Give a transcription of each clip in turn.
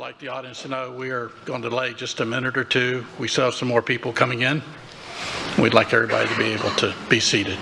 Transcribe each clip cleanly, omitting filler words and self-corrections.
Like the audience to know, we are going to delay just a minute or two. We still have some more people coming in. We'd like everybody to be able to be seated.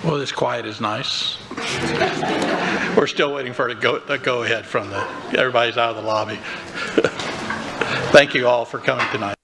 Well, this quiet is nice. We're still waiting for the go ahead from everybody's out of the lobby. Thank you all for coming tonight.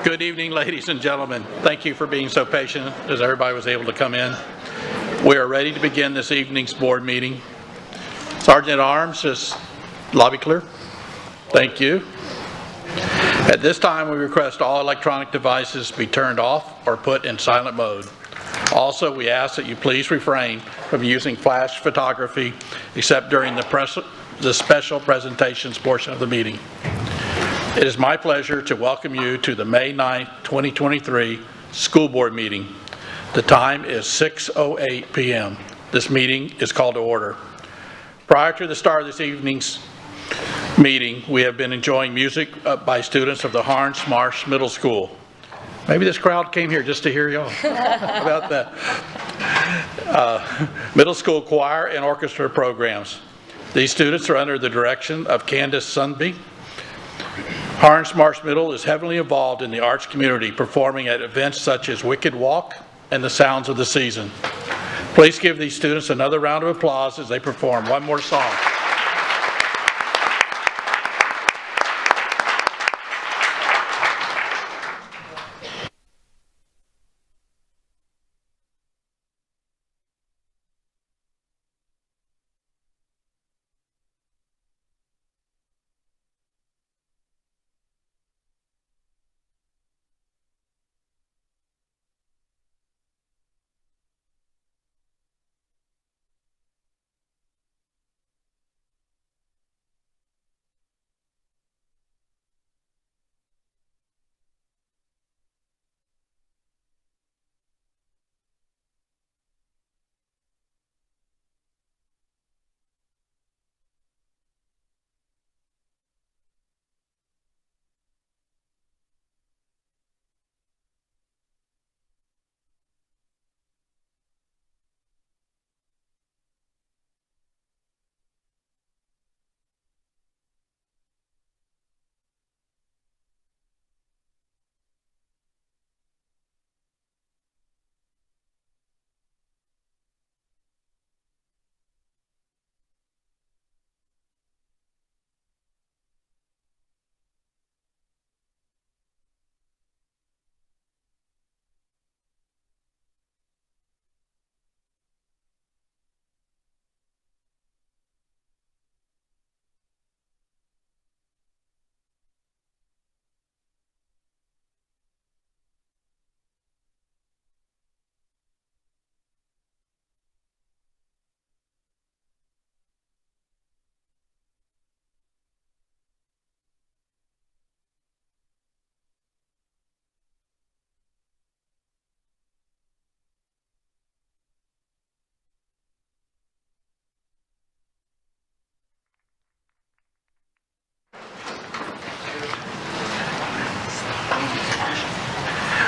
Good evening, ladies and gentlemen. Thank you for being so patient as everybody was able to come in. We are ready to begin this evening's board meeting. Sergeant at Arms, is lobby clear? Thank you. At this time, we request all electronic devices be turned off or put in silent mode. Also, we ask that you please refrain from using flash photography except during the special presentations portion of the meeting. It is my pleasure to welcome you to the May 9th, 2023 school board meeting. The time is 6:08 p.m. This meeting is called to order. Prior to the start of this evening's meeting, we have been enjoying music by students of the Harns Marsh Middle School. Maybe this crowd came here just to hear y'all about that. Middle school choir and orchestra programs. These students are under the direction of Candace Sunby. Harns Marsh Middle is heavily involved in the arts community, performing at events such as Wicked Walk and the Sounds of the Season. Please give these students another round of applause as they perform one more song.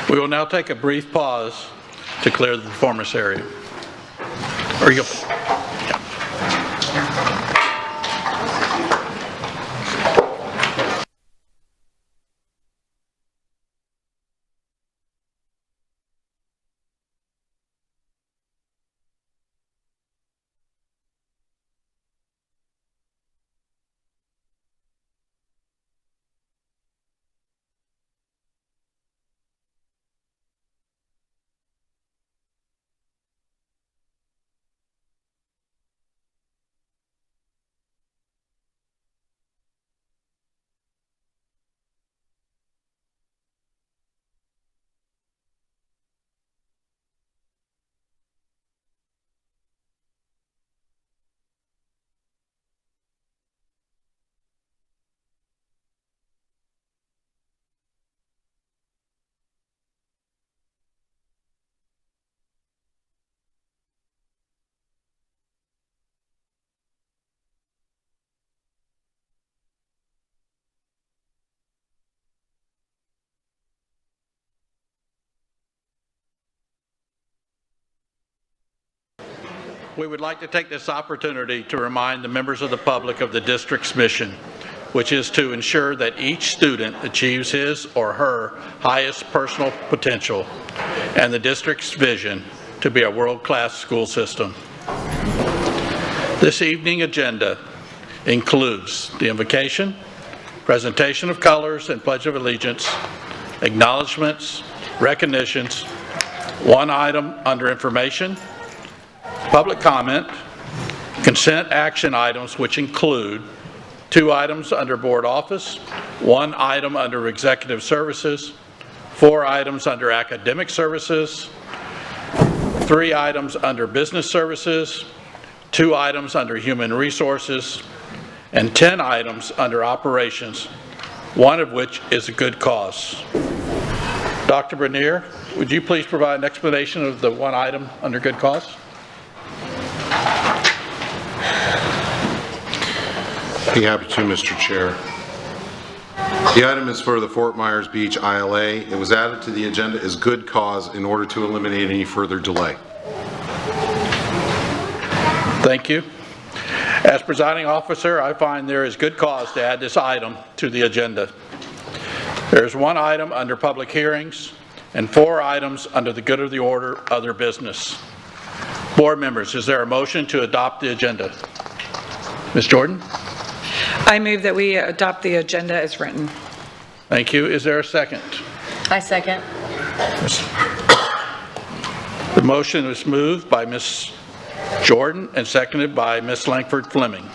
We will now take a brief pause to clear the performance area. Or you go. We would like to take this opportunity to remind the members of the public of the district's mission, which is to ensure that each student achieves his or her highest personal potential and the district's vision to be a world-class school system. This evening agenda includes the invocation, presentation of colors and Pledge of Allegiance, acknowledgments, recognitions, one item under information, public comment, consent action items, which include 2 items under board office, 1 item under executive services, 4 items under academic services, 3 items under business services, 2 items under human resources, and 10 items under operations, 1 of which is a good cause. Dr. Bernier, would you please provide an explanation of the 1 item under good cause? Be happy to, Mr. Chair. The item is for the Fort Myers Beach ILA. It was added to the agenda as good cause in order to eliminate any further delay. Thank you. As presiding officer, I find there is good cause to add this item to the agenda. There is 1 item under public hearings and 4 items under the good of the order, other business. Board members, is there a motion to adopt the agenda? Ms. Jordan? I move that we adopt the agenda as written. Thank you. Is there a second? I second. The motion is moved by Ms. Jordan and seconded by Ms. Langford Fleming.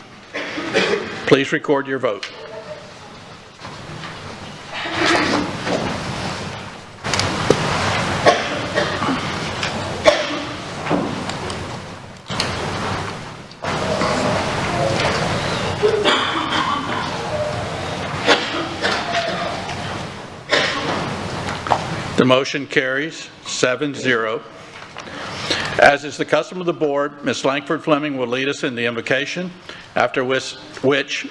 Please record your vote. The motion carries 7-0. As is the custom of the board, Ms. Langford Fleming will lead us in the invocation, after which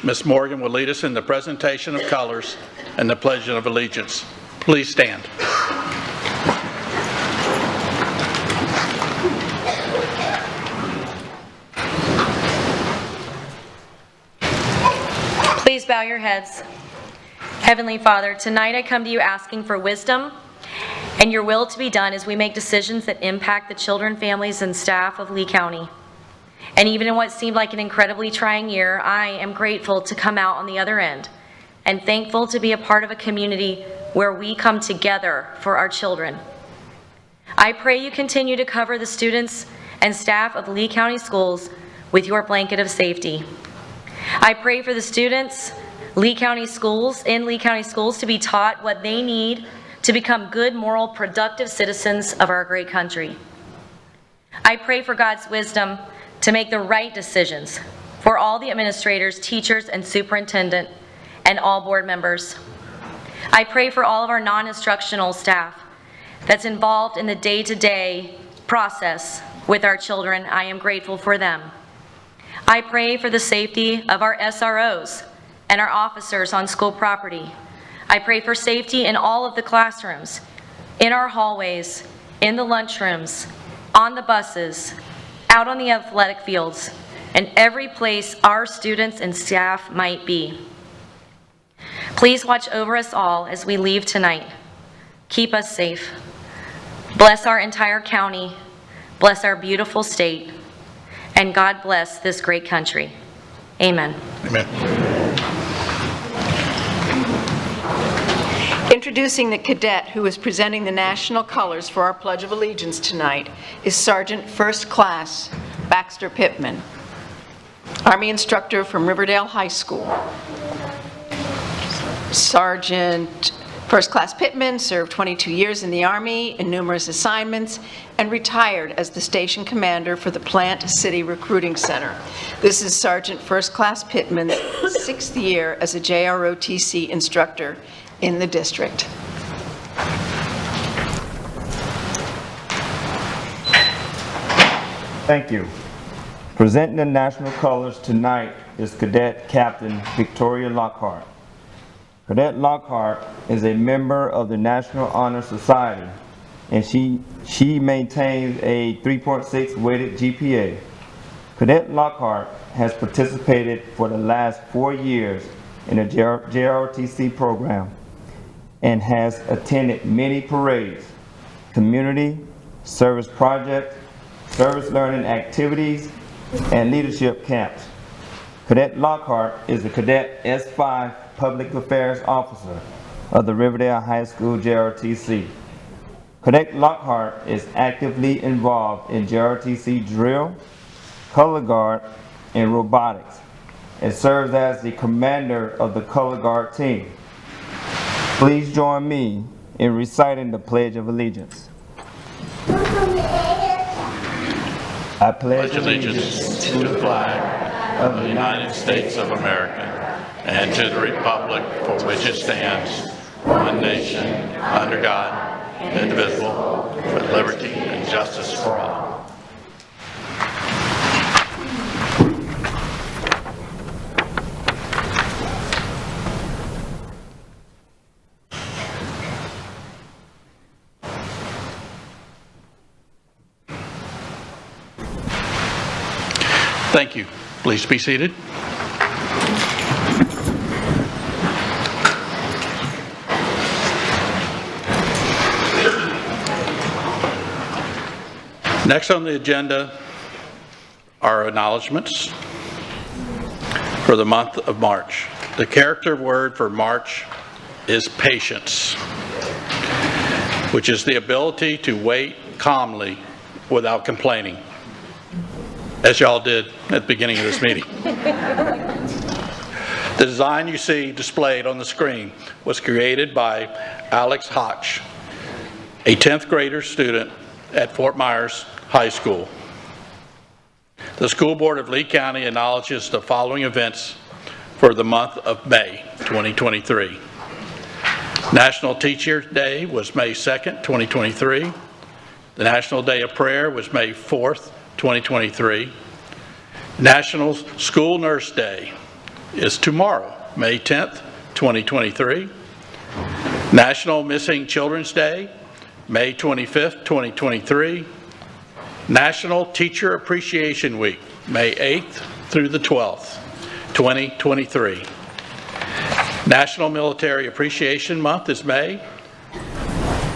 Ms. Morgan will lead us in the presentation of colors and the pledge of allegiance. Please stand. Please bow your heads. Heavenly Father, tonight I come to you asking for wisdom and your will to be done as we make decisions that impact the children, families, and staff of Lee County. And even in what seemed like an incredibly trying year, I am grateful to come out on the other end and thankful to be a part of a community where we come together for our children. I pray you continue to cover the students and staff of Lee County Schools with your blanket of safety. I pray for the students, in Lee County Schools to be taught what they need to become good, moral, productive citizens of our great country. I pray for God's wisdom to make the right decisions for all the administrators, teachers, and superintendent, and all board members. I pray for all of our non-instructional staff that's involved in the day-to-day process with our children. I am grateful for them. I pray for the safety of our SROs and our officers on school property. I pray for safety in all of the classrooms, in our hallways, in the lunchrooms, on the buses, out on the athletic fields, and every place our students and staff might be. Please watch over us all as we leave tonight. Keep us safe. Bless our entire county, bless our beautiful state, and God bless this great country. Amen. Amen. Introducing the cadet who is presenting the national colors for our Pledge of Allegiance tonight is Sergeant First Class Baxter Pittman, Army instructor from Riverdale High School. Sergeant First Class Pittman served 22 years in the Army in numerous assignments and retired as the station commander for the Plant City Recruiting Center. This is Sergeant First Class Pittman's 6th year as a JROTC instructor in the district. Thank you. Presenting the national colors tonight is Cadet Captain Victoria Lockhart. Cadet Lockhart is a member of the National Honor Society, and she maintains a 3.6 weighted GPA. Cadet Lockhart has participated for the last 4 years in the JROTC program and has attended many parades, community, service projects, service learning activities, and leadership camps. Cadet Lockhart is a Cadet S5 Public Affairs Officer, of the Riverdale High School JROTC. Cadet Lockhart is actively involved in JROTC drill, color guard, and robotics, and serves as the commander of the color guard team. Please join me in reciting the Pledge of Allegiance. I pledge Allegiance to the flag of the United States of America and to the republic for which it stands, one nation, under God, indivisible, with liberty and justice for all. Thank you. Please be seated. Next on the agenda are acknowledgments for the month of March. The character word for March is patience, which is the ability to wait calmly without complaining, as y'all did at the beginning of this meeting. The design you see displayed on the screen was created by Alex Hotch, a 10th grader student at Fort Myers High School. The School Board of Lee County acknowledges the following events for the month of May 2023. National Teacher Day was May 2nd, 2023. The National Day of Prayer was May 4th, 2023. National School Nurse Day is tomorrow, May 10th, 2023. National Missing Children's Day, May 25th, 2023. National Teacher Appreciation Week, May 8th through the 12th, 2023. National Military Appreciation Month is May.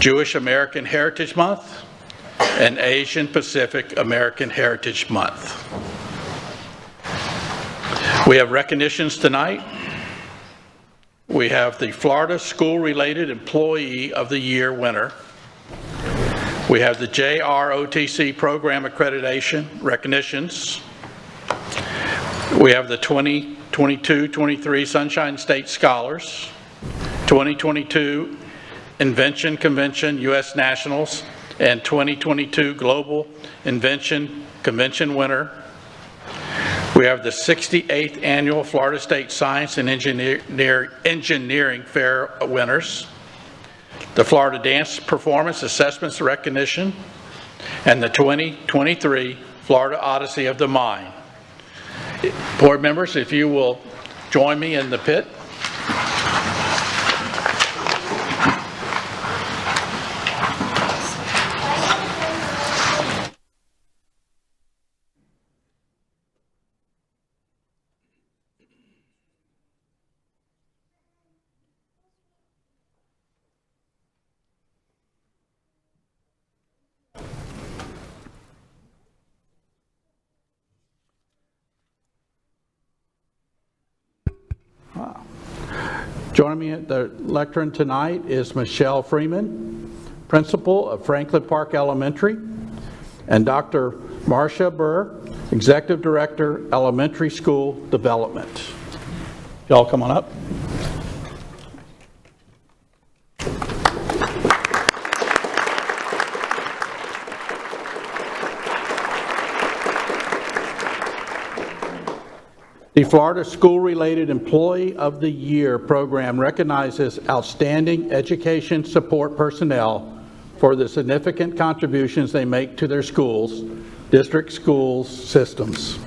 Jewish American Heritage Month, and Asian Pacific American Heritage Month. We have recognitions tonight. We have the Florida School-Related Employee of the Year winner. We have the JROTC Program Accreditation recognitions. We have the 2022-23 Sunshine State Scholars, 2022 Invention Convention U.S. Nationals, and 2022 Global Invention Convention winner. We have the 68th Annual Florida State Science and Engineering Fair winners, the Florida Dance Performance Assessments recognition, and the 2023 Florida Odyssey of the Mind. Board members, if you will join me in the pit. Joining me at the lectern tonight is Michelle Freeman, principal of Franklin Park Elementary, and Dr. Marcia Burr, executive director, elementary school development. Y'all come on up. The Florida School-Related Employee of the Year program recognizes outstanding education support personnel for the significant contributions they make to their schools, district schools systems.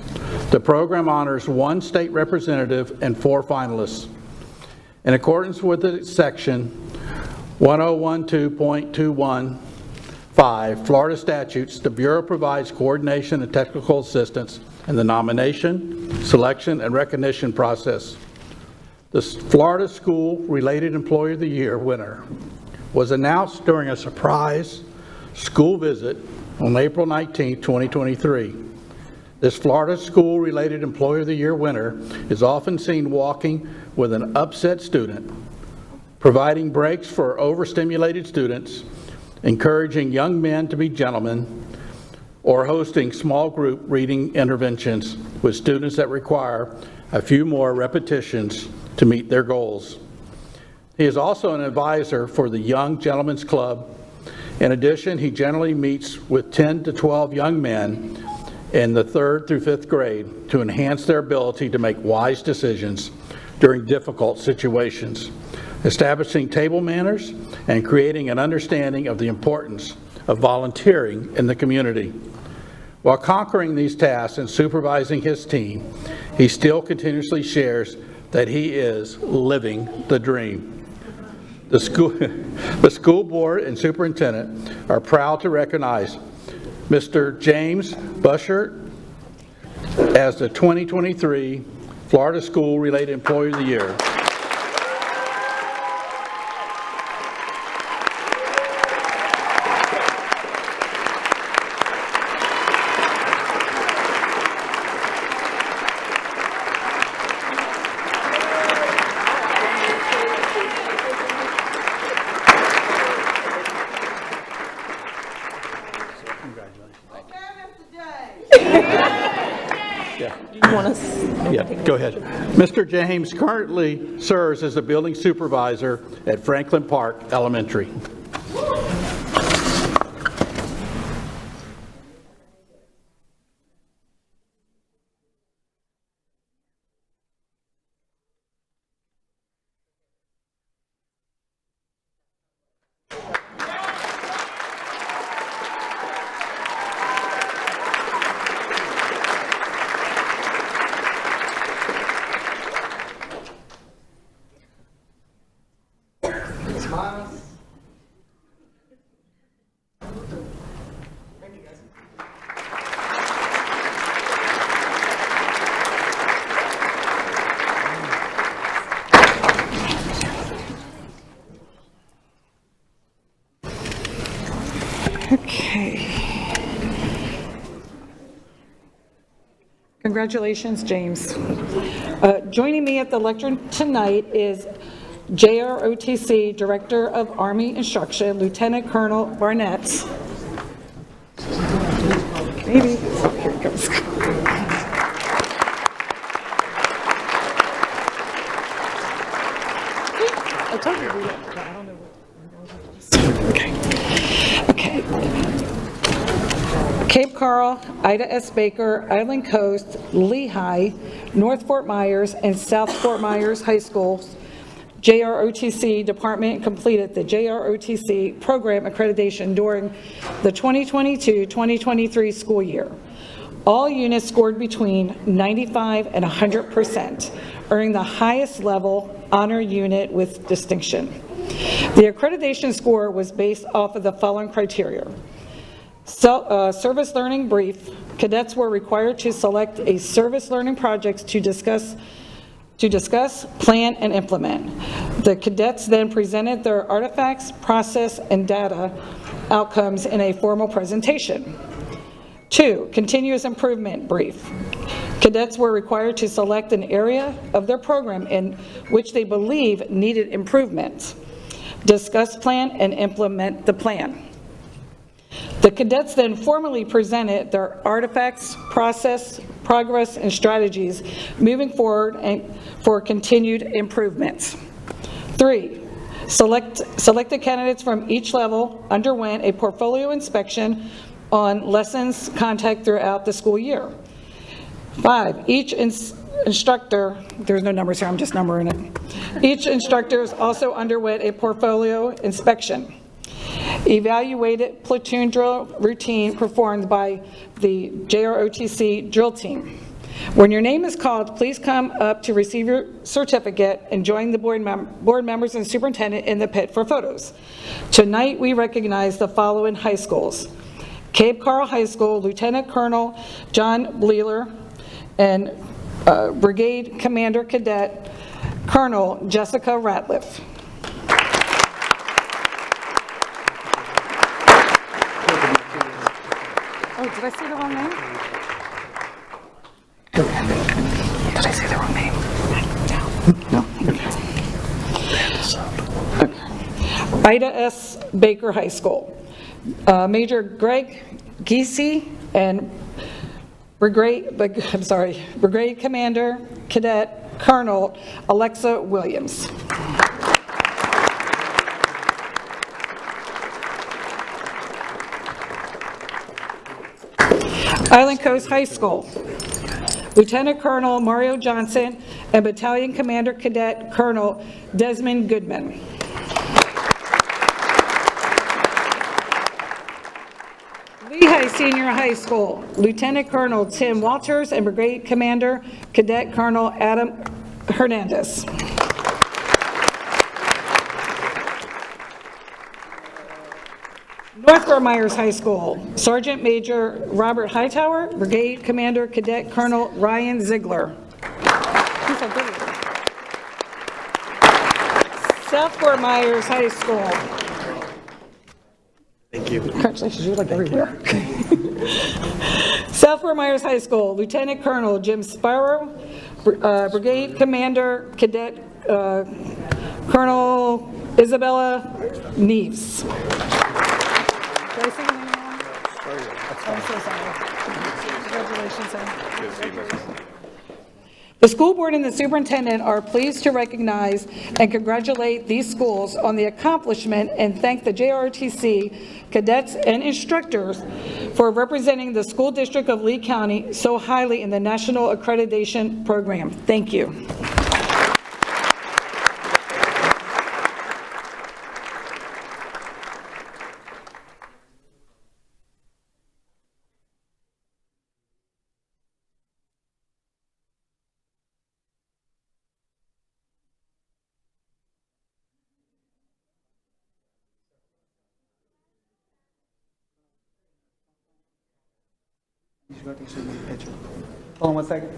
The program honors 1 state representative and 4 finalists. In accordance with the section 1012.215 Florida statutes, the Bureau provides coordination and technical assistance in the nomination, selection, and recognition process. The Florida School-Related Employee of the Year winner was announced during a surprise school visit on April 19, 2023. This Florida School-Related Employee of the Year winner is often seen walking with an upset student, providing breaks for overstimulated students, encouraging young men to be gentlemen, or hosting small group reading interventions with students that require a few more repetitions to meet their goals. He is also an advisor for the Young Gentlemen's Club. In addition, he generally meets with 10 to 12 young men in the 3rd through 5th grade to enhance their ability to make wise decisions during difficult situations, establishing table manners and creating an understanding of the importance of volunteering in the community. While conquering these tasks and supervising his team, he still continuously shares that he is living the dream. The school board and superintendent are proud to recognize Mr. James Bushert as the 2023 Florida School-Related Employee of the Year. Yeah, go ahead. Mr. James currently serves as the building supervisor at Franklin Park Elementary. Okay. Congratulations, James. Joining me at the lectern tonight is JROTC Director of Army Instruction, Lieutenant Colonel Barnett. Maybe. Here it goes. I told you to read it, but I don't know what. Okay. Okay. Cape Coral, Ida S. Baker, Island Coast, Lehigh, North Fort Myers, and South Fort Myers High Schools, JROTC department completed the JROTC program accreditation during the 2022-2023 school year. All units scored between 95 and 100%, earning the highest level honor unit with distinction. The accreditation score was based off of the following criteria. Service learning brief. Cadets were required to select a service learning project to discuss, plan, and implement. The cadets then presented their artifacts, process, and data outcomes in a formal presentation. 2, continuous improvement brief. Cadets were required to select an area of their program in which they believe needed improvement, discuss, plan, and implement the plan. The cadets then formally presented their artifacts, process, progress, and strategies moving forward and for continued improvements. 3, selected candidates from each level underwent a portfolio inspection on lessons content throughout the school year. 5, each instructor, there's no numbers here, I'm just numbering it. Each instructor also underwent a portfolio inspection. Evaluated platoon drill routine performed by the JROTC drill team. When your name is called, please come up to receive your certificate and join the board members and superintendent in the pit for photos. Tonight, we recognize the following high schools. Cape Coral High School, Lieutenant Colonel John Bleeler, and Brigade Commander Cadet Colonel Jessica Ratliff. Oh, did I say the wrong name? Did I say the wrong name? No. Okay. Ida S. Baker High School. Major Greg Giese and Brigade Commander Cadet Colonel Alexa Williams. Island Coast High School. Lieutenant Colonel Mario Johnson and Battalion Commander Cadet Colonel Desmond Goodman. Lehigh Senior High School, Lieutenant Colonel Tim Walters and Brigade Commander Cadet Colonel Adam Hernandez. North Fort Myers High School, Sergeant Major Robert Hightower, Brigade Commander Cadet Colonel Ryan Ziegler. South Fort Myers High School. Thank you. Congratulations, you're like everywhere. South Fort Myers High School, Lieutenant Colonel Jim Sparrow, Brigade Commander Cadet Colonel Isabella Neves. Did I say your name wrong? I'm so sorry. Congratulations, sir. The school board and the superintendent are pleased to recognize and congratulate these schools on the accomplishment and thank the JROTC cadets and instructors for representing the school district of Lee County so highly in the National Accreditation Program. Thank you. Hold on one second.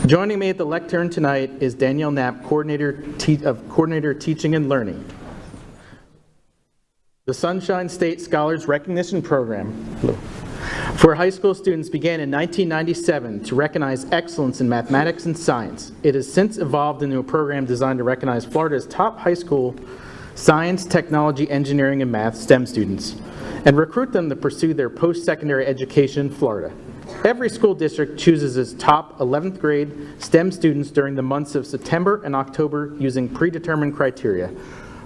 Joining me at the lectern tonight is Danielle Knapp, Coordinator Teaching and Learning. The Sunshine State Scholars Recognition Program for high school students began in 1997 to recognize excellence in mathematics and science. It has since evolved into a program designed to recognize Florida's top high school science, technology, engineering, and math STEM students and recruit them to pursue their post-secondary education in Florida. Every school district chooses its top 11th grade STEM students during the months of September and October using predetermined criteria.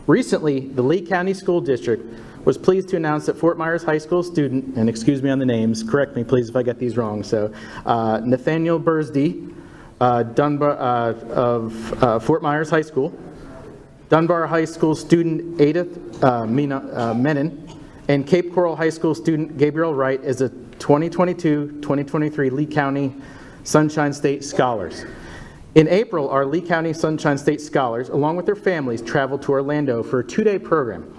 Recently, the Lee County School District was pleased to announce that Fort Myers High School student, and excuse me on the names, correct me please if I get these wrong, so Nathaniel Bursdy of Fort Myers High School, Dunbar High School student Edith Menon, and Cape Coral High School student Gabriel Wright as a 2022-2023 Lee County Sunshine State Scholars. In April, our Lee County Sunshine State Scholars, along with their families, traveled to Orlando for a 2-day program.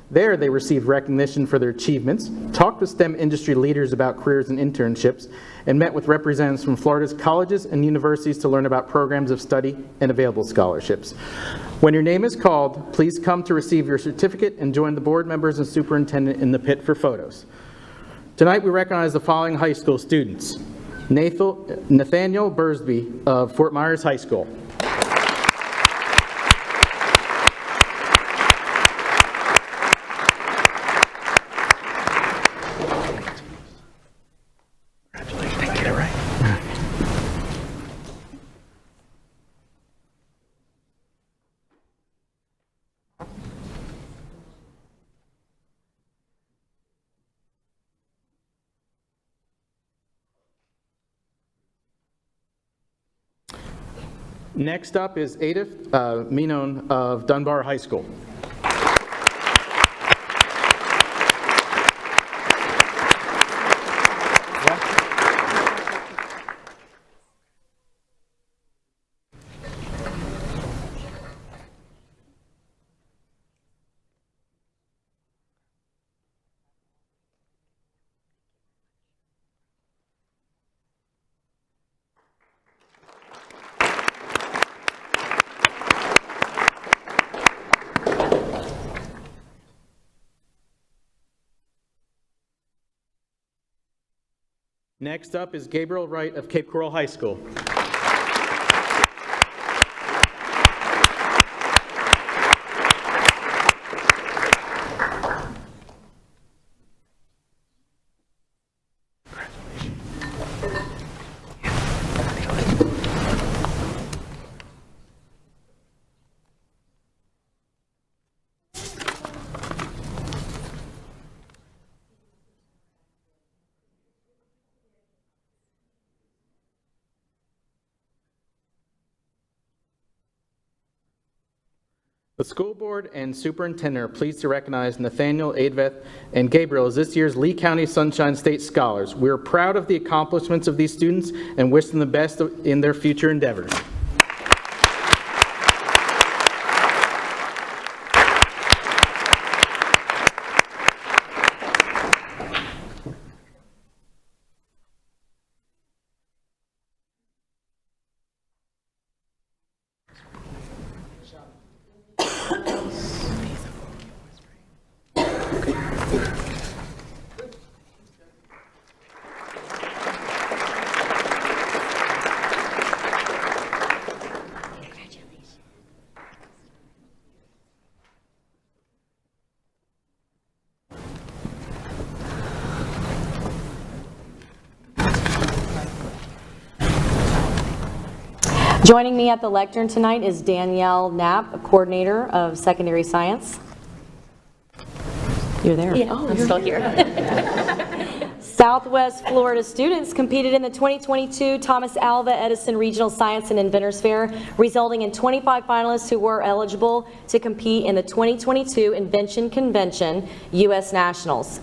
There, they received recognition for their achievements, talked with STEM industry leaders about careers and internships, and met with representatives from Florida's colleges and universities to learn about programs of study and available scholarships. When your name is called, please come to receive your certificate and join the board members and superintendent in the pit for photos. Tonight, we recognize the following high school students. Nathaniel Bursby of Fort Myers High School. Next up is Edith Menon of Dunbar High School. Next up is Gabriel Wright of Cape Coral High School. The school board and superintendent are pleased to recognize Nathaniel, Adveth, and Gabriel as this year's Lee County Sunshine State Scholars. We are proud of the accomplishments of these students and wish them the best in their future endeavors. Joining me at the lectern tonight is Danielle Knapp, a coordinator of secondary science. You're there. Yeah, I'm still here. Southwest Florida students competed in the 2022 Thomas Alva Edison Regional Science and Inventors Fair, resulting in 25 finalists who were eligible to compete in the 2022 Invention Convention U.S. Nationals.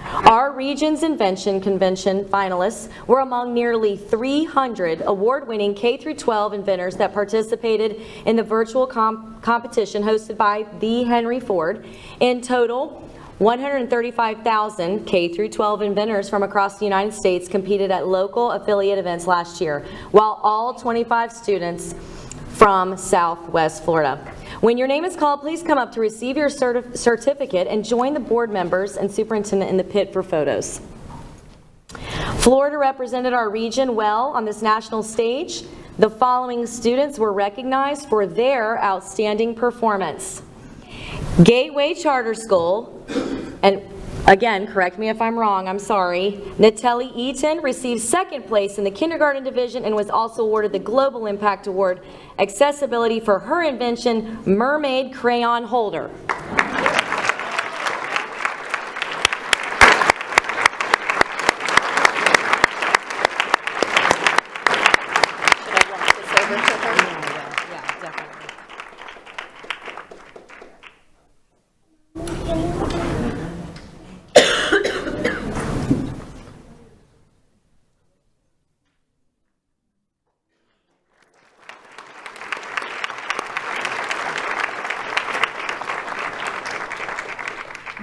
Our region's Invention Convention finalists were among nearly 300 award-winning K-12 inventors that participated in the virtual competition hosted by the Henry Ford. In total, 135,000 K-12 inventors from across the United States competed at local affiliate events last year, while all 25 students from Southwest Florida. When your name is called, please come up to receive your certificate and join the board members and superintendent in the pit for photos. Florida represented our region well on this national stage. The following students were recognized for their outstanding performance. Gateway Charter School, and again, correct me if I'm wrong, I'm sorry, Natalie Eaton received second place in the kindergarten division and was also awarded the Global Impact Award Accessibility for her invention, Mermaid Crayon Holder.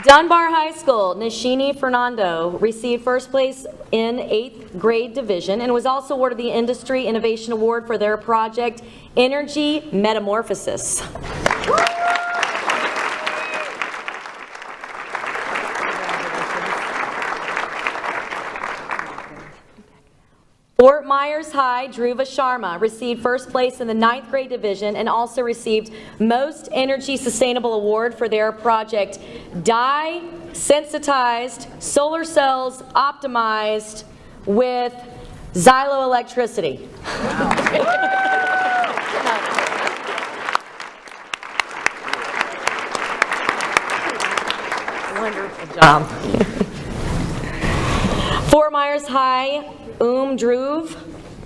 Dunbar High School, Nishini Fernando received first place in 8th grade division and was also awarded the Industry Innovation Award for their project, Energy Metamorphosis. Fort Myers High, Dhruva Sharma received first place in the 9th grade division and also received Most Energy Sustainable Award for their project, Dye Sensitized Solar Cells Optimized with Xyloelectricity. Wonderful job. Fort Myers High, Dhruv,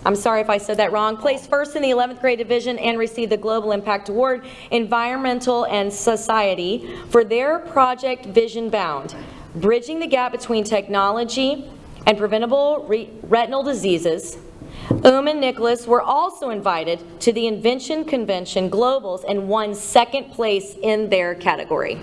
I'm sorry if I said that wrong, placed first in the 11th grade division and received the Global Impact Award, Environmental and Society, for their project Vision Bound, bridging the gap between technology and preventable retinal diseases. And Nicholas were also invited to the Invention Convention Globals and won second place in their category.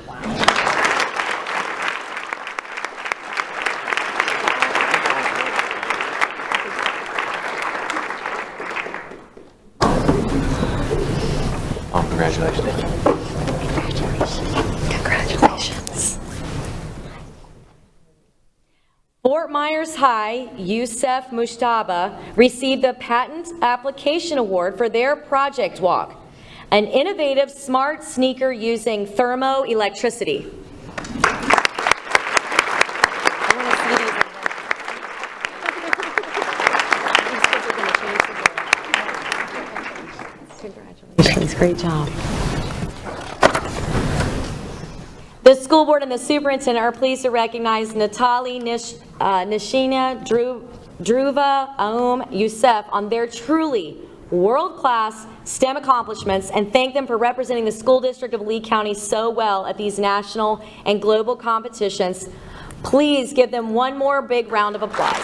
Congratulations. Congratulations. Fort Myers High, Youssef Mushtaba, received the Patent Application Award for their Project Walk, an innovative smart sneaker using thermoelectricity. Congratulations, great job. The school board and the superintendent are pleased to recognize Natali Nishina Druva Aum Youssef on their truly world-class STEM accomplishments and thank them for representing the school district of Lee County so well at these national and global competitions. Please give them one more big round of applause.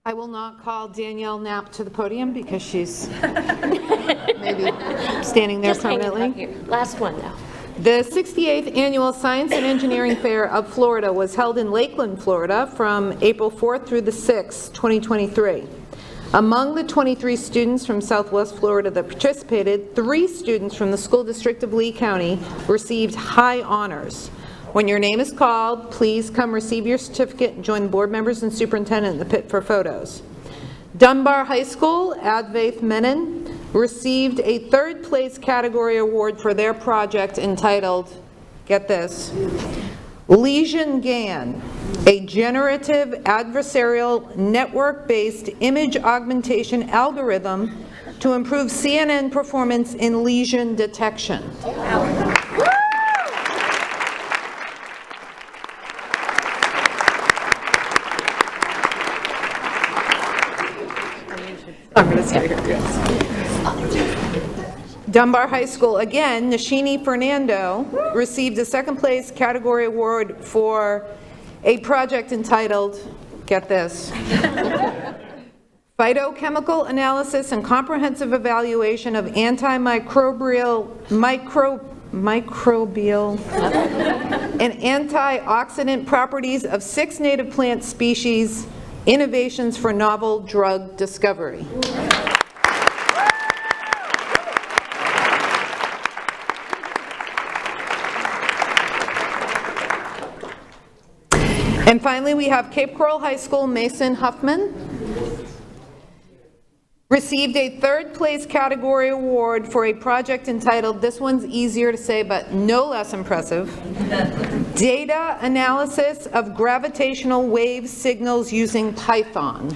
I will not call Danielle Knapp to the podium because she's maybe standing there permanently. Last one, though. The 68th Annual Science and Engineering Fair of Florida was held in Lakeland, Florida from April 4th through the 6th, 2023. Among the 23 students from Southwest Florida that participated, 3 students from the School District of Lee County received high honors. When your name is called, please come receive your certificate and join the board members and superintendent in the pit for photos. Dunbar High School, Advaith Menon, received a 3rd place category award for their project entitled, get this, Lesion GAN, a generative adversarial network-based image augmentation algorithm to improve CNN performance in lesion detection. I'm going to stay here, yes. Dunbar High School, again, Nashini Fernando received a 2nd place category award for a project entitled, get this, Phytochemical Analysis and Comprehensive Evaluation of Antimicrobial and Antioxidant Properties of 6 native plant species, Innovations for Novel Drug Discovery. And finally, we have Cape Coral High School, Mason Huffman received a 3rd place category award for a project entitled, this one's easier to say but no less impressive, Data Analysis of Gravitational Wave Signals Using Python.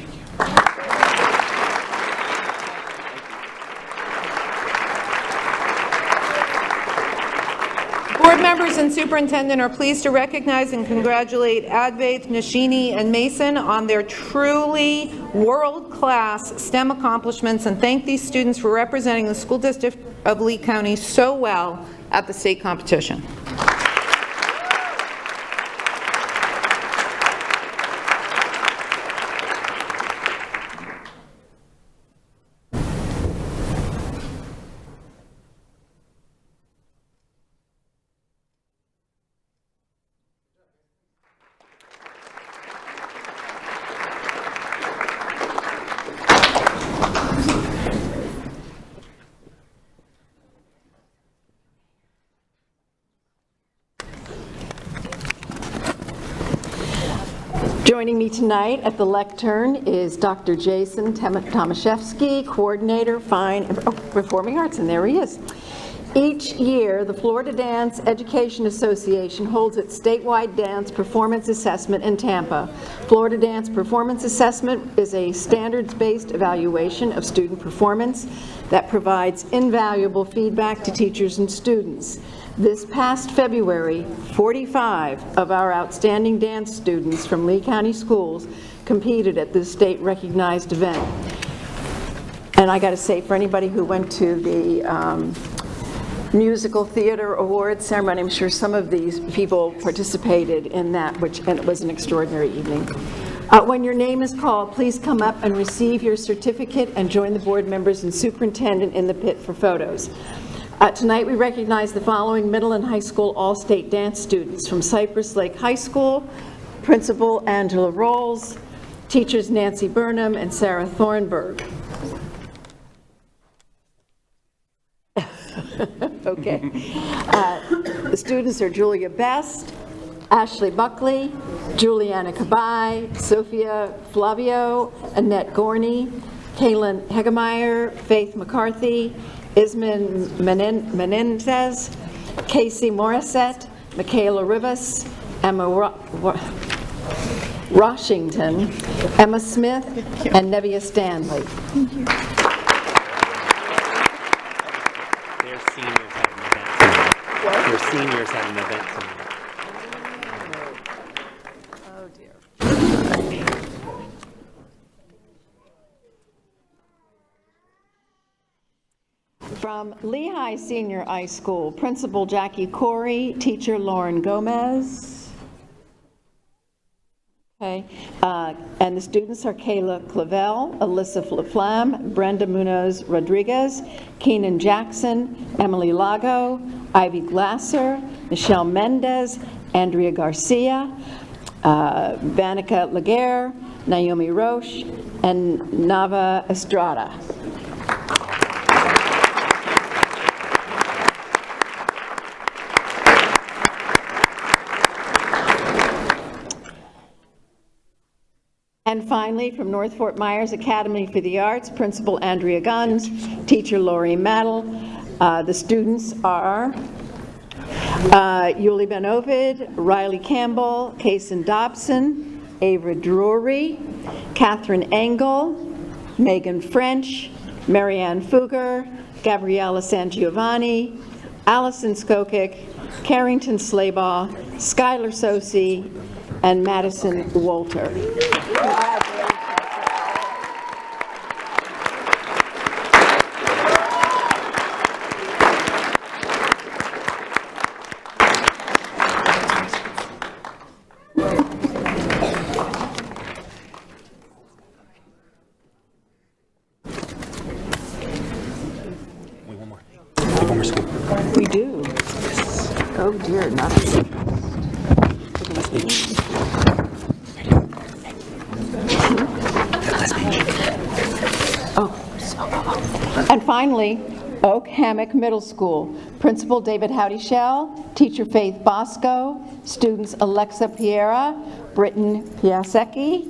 Board members and superintendent are pleased to recognize and congratulate Advaith, Nashini, and Mason on their truly world-class STEM accomplishments and thank these students for representing the School District of Lee County so well at the state competition. Joining me tonight at the lectern is Dr. Jason Tomaszewski, Coordinator, Performing Arts, and there he is. Each year, the Florida Dance Education Association holds its statewide dance performance assessment in Tampa. Florida Dance Performance Assessment is a standards-based evaluation of student performance that provides invaluable feedback to teachers and students. This past February, 45 of our outstanding dance students from Lee County schools competed at this state-recognized event. And I got to say, for anybody who went to the Musical Theater Awards ceremony, I'm sure some of these people participated in that, and it was an extraordinary evening. When your name is called, please come up and receive your certificate and join the board members and superintendent in the pit for photos. Tonight we recognize the following middle and high school all-state dance students from Cypress Lake High School: Principal Angela Rolls, teachers Nancy Burnham and Sarah Thornburg. Okay. The students are Julia Best, Ashley Buckley, Juliana Cabai, Sophia Flavio, Annette Gorney, Kaylin Hegemeyer, Faith McCarthy, Isman Menendez, Casey Morissette, Michaela Rivas, Emma Washington, Emma Smith, and Nevia Stanley. Their seniors had an event tonight. Their seniors had an event tonight. Oh, dear. From Lehigh Senior High School, Principal Jackie Corey, teacher Lauren Gomez. Okay, and the students are Kayla Clavel, Alyssa Laflamme, Brenda Munoz Rodriguez, Keenan Jackson, Emily Lago, Ivy Glasser, Michelle Mendez, Andrea Garcia, Vanica Laguerre, Naomi Roche, and Nava Estrada. And finally, from North Fort Myers Academy for the Arts, Principal Andrea Guns, teacher Lori Maddle. The students are Yuli Ben Ovid, Riley Campbell, Kason Dobson, Ava Drury, Catherine Engel, Megan French, Marianne Fugger, Gabriella Sangiovanni, Allison Skokic, Carrington Slaybaugh, Skylar Sosi, and Madison Walter. We do. Oh dear, not. And finally, Oak Hammock Middle School, Principal David Howdy-Shell, teacher Faith Bosco, students Alexa Piera, Britton Piasecki,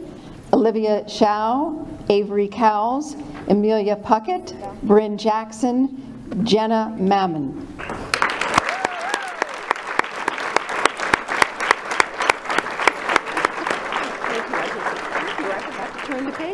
Olivia Shao, Avery Cowles, Amelia Puckett, Bryn Jackson, Jenna Mammon. Turn the page.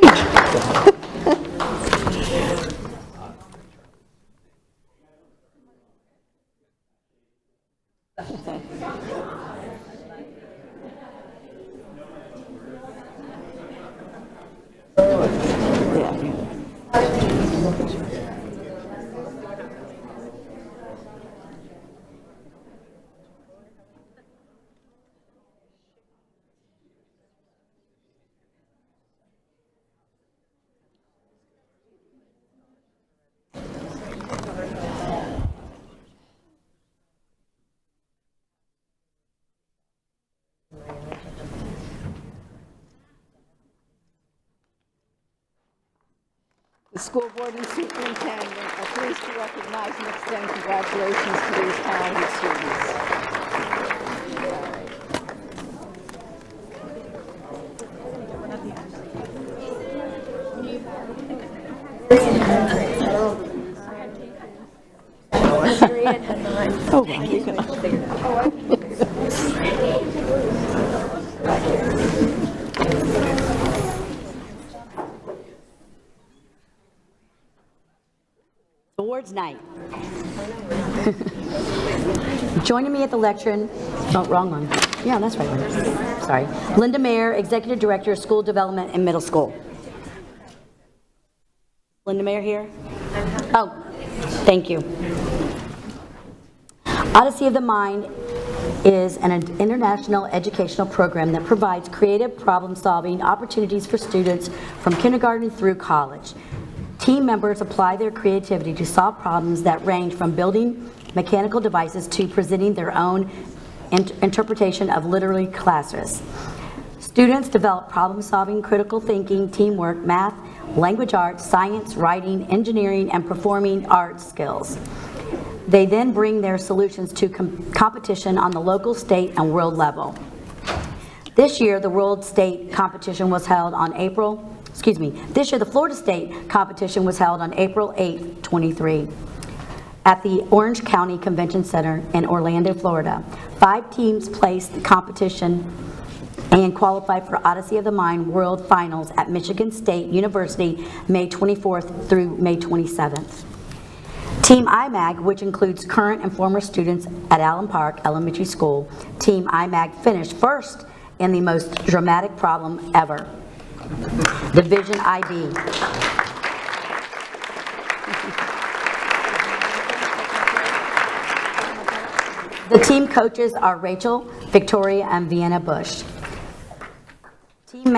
The school board and superintendent are pleased to recognize and extend congratulations to these talented students. Oh, well, you can. Awards night. Joining me at the lectern, oh, wrong one. Yeah, that's right one. Sorry. Linda Mayer, Executive Director of School Development in Middle School. Linda Mayer here? Oh, thank you. Odyssey of the Mind is an international educational program that provides creative problem-solving opportunities for students from kindergarten through college. Team members apply their creativity to solve problems that range from building mechanical devices to presenting their own interpretation of literary classes. Students develop problem-solving, critical thinking, teamwork, math, language arts, science, writing, engineering, and performing arts skills. They then bring their solutions to competition on the local, state, and world level. This year, the World State competition was held on this year the Florida State competition was held on April 8, 23, at the Orange County Convention Center in Orlando, Florida. 5 teams placed the competition and qualified for Odyssey of the Mind World Finals at Michigan State University, May 24th through May 27th. Team IMAG, which includes current and former students at Allen Park Elementary School, Team IMAG finished first in the most dramatic problem ever, Division IB. The team coaches are Rachel, Victoria, and Vienna Bush. Team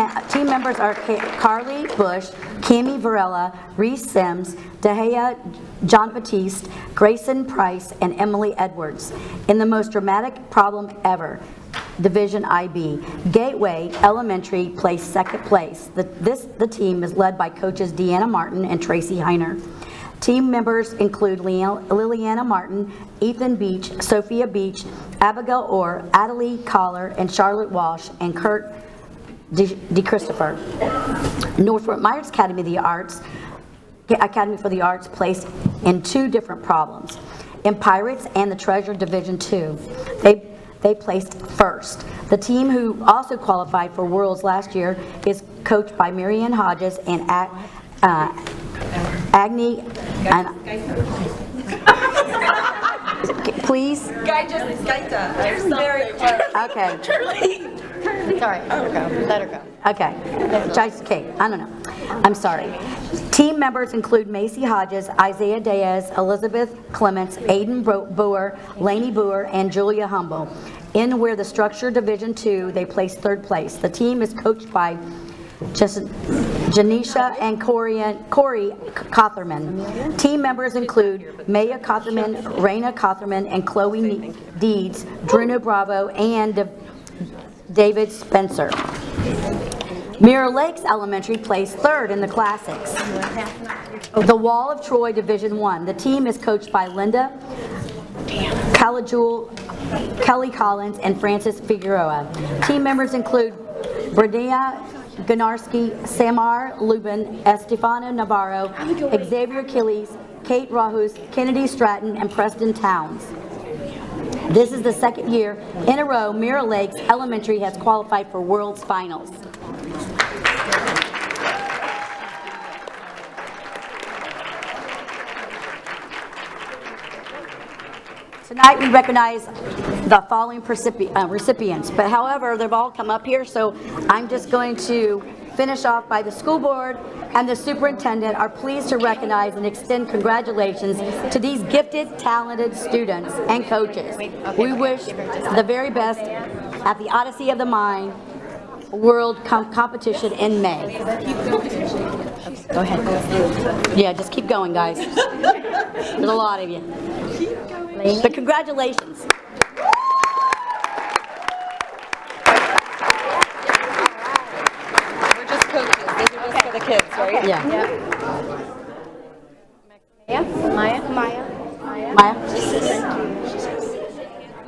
members are Carly Bush, Cami Varela, Reese Sims, Dahlia John Batiste, Grayson Price, and Emily Edwards. In the most dramatic problem ever, Division IB, Gateway Elementary placed second place. The team is led by coaches Deanna Martin and Tracy Heiner. Team members include Liliana Martin, Ethan Beach, Sophia Beach, Abigail Orr, Adelie Collar, and Charlotte Walsh, and Kurt DeChristopher. Northwood Myers Academy for the Arts placed in 2 different problems. In Pirates and the Treasure Division 2, they placed first. The team who also qualified for Worlds last year is coached by Marianne Hodges and Agni. Please? Guy just Skyta. Very close. Okay. Sorry. Let her go. Okay. Kate, I don't know. I'm sorry. Team members include Macy Hodges, Isaiah Diaz, Elizabeth Clements, Aiden Boer, Lainey Boer, and Julia Humble. In where the Structure Division 2, they placed 3rd place. The team is coached by Janisha and Corey Cotherman. Team members include Maya Cotherman, Raina Cotherman, and Chloe Deeds, Bruno Bravo, and David Spencer. Mirror Lakes Elementary placed 3rd in the Classics. The Wall of Troy Division 1. The team is coached by Linda Calajul, Kelly Collins, and Francis Figueroa. Team members include Bradea Ganarski, Samar Lubin, Estefano Navarro, Xavier Achilles, Kate Rahus, Kennedy Stratton, and Preston Towns. This is the 2nd year in a row Mirror Lakes Elementary has qualified for World's Finals. Tonight we recognize the following recipients, but however, they've all come up here, so I'm just going to finish off by the school board and the superintendent are pleased to recognize and extend congratulations to these gifted, talented students and coaches. We wish the very best at the Odyssey of the Mind World Competition in May. Go ahead. Yeah, just keep going, guys. There's a lot of you. But congratulations. We're just coaches. These are just for the kids, right? Yeah. Maya? Maya?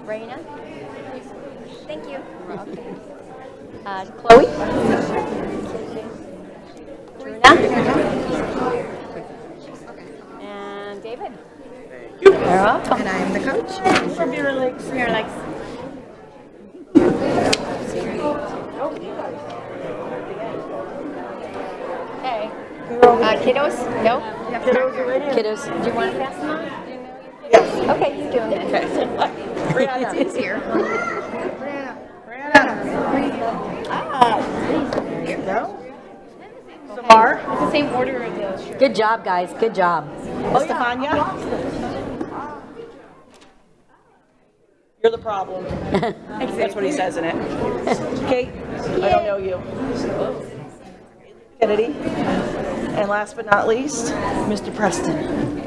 Raina? Thank you. Chloe? Trina? And David? You're welcome. And I am the coach. For Mirror Lakes. Mirror Lakes. Okay. Kiddos? No? Kiddos. Do you want to pass them on? Yes. Okay, you do it. Okay. Brianna. It's easier. Brianna. Ah. There you go. So are. It's the same order of the shirt. Good job, guys, good job. Stefania? You're the problem. That's what he says in it. Kate, I don't know you. Kennedy. And last but not least, Mr. Preston.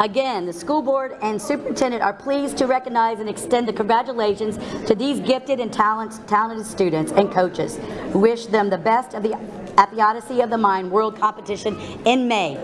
Again, the school board and superintendent are pleased to recognize and extend the congratulations to these gifted and talented students and coaches. We wish them the best at the Odyssey of the Mind World Competition in May.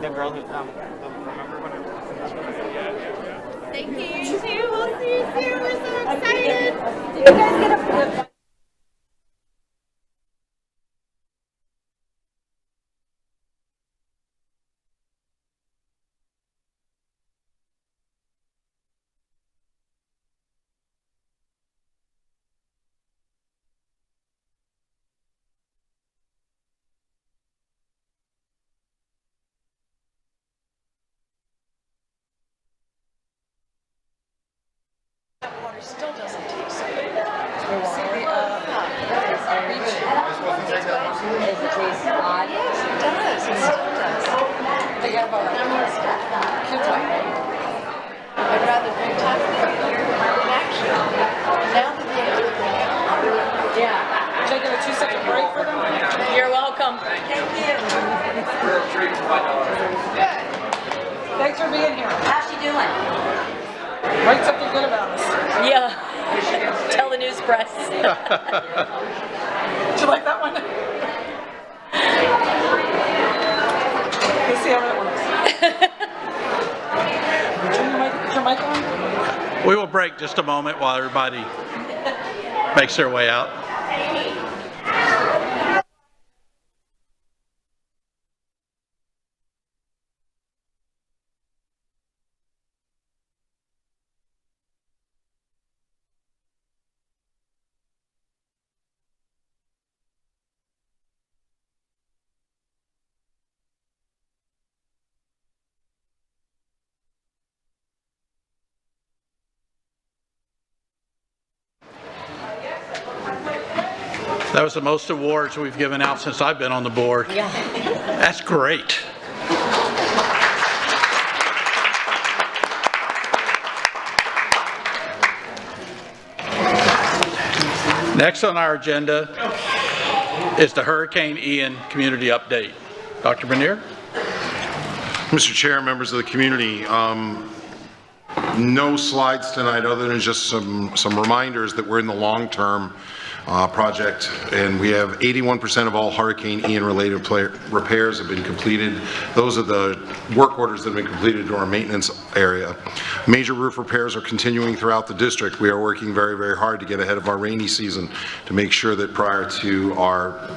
The girl who, remember when Thank you, you too. We'll see you soon. We're so excited. Did you guys get a Still doesn't taste so good. I'd rather drink time in action. Now that the Yeah. Taking a 2-second break for them? You're welcome. Thanks for being here. How's she doing? Write something good about us. Yeah. Tell the news press. Did you like that one? Let's see how that works. Is your mic on? We will break just a moment while everybody makes their way out. That was the most awards we've given out since I've been on the board. Yeah. That's great. Next on our agenda is the Hurricane Ian Community Update. Dr. Bernier? Mr. Chair, members of the community, no slides tonight other than just some reminders that we're in the long-term project, and we have 81% of all Hurricane Ian related repairs have been completed. Those are the work orders that have been completed to our maintenance area. Major roof repairs are continuing throughout the district. We are working very, very hard to get ahead of our rainy season to make sure that prior to our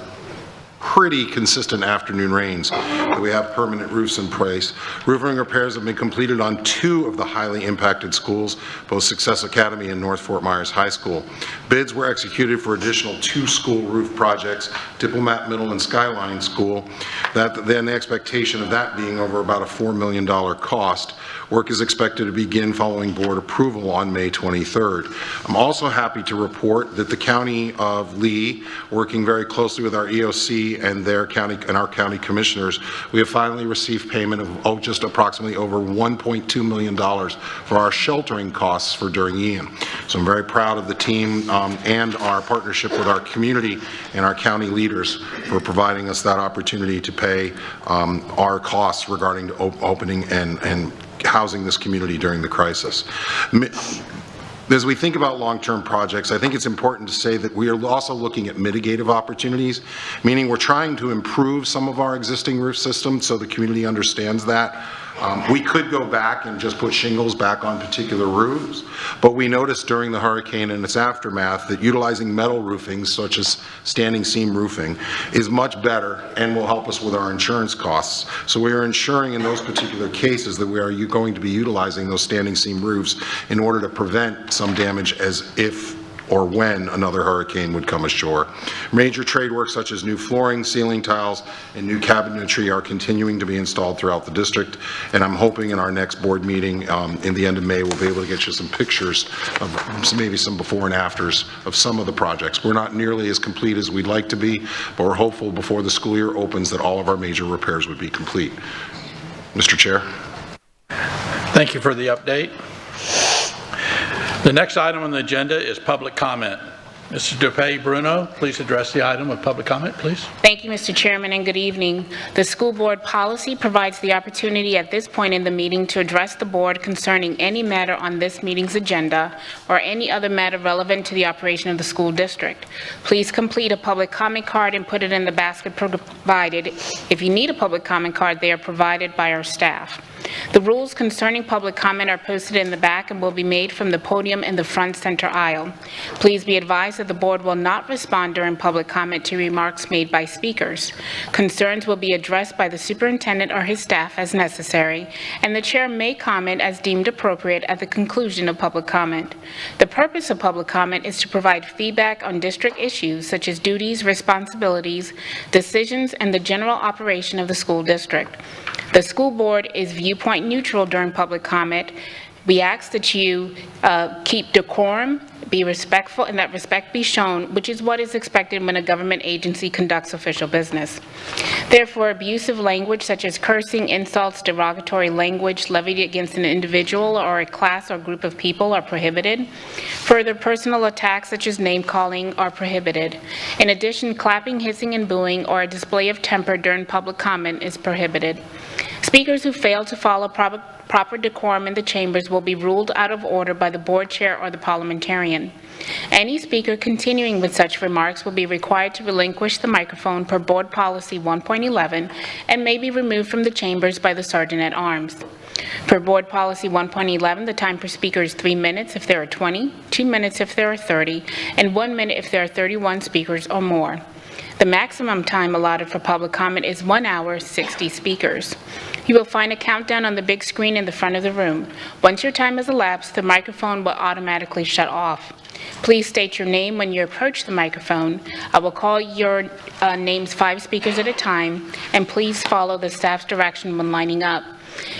pretty consistent afternoon rains that we have permanent roofs in place. Roofing repairs have been completed on 2 of the highly impacted schools, both Success Academy and North Fort Myers High School. Bids were executed for additional 2 school roof projects, Diplomat Middle and Skyline School. Then the expectation of that being over about a $4 million cost. Work is expected to begin following board approval on May 23rd. I'm also happy to report that the County of Lee, working very closely with our EOC and our county commissioners, we have finally received payment of just approximately over $1.2 million for our sheltering costs for during Ian. So I'm very proud of the team and our partnership with our community and our county leaders for providing us that opportunity to pay our costs regarding opening and housing this community during the crisis. As we think about long-term projects, I think it's important to say that we are also looking at mitigative opportunities, meaning we're trying to improve some of our existing roof systems so the community understands that. We could go back and just put shingles back on particular roofs, but we noticed during the hurricane and its aftermath that utilizing metal roofing, such as standing seam roofing, is much better and will help us with our insurance costs. So we are ensuring in those particular cases that we are going to be utilizing those standing seam roofs in order to prevent some damage as if or when another hurricane would come ashore. Major trade work such as new flooring, ceiling tiles, and new cabinetry are continuing to be installed throughout the district, and I'm hoping in our next board meeting in the end of May we'll be able to get you some pictures of maybe some before and afters of some of the projects. We're not nearly as complete as we'd like to be, but we're hopeful before the school year opens that all of our major repairs would be complete. Mr. Chair. Thank you for the update. The next item on the agenda is public comment. Mr. DePay Bruno, please address the item of public comment, please. Thank you, Mr. Chairman, and good evening. The school board policy provides the opportunity at this point in the meeting to address the board concerning any matter on this meeting's agenda or any other matter relevant to the operation of the school district. Please complete a public comment card and put it in the basket provided. If you need a public comment card, they are provided by our staff. The rules concerning public comment are posted in the back and will be made from the podium in the front center aisle. Please be advised that the board will not respond during public comment to remarks made by speakers. Concerns will be addressed by the superintendent or his staff as necessary, and the chair may comment as deemed appropriate at the conclusion of public comment. The purpose of public comment is to provide feedback on district issues such as duties, responsibilities, decisions, and the general operation of the school district. The school board is viewpoint neutral during public comment. We ask that you keep decorum, be respectful, and that respect be shown, which is what is expected when a government agency conducts official business. Therefore, abusive language such as cursing, insults, derogatory language levied against an individual or a class or group of people are prohibited. Further, personal attacks such as name-calling are prohibited. In addition, clapping, hissing, and booing or a display of temper during public comment is prohibited. Speakers who fail to follow proper decorum in the chambers will be ruled out of order by the board chair or the parliamentarian. Any speaker continuing with such remarks will be required to relinquish the microphone per Board Policy 1.11 and may be removed from the chambers by the Sergeant at Arms. Per Board Policy 1.11, the time per speaker is 3 minutes if there are 20, 2 minutes if there are 30, and 1 minute if there are 31 speakers or more. The maximum time allotted for public comment is 1 hour, 60 speakers. You will find a countdown on the big screen in the front of the room. Once your time has elapsed, the microphone will automatically shut off. Please state your name when you approach the microphone. I will call your names 5 speakers at a time, and please follow the staff's direction when lining up.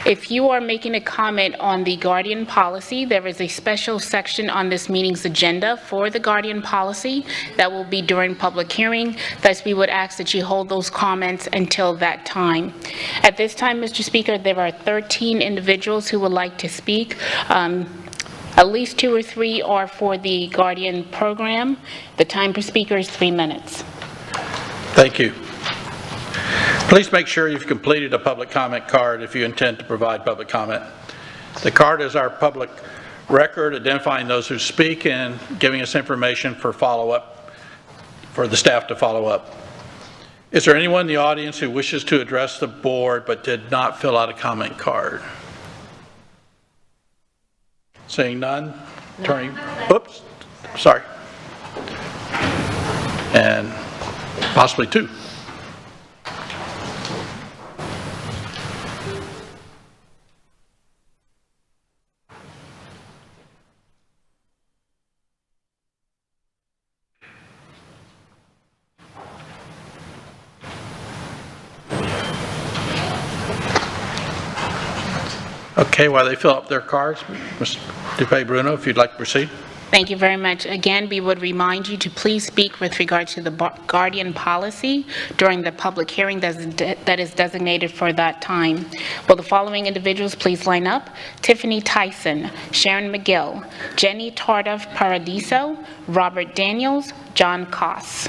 If you are making a comment on the Guardian policy, there is a special section on this meeting's agenda for the Guardian policy that will be during public hearing. Thus, we would ask that you hold those comments until that time. At this time, Mr. Speaker, there are 13 individuals who would like to speak. At least 2 or 3 are for the Guardian program. The time per speaker is 3 minutes. Thank you. Please make sure you've completed a public comment card if you intend to provide public comment. The card is our public record identifying those who speak and giving us information for follow-up, for the staff to follow up. Is there anyone in the audience who wishes to address the board but did not fill out a comment card? Seeing none, turning, oops, sorry. And possibly 2. Okay, while they fill up their cards, Mr. DePay Bruno, if you'd like to proceed. Thank you very much. Again, we would remind you to please speak with regard to the Guardian policy during the public hearing that is designated for that time. Will the following individuals please line up? Tiffany Tyson, Sharon McGill, Jenny Tardif Paradiso, Robert Daniels, John Koss.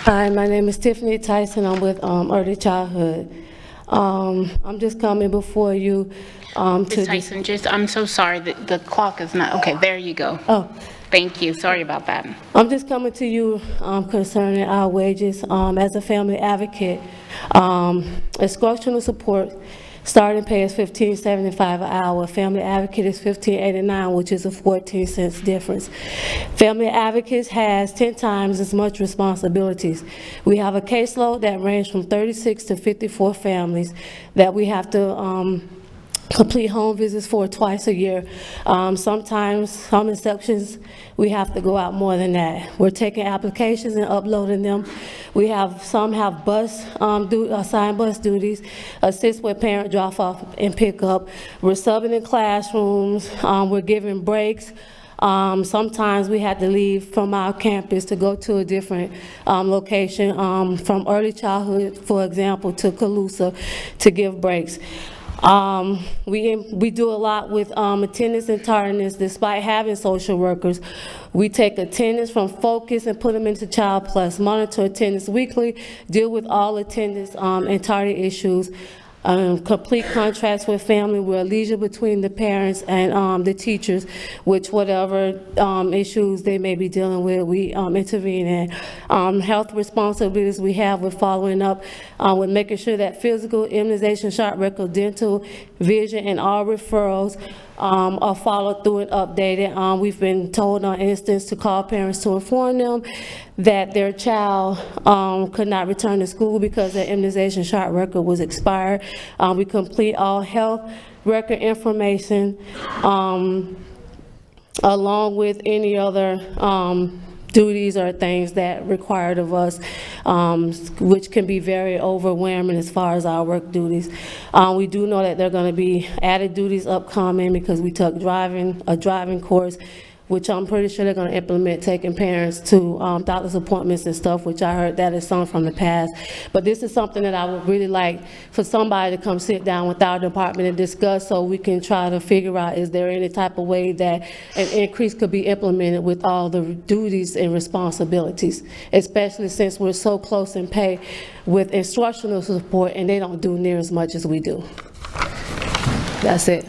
Hi, my name is Tiffany Tyson. I'm with Early Childhood. I'm just coming before you Ms. Tyson, I'm so sorry, the clock is not, okay, there you go. Oh. Thank you, sorry about that. I'm just coming to you concerning our wages. As a family advocate, instructional support starting pay is $15.75 an hour. Family advocate is $15.89, which is a 14-cent difference. Family advocates has 10 times as much responsibilities. We have a caseload that ranges from 36 to 54 families that we have to complete home visits for twice a year. Sometimes, some exceptions, we have to go out more than that. We're taking applications and uploading them. We have, some have assigned bus duties, assist with parent drop-off and pick-up. We're subbing in classrooms. We're giving breaks. Sometimes we had to leave from our campus to go to a different location, from early childhood, for example, to Calusa to give breaks. We do a lot with attendance and tardiness. Despite having social workers, we take attendance from Focus and put them into Child Plus, monitor attendance weekly, deal with all attendance and tardy issues, complete contracts with family where leisure between the parents and the teachers, which whatever issues they may be dealing with, we intervene in. Health responsibilities we have with following up with making sure that physical, immunization, shot record, dental, vision, and all referrals are followed through and updated. We've been told on instance to call parents to inform them that their child could not return to school because their immunization shot record was expired. We complete all health record information along with any other duties or things that required of us, which can be very overwhelming as far as our work duties. We do know that there are going to be added duties upcoming because we took a driving course, which I'm pretty sure they're going to implement, taking parents to doctor's appointments and stuff, which I heard that is some from the past. But this is something that I would really like for somebody to come sit down with our department and discuss so we can try to figure out, is there any type of way that an increase could be implemented with all the duties and responsibilities, especially since we're so close in pay with instructional support and they don't do near as much as we do. That's it.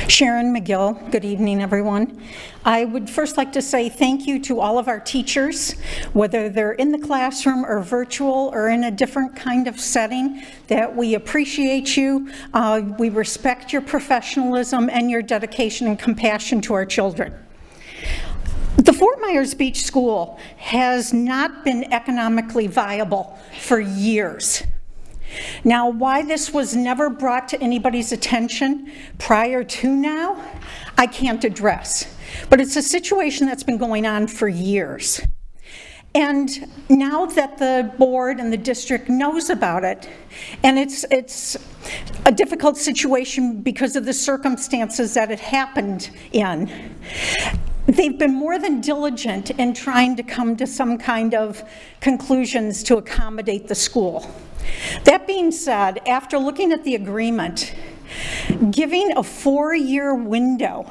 Sharon McGill. Good evening, everyone. I would first like to say thank you to all of our teachers, whether they're in the classroom or virtual or in a different kind of setting, that we appreciate you. We respect your professionalism and your dedication and compassion to our children. The Fort Myers Beach School has not been economically viable for years. Now, why this was never brought to anybody's attention prior to now, I can't address. But it's a situation that's been going on for years. And now that the board and the district knows about it, and it's a difficult situation because of the circumstances that it happened in, they've been more than diligent in trying to come to some kind of conclusions to accommodate the school. That being said, after looking at the agreement, giving a 4-year window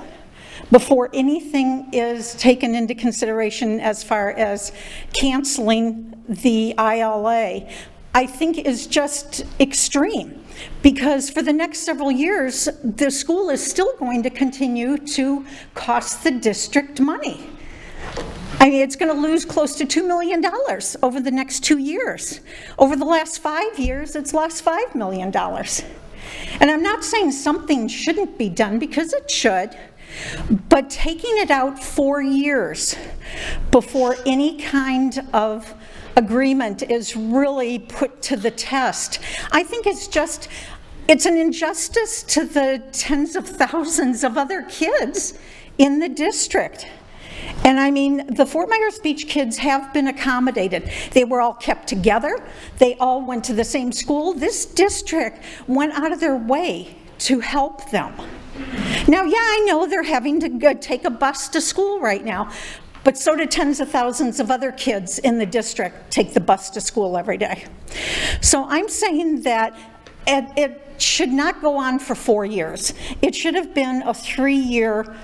before anything is taken into consideration as far as canceling the ILA, I think is just extreme, because for the next several years, the school is still going to continue to cost the district money. I mean, it's going to lose close to $2 million over the next 2 years. Over the last 5 years, it's lost $5 million. And I'm not saying something shouldn't be done, because it should, but taking it out 4 years before any kind of agreement is really put to the test, I think it's an injustice to the tens of thousands of other kids in the district. And I mean, the Fort Myers Beach kids have been accommodated. They were all kept together. They all went to the same school. This district went out of their way to help them. Now, yeah, I know they're having to take a bus to school right now, but so do tens of thousands of other kids in the district take the bus to school every day. So I'm saying that it should not go on for 4 years. It should have been a 3-year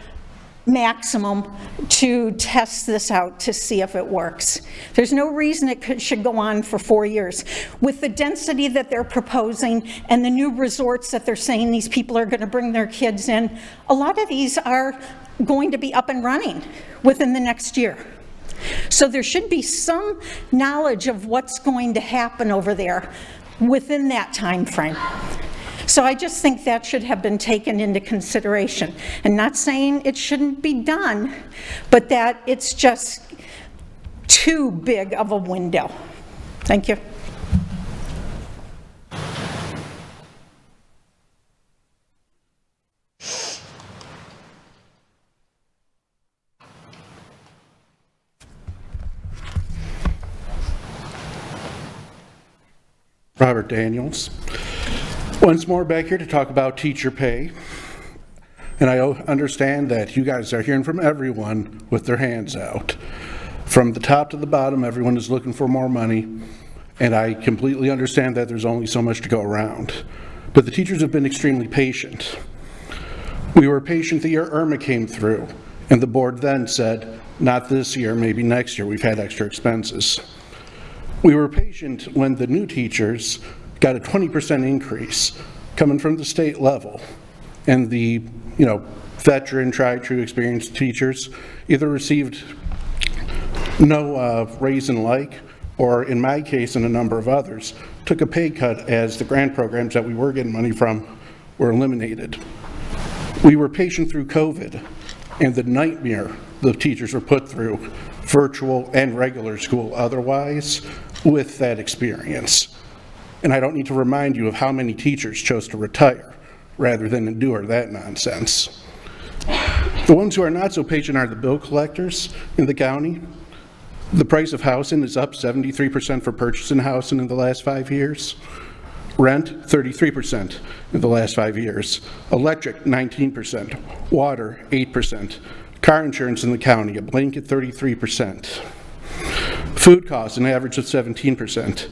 maximum to test this out to see if it works. There's no reason it should go on for 4 years. With the density that they're proposing and the new resorts that they're saying these people are going to bring their kids in, a lot of these are going to be up and running within the next year. So there should be some knowledge of what's going to happen over there within that time frame. So I just think that should have been taken into consideration. And not saying it shouldn't be done, but that it's just too big of a window. Thank you. Robert Daniels. Once more back here to talk about teacher pay. And I understand that you guys are hearing from everyone with their hands out. From the top to the bottom, everyone is looking for more money. And I completely understand that there's only so much to go around. But the teachers have been extremely patient. We were patient the year Irma came through. And the board then said, not this year, maybe next year, we've had extra expenses. We were patient when the new teachers got a 20% increase coming from the state level, and the veteran, tried, true, experienced teachers either received no raise and like, or in my case and a number of others, took a pay cut as the grant programs that we were getting money from were eliminated. We were patient through COVID and the nightmare the teachers were put through, virtual and regular school otherwise, with that experience. And I don't need to remind you of how many teachers chose to retire rather than endure that nonsense. The ones who are not so patient are the bill collectors in the county. The price of housing is up 73% for purchasing housing in the last 5 years. Rent, 33% in the last 5 years. Electric, 19%. Water, 8%. Car insurance in the county, a blanket 33%. Food costs, an average of 17%.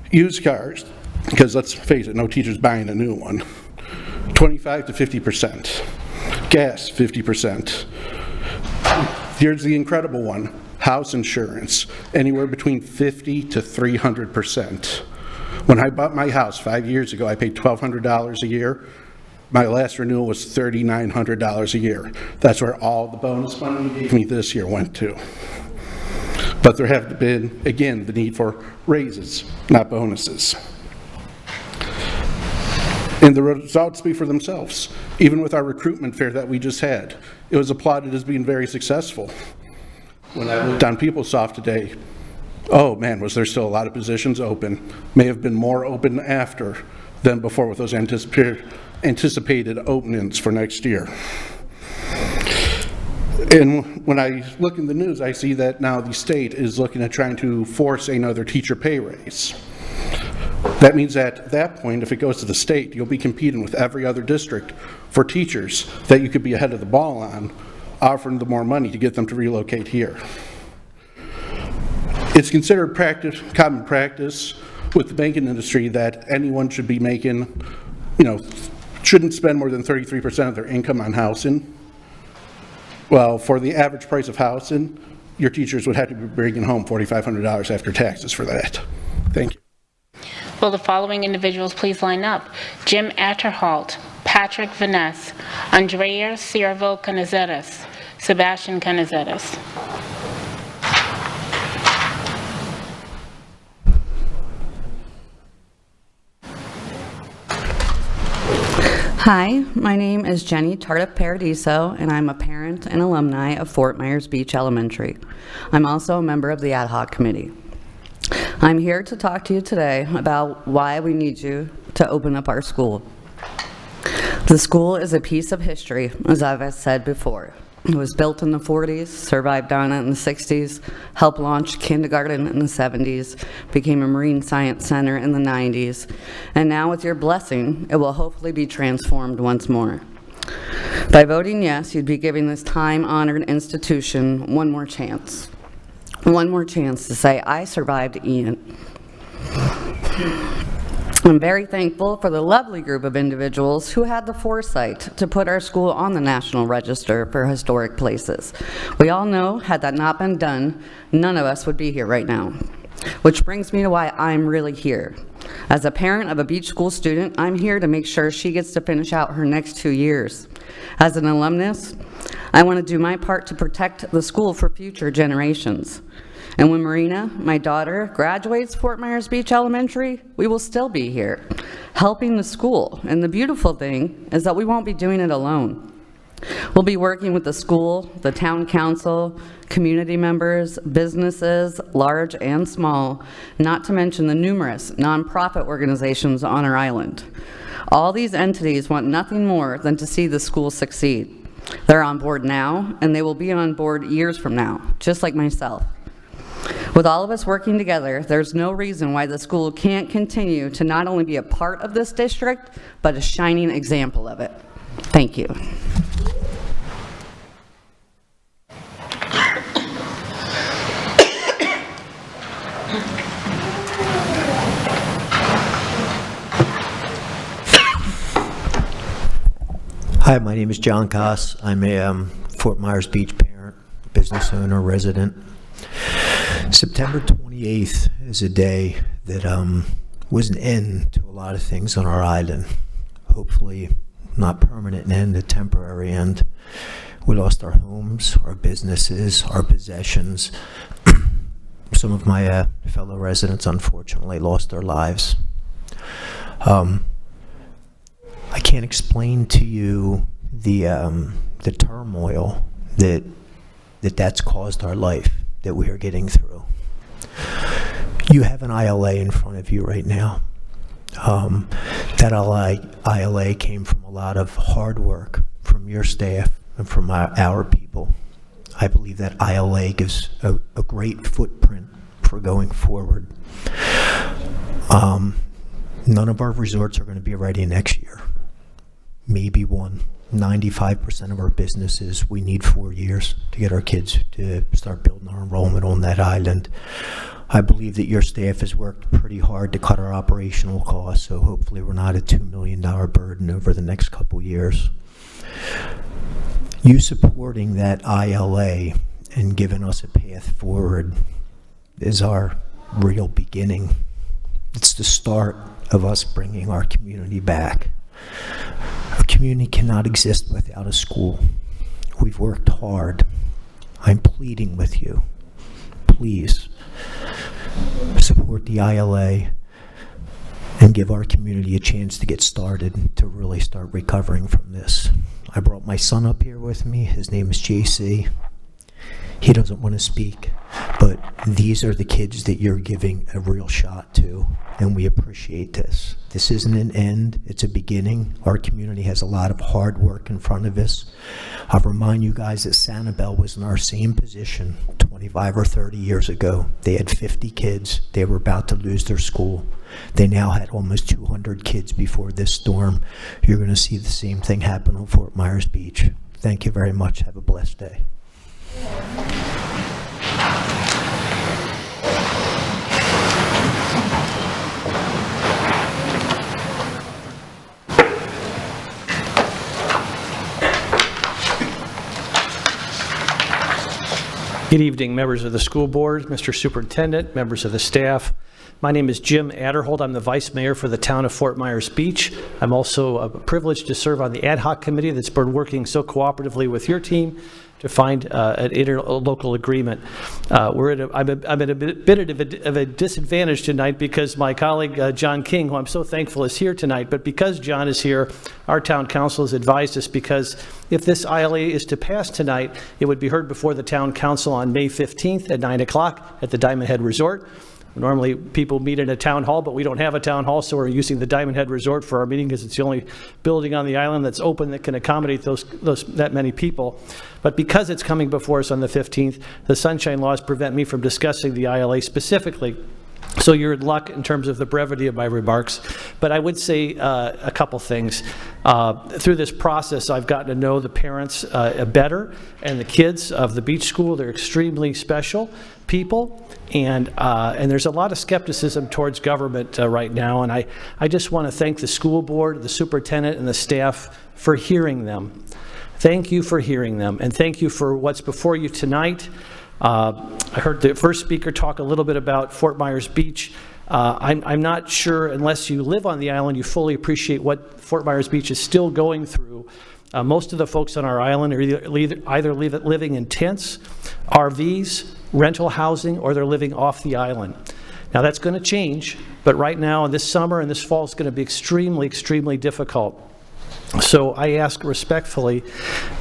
Used cars, because let's face it, no teacher's buying a new one, 25 to 50%. Gas, 50%. Here's the incredible one, house insurance, anywhere between 50 to 300%. When I bought my house 5 years ago, I paid $1,200 a year. My last renewal was $3,900 a year. That's where all the bonus money you gave me this year went to. But there have been, again, the need for raises, not bonuses. And the results speak for themselves. Even with our recruitment fair that we just had, it was applauded as being very successful. When I looked on PeopleSoft today, oh man, was there still a lot of positions open. May have been more open after than before with those anticipated openings for next year. And when I look in the news, I see that now the state is looking at trying to force another teacher pay raise. That means at that point, if it goes to the state, you'll be competing with every other district for teachers that you could be ahead of the ball on, offering them more money to get them to relocate here. It's considered common practice with the banking industry that anyone should be making, shouldn't spend more than 33% of their income on housing. Well, for the average price of housing, your teachers would have to be bringing home $4,500 after taxes for that. Thank you. Will the following individuals please line up? Jim Atterholt, Patrick Vaness, Andrea Ciervo Canizares, Sebastian Canizares. Hi, my name is Jenny Tardif Paradiso, and I'm a parent and alumni of Fort Myers Beach Elementary. I'm also a member of the ad hoc committee. I'm here to talk to you today about why we need you to open up our school. The school is a piece of history, as I've said before. It was built in the 40s, survived on it in the 60s, helped launch kindergarten in the 70s, became a marine science center in the 90s, and now with your blessing, it will hopefully be transformed once more. By voting yes, you'd be giving this time-honored institution one more chance. One more chance to say, I survived Ian. I'm very thankful for the lovely group of individuals who had the foresight to put our school on the National Register for Historic Places. We all know, had that not been done, none of us would be here right now. Which brings me to why I'm really here. As a parent of a beach school student, I'm here to make sure she gets to finish out her next 2 years. As an alumnus, I want to do my part to protect the school for future generations. And when Marina, my daughter, graduates Fort Myers Beach Elementary, we will still be here, helping the school. And the beautiful thing is that we won't be doing it alone. We'll be working with the school, the town council, community members, businesses, large and small, not to mention the numerous nonprofit organizations on our island. All these entities want nothing more than to see the school succeed. They're on board now, and they will be on board years from now, just like myself. With all of us working together, there's no reason why the school can't continue to not only be a part of this district, but a shining example of it. Thank you. Hi, my name is John Koss. I'm a Fort Myers Beach parent, business owner, resident. September 28th is a day that was an end to a lot of things on our island. Hopefully not permanent end, a temporary end. We lost our homes, our businesses, our possessions. Some of my fellow residents unfortunately lost their lives. I can't explain to you the turmoil that's caused our life, that we are getting through. You have an ILA in front of you right now. That ILA came from a lot of hard work from your staff and from our people. I believe that ILA gives a great footprint for going forward. None of our resorts are going to be ready next year. Maybe one. 95% of our businesses, we need 4 years to get our kids to start building our enrollment on that island. I believe that your staff has worked pretty hard to cut our operational costs, so hopefully we're not a $2 million burden over the next couple years. You supporting that ILA and giving us a path forward is our real beginning. It's the start of us bringing our community back. A community cannot exist without a school. We've worked hard. I'm pleading with you. Please support the ILA and give our community a chance to get started, to really start recovering from this. I brought my son up here with me. His name is JC. He doesn't want to speak, but these are the kids that you're giving a real shot to, and we appreciate this. This isn't an end, it's a beginning. Our community has a lot of hard work in front of us. I'll remind you guys that Sanibel was in our same position 25 or 30 years ago. They had 50 kids. They were about to lose their school. They now had almost 200 kids before this storm. You're going to see the same thing happen on Fort Myers Beach. Thank you very much. Have a blessed day. Good evening, members of the school board, Mr. Superintendent, members of the staff. My name is Jim Adderhold. I'm the Vice Mayor for the town of Fort Myers Beach. I'm also privileged to serve on the ad hoc committee that's been working so cooperatively with your team to find an interlocal agreement. I'm at a bit of a disadvantage tonight because my colleague John King, who I'm so thankful is here tonight, but because John is here, our town council has advised us, because if this ILA is to pass tonight, it would be heard before the town council on May 15th at 9 o'clock at the Diamond Head Resort. Normally people meet in a town hall, but we don't have a town hall, so we're using the Diamond Head Resort for our meeting because it's the only building on the island that's open that can accommodate that many people. But because it's coming before us on the 15th, the sunshine laws prevent me from discussing the ILA specifically. So you're in luck in terms of the brevity of my remarks, but I would say a couple things. Through this process, I've gotten to know the parents better and the kids of the beach school. They're extremely special people, and there's a lot of skepticism towards government right now, and I just want to thank the school board, the superintendent, and the staff for hearing them. Thank you for hearing them, and thank you for what's before you tonight. I heard the first speaker talk a little bit about Fort Myers Beach. I'm not sure, unless you live on the island, you fully appreciate what Fort Myers Beach is still going through. Most of the folks on our island are either living in tents, RVs, rental housing, or they're living off the island. Now that's going to change, but right now, this summer and this fall is going to be extremely, extremely difficult. So I ask respectfully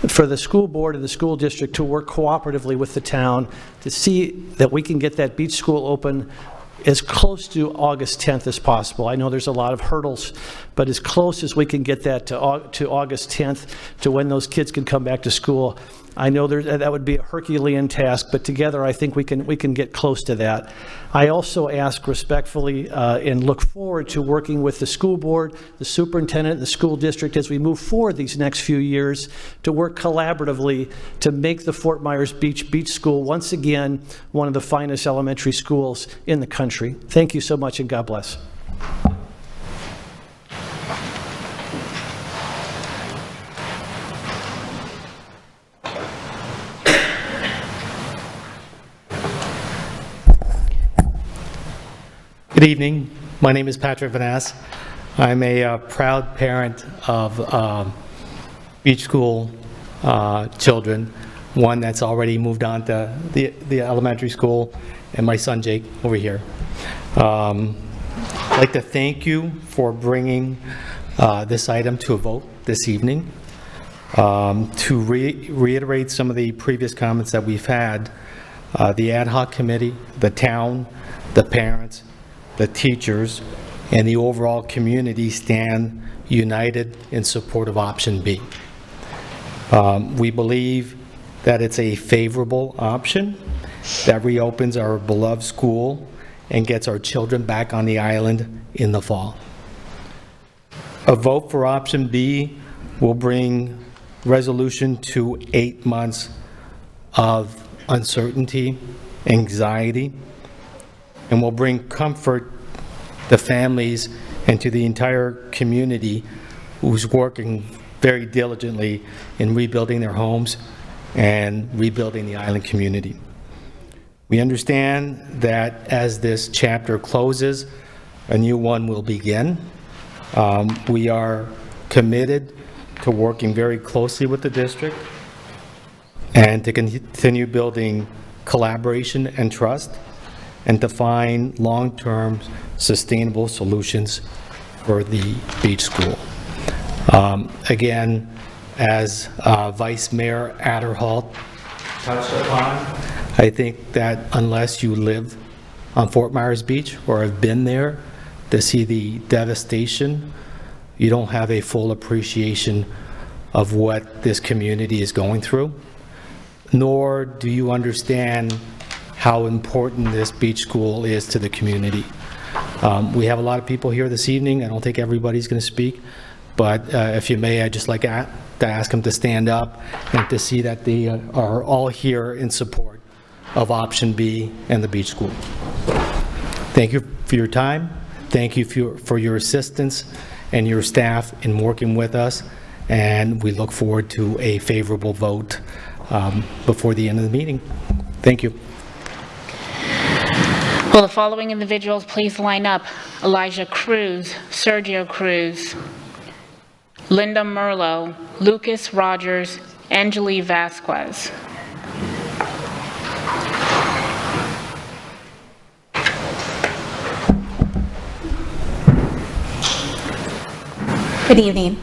for the school board and the school district to work cooperatively with the town to see that we can get that beach school open as close to August 10th as possible. I know there's a lot of hurdles, but as close as we can get that to August 10th, to when those kids can come back to school. I know that would be a Herculean task, but together I think we can get close to that. I also ask respectfully and look forward to working with the school board, the superintendent, and the school district as we move forward these next few years to work collaboratively to make the Fort Myers Beach School once again one of the finest elementary schools in the country. Thank you so much, and God bless. Good evening. My name is Patrick Vanass. I'm a proud parent of beach school children, one that's already moved on to the elementary school, and my son Jake over here. I'd like to thank you for bringing this item to a vote this evening. To reiterate some of the previous comments that we've had, the ad hoc committee, the town, the parents, the teachers, and the overall community stand united in support of option B. We believe that it's a favorable option that reopens our beloved school and gets our children back on the island in the fall. A vote for option B will bring resolution to 8 months of uncertainty, anxiety, and will bring comfort to families and to the entire community who's working very diligently in rebuilding their homes and rebuilding the island community. We understand that as this chapter closes, a new one will begin. We are committed to working very closely with the district and to continue building collaboration and trust, and to find long-term sustainable solutions for the beach school. Again, as Vice Mayor Adderholt touched upon, I think that unless you live on Fort Myers Beach or have been there to see the devastation, you don't have a full appreciation of what this community is going through, nor do you understand how important this beach school is to the community. We have a lot of people here this evening. I don't think everybody's going to speak, but if you may, I'd just like to ask them to stand up and to see that they are all here in support of option B and the beach school. Thank you for your time. Thank you for your assistance and your staff in working with us, and we look forward to a favorable vote before the end of the meeting. Thank you. Will the following individuals please line up? Elijah Cruz, Sergio Cruz, Linda Merlo, Lucas Rogers, Angeli Vasquez. Good evening.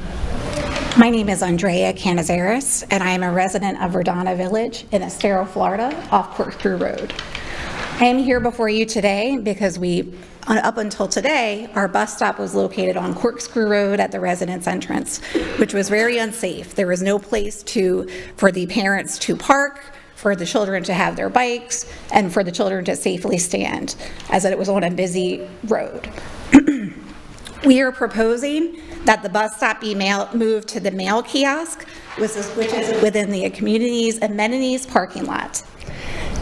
My name is Andrea Canizares, and I am a resident of Verdana Village in Estero, Florida, off Corkscrew Road. I am here before you today because up until today, our bus stop was located on Corkscrew Road at the residence entrance, which was very unsafe. There was no place for the parents to park, for the children to have their bikes, and for the children to safely stand, as it was on a busy road. We are proposing that the bus stop be moved to the mail kiosk, which is within the community's amenities parking lot.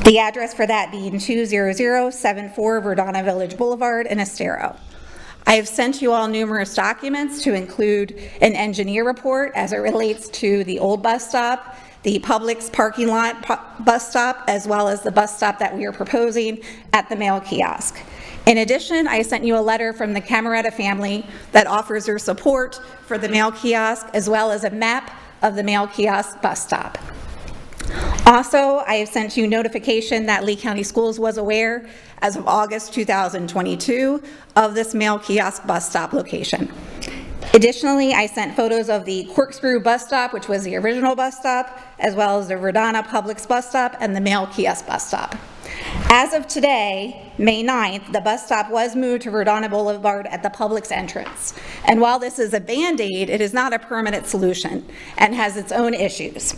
The address for that being 20074 Verdana Village Boulevard in Estero. I have sent you all numerous documents to include an engineer report as it relates to the old bus stop, the Publix parking lot bus stop, as well as the bus stop that we are proposing at the mail kiosk. In addition, I sent you a letter from the Camerata family that offers their support for the mail kiosk, as well as a map of the mail kiosk bus stop. Also, I have sent you notification that Lee County Schools was aware as of August 2022 of this mail kiosk bus stop location. Additionally, I sent photos of the Corkscrew bus stop, which was the original bus stop, as well as the Verdana Publix bus stop and the mail kiosk bus stop. As of today, May 9th, the bus stop was moved to Verdana Boulevard at the Publix entrance. And while this is a Band-Aid, it is not a permanent solution and has its own issues.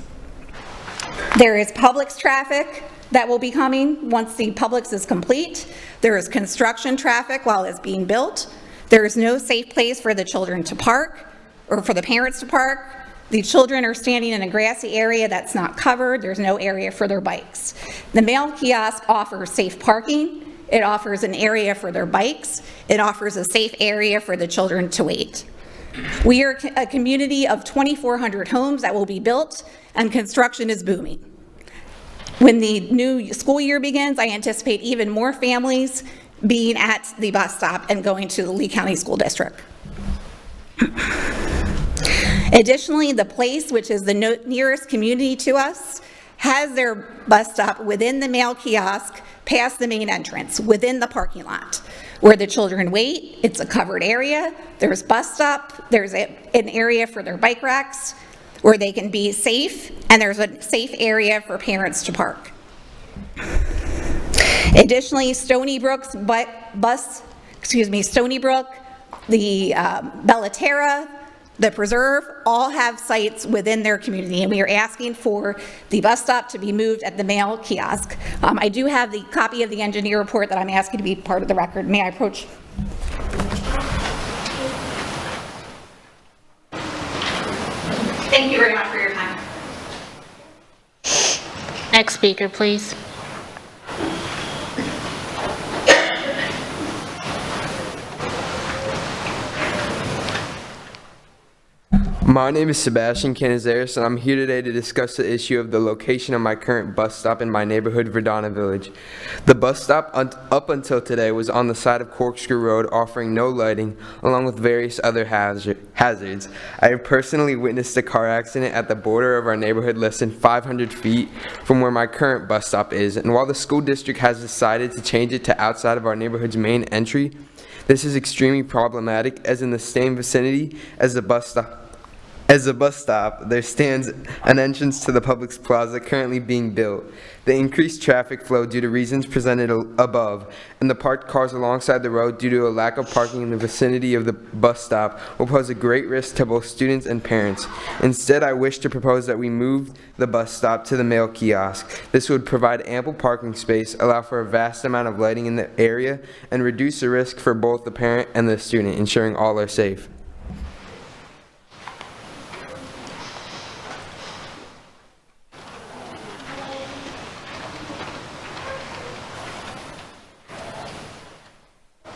There is Publix traffic that will be coming once the Publix is complete. There is construction traffic while it's being built. There is no safe place for the children to park or for the parents to park. The children are standing in a grassy area that's not covered. There's no area for their bikes. The mail kiosk offers safe parking. It offers an area for their bikes. It offers a safe area for the children to wait. We are a community of 2,400 homes that will be built, and construction is booming. When the new school year begins, I anticipate even more families being at the bus stop and going to the Lee County School District. Additionally, the Place, which is the nearest community to us, has their bus stop within the mail kiosk past the main entrance, within the parking lot, where the children wait. It's a covered area. There's bus stop. There's an area for their bike racks where they can be safe, and there's a safe area for parents to park. Additionally, Stony Brook, the Bellaterra, the Preserve, all have sites within their community, and we are asking for the bus stop to be moved at the mail kiosk. I do have the copy of the engineer report that I'm asking to be part of the record. May I approach? Thank you very much for your time. Next speaker, please. My name is Sebastian Canizares, and I'm here today to discuss the issue of the location of my current bus stop in my neighborhood, Verdana Village. The bus stop up until today was on the side of Corkscrew Road, offering no lighting, along with various other hazards. I have personally witnessed a car accident at the border of our neighborhood less than 500 feet from where my current bus stop is, and while the school district has decided to change it to outside of our neighborhood's main entry, this is extremely problematic, as in the same vicinity as the bus stop, there stands an entrance to the Publix Plaza currently being built. The increased traffic flow due to reasons presented above, and the parked cars alongside the road due to a lack of parking in the vicinity of the bus stop will pose a great risk to both students and parents. Instead, I wish to propose that we move the bus stop to the mail kiosk. This would provide ample parking space, allow for a vast amount of lighting in the area, and reduce the risk for both the parent and the student, ensuring all are safe.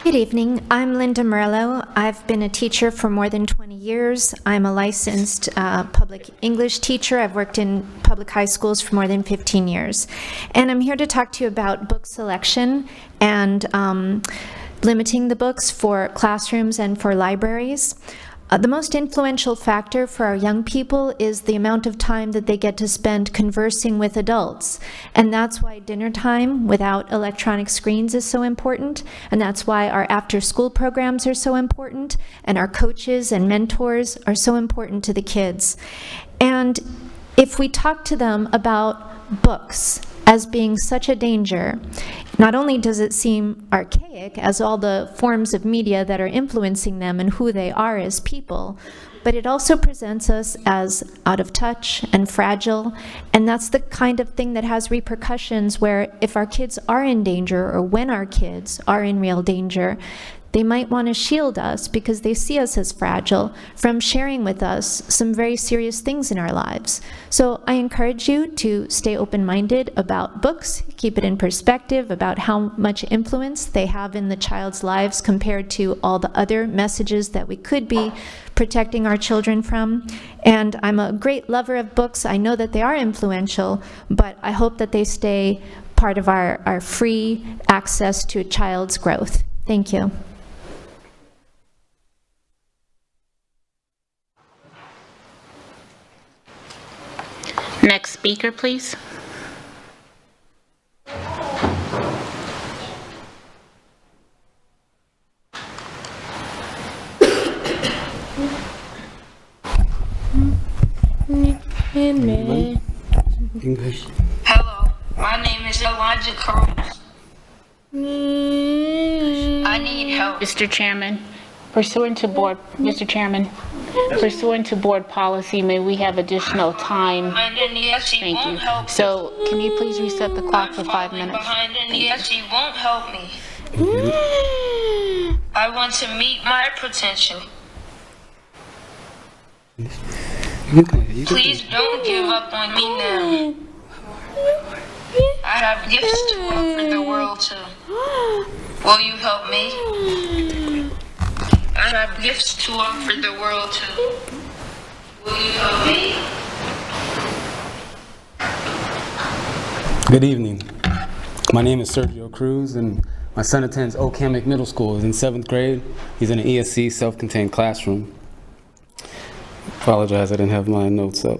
Good evening. I'm Linda Murillo. I've been a teacher for more than 20 years. I'm a licensed public English teacher. I've worked in public high schools for more than 15 years. And I'm here to talk to you about book selection and limiting the books for classrooms and for libraries. The most influential factor for our young people is the amount of time that they get to spend conversing with adults. And that's why dinner time without electronic screens is so important. And that's why our after-school programs are so important. And our coaches and mentors are so important to the kids. And if we talk to them about books as being such a danger, not only does it seem archaic as all the forms of media that are influencing them and who they are as people, but it also presents us as out of touch and fragile, and that's the kind of thing that has repercussions where if our kids are in danger or when our kids are in real danger, they might want to shield us because they see us as fragile from sharing with us some very serious things in our lives. So I encourage you to stay open-minded about books, keep it in perspective about how much influence they have in the child's lives compared to all the other messages that we could be protecting our children from. And I'm a great lover of books. I know that they are influential, but I hope that they stay part of our free access to a child's growth. Thank you. Next speaker, please. English. Hello, my name is Elijah Cruz. I need help. Mr. Chairman, pursuant to board policy, may we have additional time? Thank you. So, can you please reset the clock for 5 minutes? Behind and yes, he won't help me. I want to meet my potential. Please don't give up on me now. I have gifts to offer the world to. Will you help me? I have gifts to offer the world to. Will you help me? Good evening. My name is Sergio Cruz, and my son attends Oak Middle School. He's in 7th grade. He's in an ESC self-contained classroom. Apologize, I didn't have my notes up.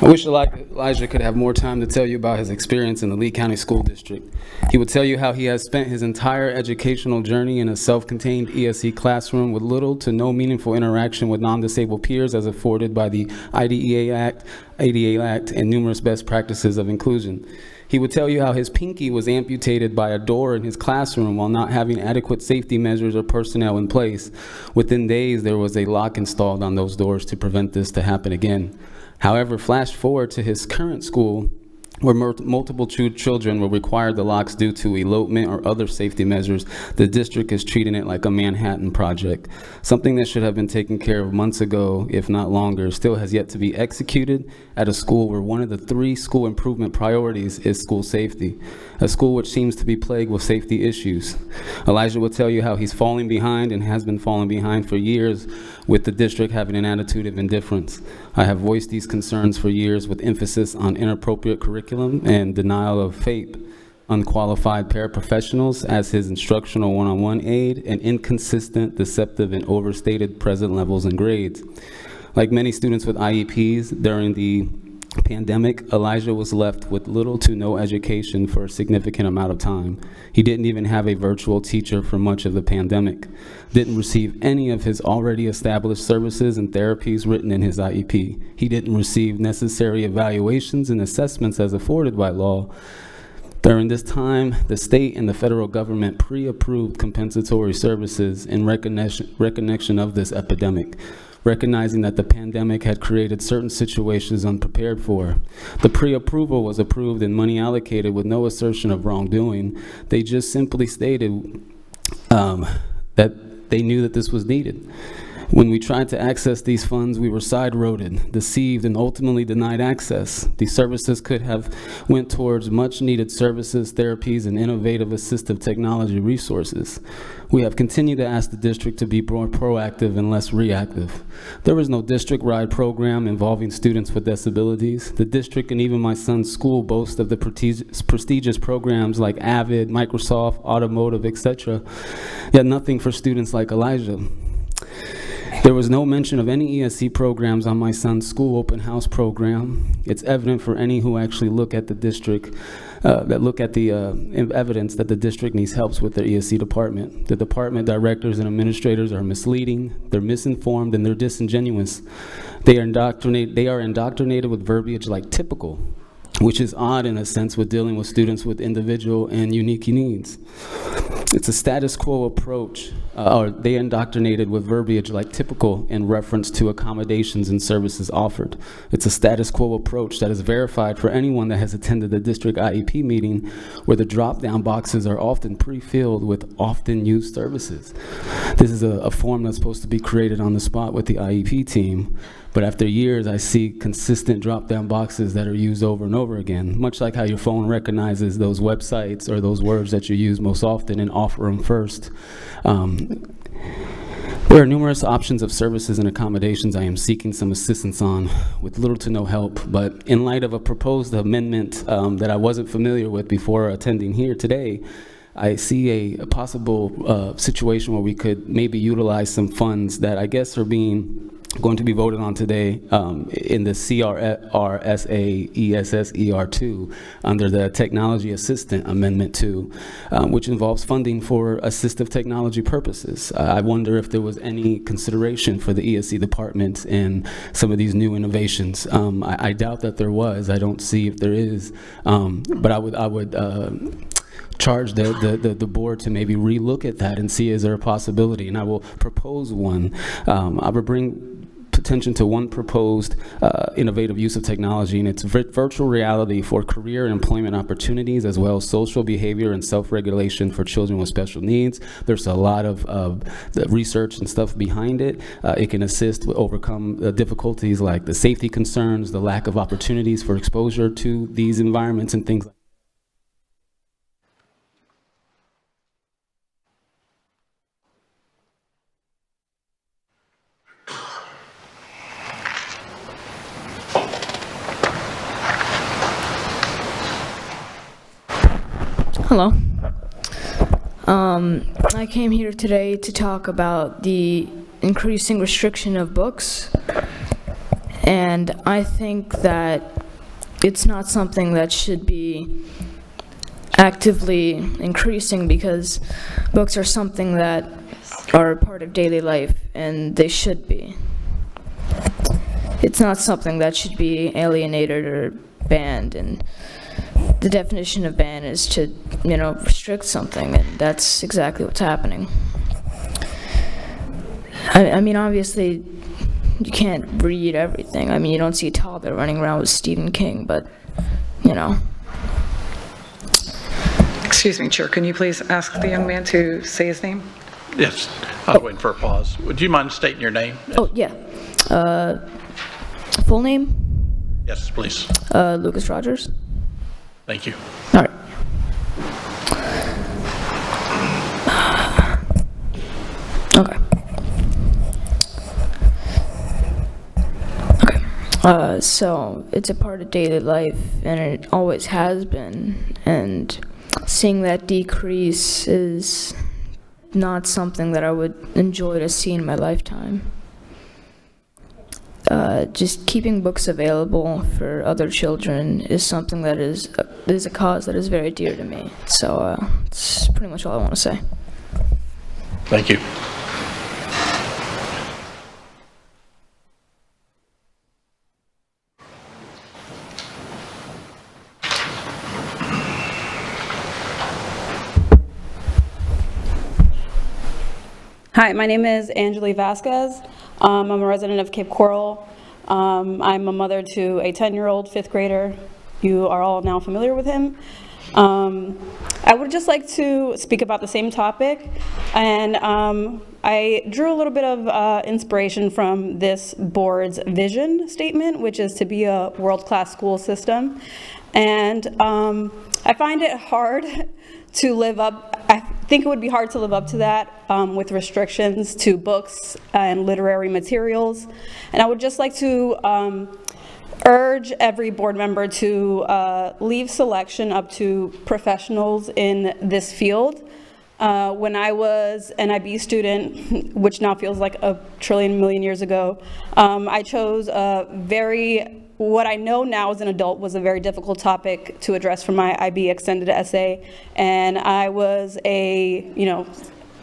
I wish Elijah could have more time to tell you about his experience in the Lee County School District. He would tell you how he has spent his entire educational journey in a self-contained ESC classroom with little to no meaningful interaction with non-disabled peers as afforded by the IDEA Act, ADA Act, and numerous best practices of inclusion. He would tell you how his pinky was amputated by a door in his classroom while not having adequate safety measures or personnel in place. Within days, there was a lock installed on those doors to prevent this to happen again. However, flash forward to his current school, where multiple children were required the locks due to elopement or other safety measures. The district is treating it like a Manhattan Project. Something that should have been taken care of months ago, if not longer, still has yet to be executed at a school where one of the 3 school improvement priorities is school safety, a school which seems to be plagued with safety issues. Elijah will tell you how he's falling behind and has been falling behind for years, with the district having an attitude of indifference. I have voiced these concerns for years with emphasis on inappropriate curriculum and denial of FAPE, unqualified paraprofessionals as his instructional one-on-one aid, and inconsistent, deceptive, and overstated present levels and grades. Like many students with IEPs during the pandemic, Elijah was left with little to no education for a significant amount of time. He didn't even have a virtual teacher for much of the pandemic, didn't receive any of his already established services and therapies written in his IEP. He didn't receive necessary evaluations and assessments as afforded by law. During this time, the state and the federal government pre-approved compensatory services in recognition of this epidemic, recognizing that the pandemic had created certain situations unprepared for. The pre-approval was approved and money allocated with no assertion of wrongdoing. They just simply stated that they knew that this was needed. When we tried to access these funds, we were side-roaded, deceived, and ultimately denied access. These services could have went towards much-needed services, therapies, and innovative assistive technology resources. We have continued to ask the district to be more proactive and less reactive. There was no district-wide program involving students with disabilities. The district and even my son's school boast of the prestigious programs like AVID, Microsoft, Automotive, etc., yet nothing for students like Elijah. There was no mention of any ESC programs on my son's school open house program. It's evident for any who actually look at the district, evidence that the district needs help with their ESC department. The department directors and administrators are misleading, they're misinformed, and they're disingenuous. They are indoctrinated with verbiage like typical, which is odd in a sense with dealing with students with individual and unique needs. It's a status quo approach, or they indoctrinated with verbiage like typical in reference to accommodations and services offered. It's a status quo approach that is verified for anyone that has attended the district IEP meeting, where the drop-down boxes are often pre-filled with often used services. This is a form that's supposed to be created on the spot with the IEP team, but after years, I see consistent drop-down boxes that are used over and over again, much like how your phone recognizes those websites or those words that you use most often and offer them first. There are numerous options of services and accommodations I am seeking some assistance on with little to no help, but in light of a proposed amendment that I wasn't familiar with before attending here today, I see a possible situation where we could maybe utilize some funds that I guess are going to be voted on today in the CRRSAESSER2 under the Technology Assistant Amendment 2, which involves funding for assistive technology purposes. I wonder if there was any consideration for the ESC department in some of these new innovations. I doubt that there was. I don't see if there is, but I would charge the board to maybe relook at that and see is there a possibility, and I will propose one. I will bring attention to one proposed innovative use of technology, and it's virtual reality for career and employment opportunities, as well as social behavior and self-regulation for children with special needs. There's a lot of the research and stuff behind it. It can assist with overcome difficulties like the safety concerns, the lack of opportunities for exposure to these environments and things like that. Hello. I came here today to talk about the increasing restriction of books, and I think that it's not something that should be actively increasing, because books are something that are a part of daily life, and they should be. It's not something that should be alienated or banned, and the definition of ban is to, restrict something, and that's exactly what's happening. I mean, obviously, you can't read everything. I mean, you don't see a toddler running around with Stephen King, but, Excuse me, Chair, can you please ask the young man to say his name? Yes, I was waiting for a pause. Would you mind stating your name? Oh, yeah. Full name? Yes, please. Lucas Rogers. Thank you. All right. Okay. So it's a part of daily life, and it always has been, and seeing that decrease is not something that I would enjoy to see in my lifetime. Just keeping books available for other children is something that is a cause that is very dear to me. So it's pretty much all I want to say. Thank you. Hi, my name is Angeli Vasquez. I'm a resident of Cape Coral. I'm a mother to a 10-year-old fifth grader. You are all now familiar with him. I would just like to speak about the same topic, and I drew a little bit of inspiration from this board's vision statement, which is to be a world-class school system. And I find it hard to live up, I think it would be hard to live up to that with restrictions to books and literary materials. And I would just like to urge every board member to leave selection up to professionals in this field. When I was an IB student, which now feels like a trillion million years ago, I chose what I know now as an adult was a very difficult topic to address for my IB extended essay, and I was a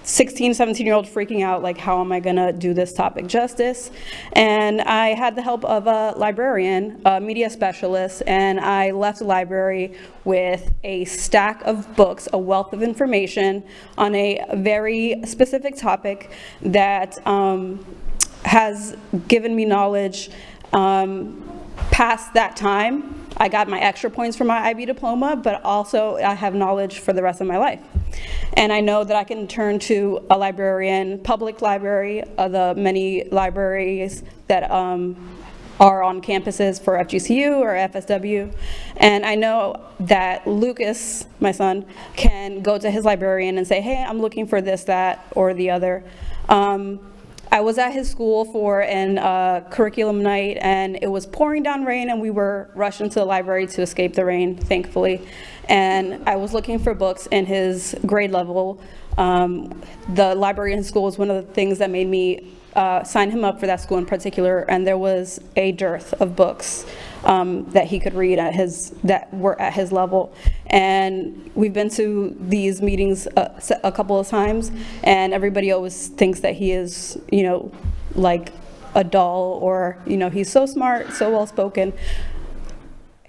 16, 17-year-old freaking out, like, how am I gonna do this topic justice? And I had the help of a librarian, a media specialist, and I left the library with a stack of books, a wealth of information on a very specific topic that has given me knowledge past that time. I got my extra points for my IB diploma, but also I have knowledge for the rest of my life. And I know that I can turn to a librarian, public library, the many libraries that are on campuses for FGCU or FSW. And I know that Lucas, my son, can go to his librarian and say, hey, I'm looking for this, that, or the other. I was at his school for an curriculum night, and it was pouring down rain, and we were rushed into the library to escape the rain, thankfully. And I was looking for books in his grade level. The library in his school was one of the things that made me sign him up for that school in particular, and there was a dearth of books that he could read that were at his level. And we've been to these meetings a couple of times, and everybody always thinks that he is, you know, like a doll, or, you know, he's so smart, so well-spoken.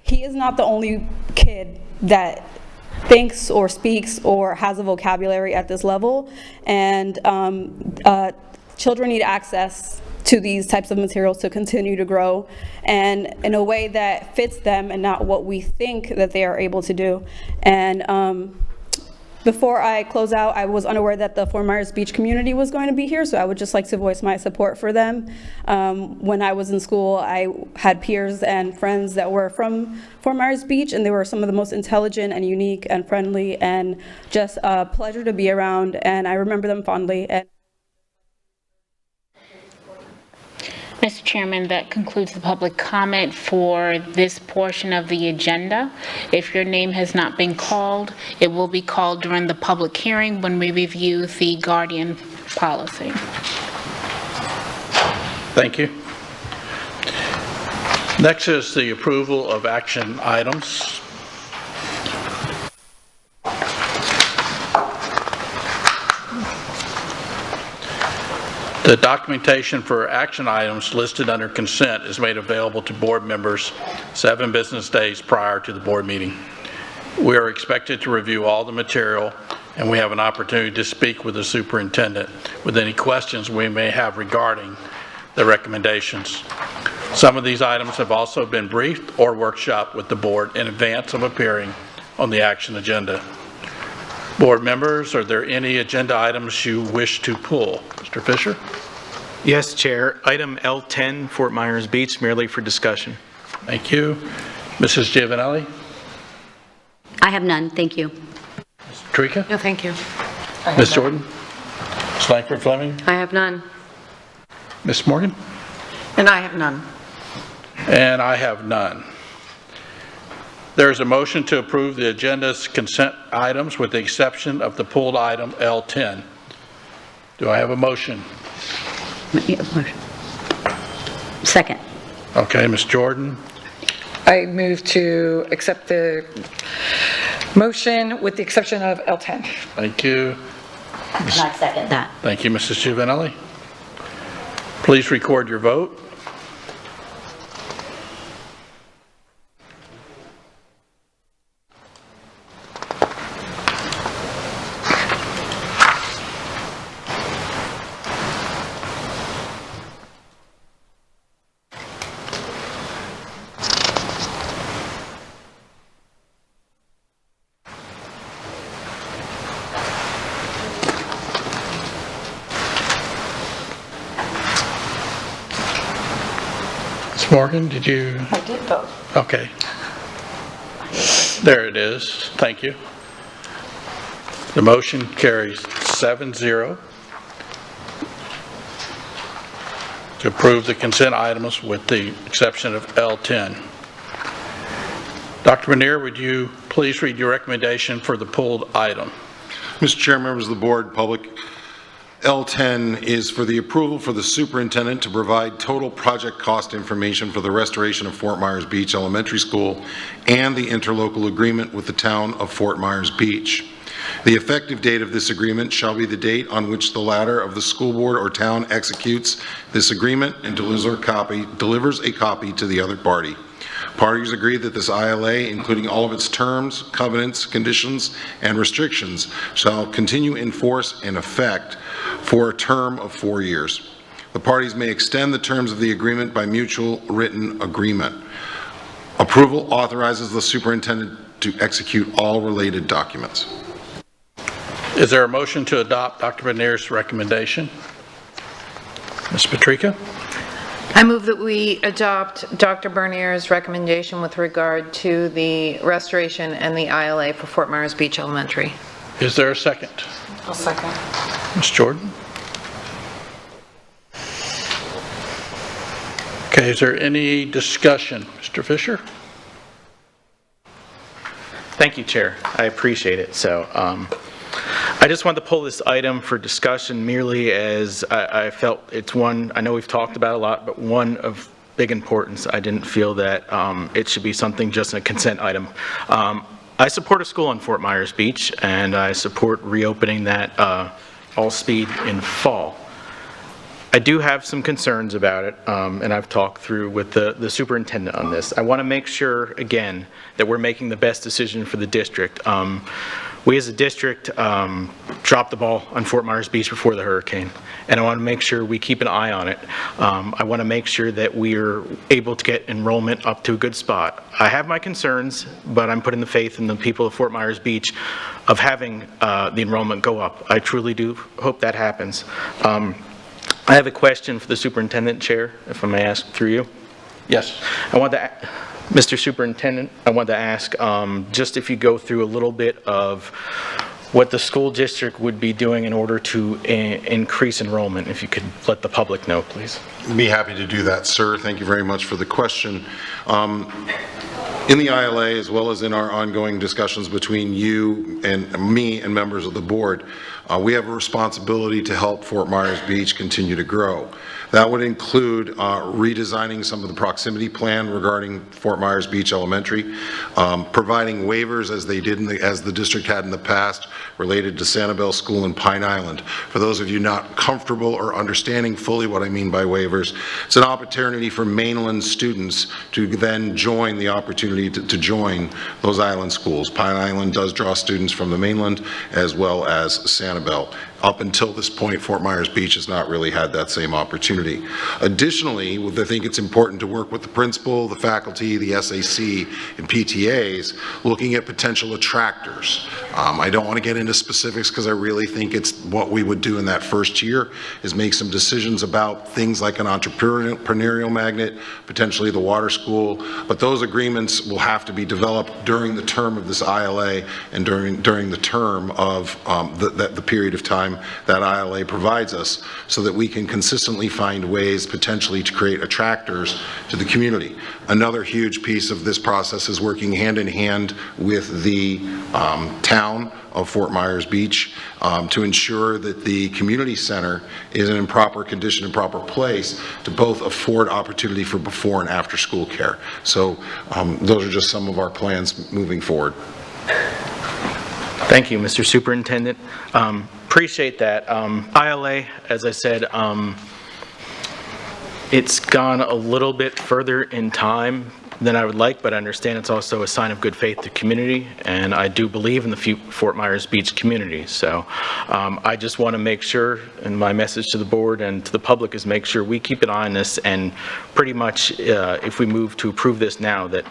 He is not the only kid that thinks or speaks or has a vocabulary at this level, and children need access to these types of materials to continue to grow, and in a way that fits them and not what we think that they are able to do. And before I close out, I was unaware that the Fort Myers Beach community was going to be here, so I would just like to voice my support for them. When I was in school, I had peers and friends that were from Fort Myers Beach, and they were some of the most intelligent and unique and friendly, and just a pleasure to be around, and I remember them fondly. Mr. Chairman, that concludes the public comment for this portion of the agenda. If your name has not been called, it will be called during the public hearing when we review the Guardian policy. Thank you. Next is the approval of action items. The documentation for action items listed under consent is made available to board members 7 business days prior to the board meeting. We are expected to review all the material, and we have an opportunity to speak with the superintendent with any questions we may have regarding the recommendations. Some of these items have also been briefed or workshopped with the board in advance of appearing on the action agenda. Board members, are there any agenda items you wish to pull? Mr. Fisher? Yes, Chair. Item L10, Fort Myers Beach, merely for discussion. Thank you. Mrs. Giovanelli? I have none, thank you. Ms. Trika? No, thank you. Ms. Jordan? Ms. Langford Fleming? I have none. Ms. Morgan? And I have none. And I have none. There is a motion to approve the agenda's consent items with the exception of the pulled item L10. Do I have a motion? Second. Okay, Ms. Jordan. I move to accept the motion with the exception of L10. Thank you. And I second that. Thank you, Mrs. Giovanelli. Please record your vote. Morgan, did you? I did vote. Okay. There it is. Thank you. The motion carries 7-0 to approve the consent items with the exception of L10. Dr. Manier, would you please read your recommendation for the pulled item? Mr. Chair, members of the board, public, L10 is for the approval for the superintendent to provide total project cost information for the restoration of Fort Myers Beach Elementary School and the interlocal agreement with the town of Fort Myers Beach. The effective date of this agreement shall be the date on which the latter of the school board or town executes this agreement and delivers a copy to the other party. Parties agree that this ILA, including all of its terms, covenants, conditions, and restrictions, shall continue in force and effect for a term of 4 years. The parties may extend the terms of the agreement by mutual written agreement. Approval authorizes the superintendent to execute all related documents. Is there a motion to adopt Dr. Benier's recommendation? Ms. Patrica? I move that we adopt Dr. Bernier's recommendation with regard to the restoration and the ILA for Fort Myers Beach Elementary. Is there a second? I'll second. Ms. Jordan? Okay, is there any discussion? Mr. Fisher? Thank you, Chair. I appreciate it. So I just wanted to pull this item for discussion merely as I felt it's one, I know we've talked about a lot, but one of big importance. I didn't feel that it should be something just in a consent item. I support a school on Fort Myers Beach, and I support reopening that all speed in fall. I do have some concerns about it, and I've talked through with the superintendent on this. I want to make sure, again, that we're making the best decision for the district. We as a district dropped the ball on Fort Myers Beach before the hurricane, and I want to make sure we keep an eye on it. I want to make sure that we're able to get enrollment up to a good spot. I have my concerns, but I'm putting the faith in the people of Fort Myers Beach of having the enrollment go up. I truly do hope that happens. I have a question for the superintendent, Chair, if I may ask through you. Yes. Mr. Superintendent, I want to ask just if you go through a little bit of what the school district would be doing in order to increase enrollment, if you could let the public know, please. I'd be happy to do that, sir. Thank you very much for the question. In the ILA, as well as in our ongoing discussions between you and me and members of the board, we have a responsibility to help Fort Myers Beach continue to grow. That would include redesigning some of the proximity plan regarding Fort Myers Beach Elementary, providing waivers as they did as the district had in the past related to Sanibel School and Pine Island. For those of you not comfortable or understanding fully what I mean by waivers, it's an opportunity for mainland students to then join the opportunity to join those island schools. Pine Island does draw students from the mainland as well as Sanibel. Up until this point, Fort Myers Beach has not really had that same opportunity. Additionally, I think it's important to work with the principal, the faculty, the SAC, and PTAs looking at potential attractors. I don't want to get into specifics because I really think it's what we would do in that first year is make some decisions about things like an entrepreneurial magnet, potentially the water school, but those agreements will have to be developed during the term of this ILA and during the term of the period of time that ILA provides us so that we can consistently find ways potentially to create attractors to the community. Another huge piece of this process is working hand in hand with the town of Fort Myers Beach to ensure that the community center is in proper condition and proper place to both afford opportunity for before and after school care. So those are just some of our plans moving forward. Thank you, Mr. Superintendent. Appreciate that. ILA, as I said, it's gone a little bit further in time than I would like, but I understand it's also a sign of good faith to community, and I do believe in the Fort Myers Beach community. So I just want to make sure, and my message to the board and to the public is make sure we keep an eye on this, and pretty much if we move to approve this now, that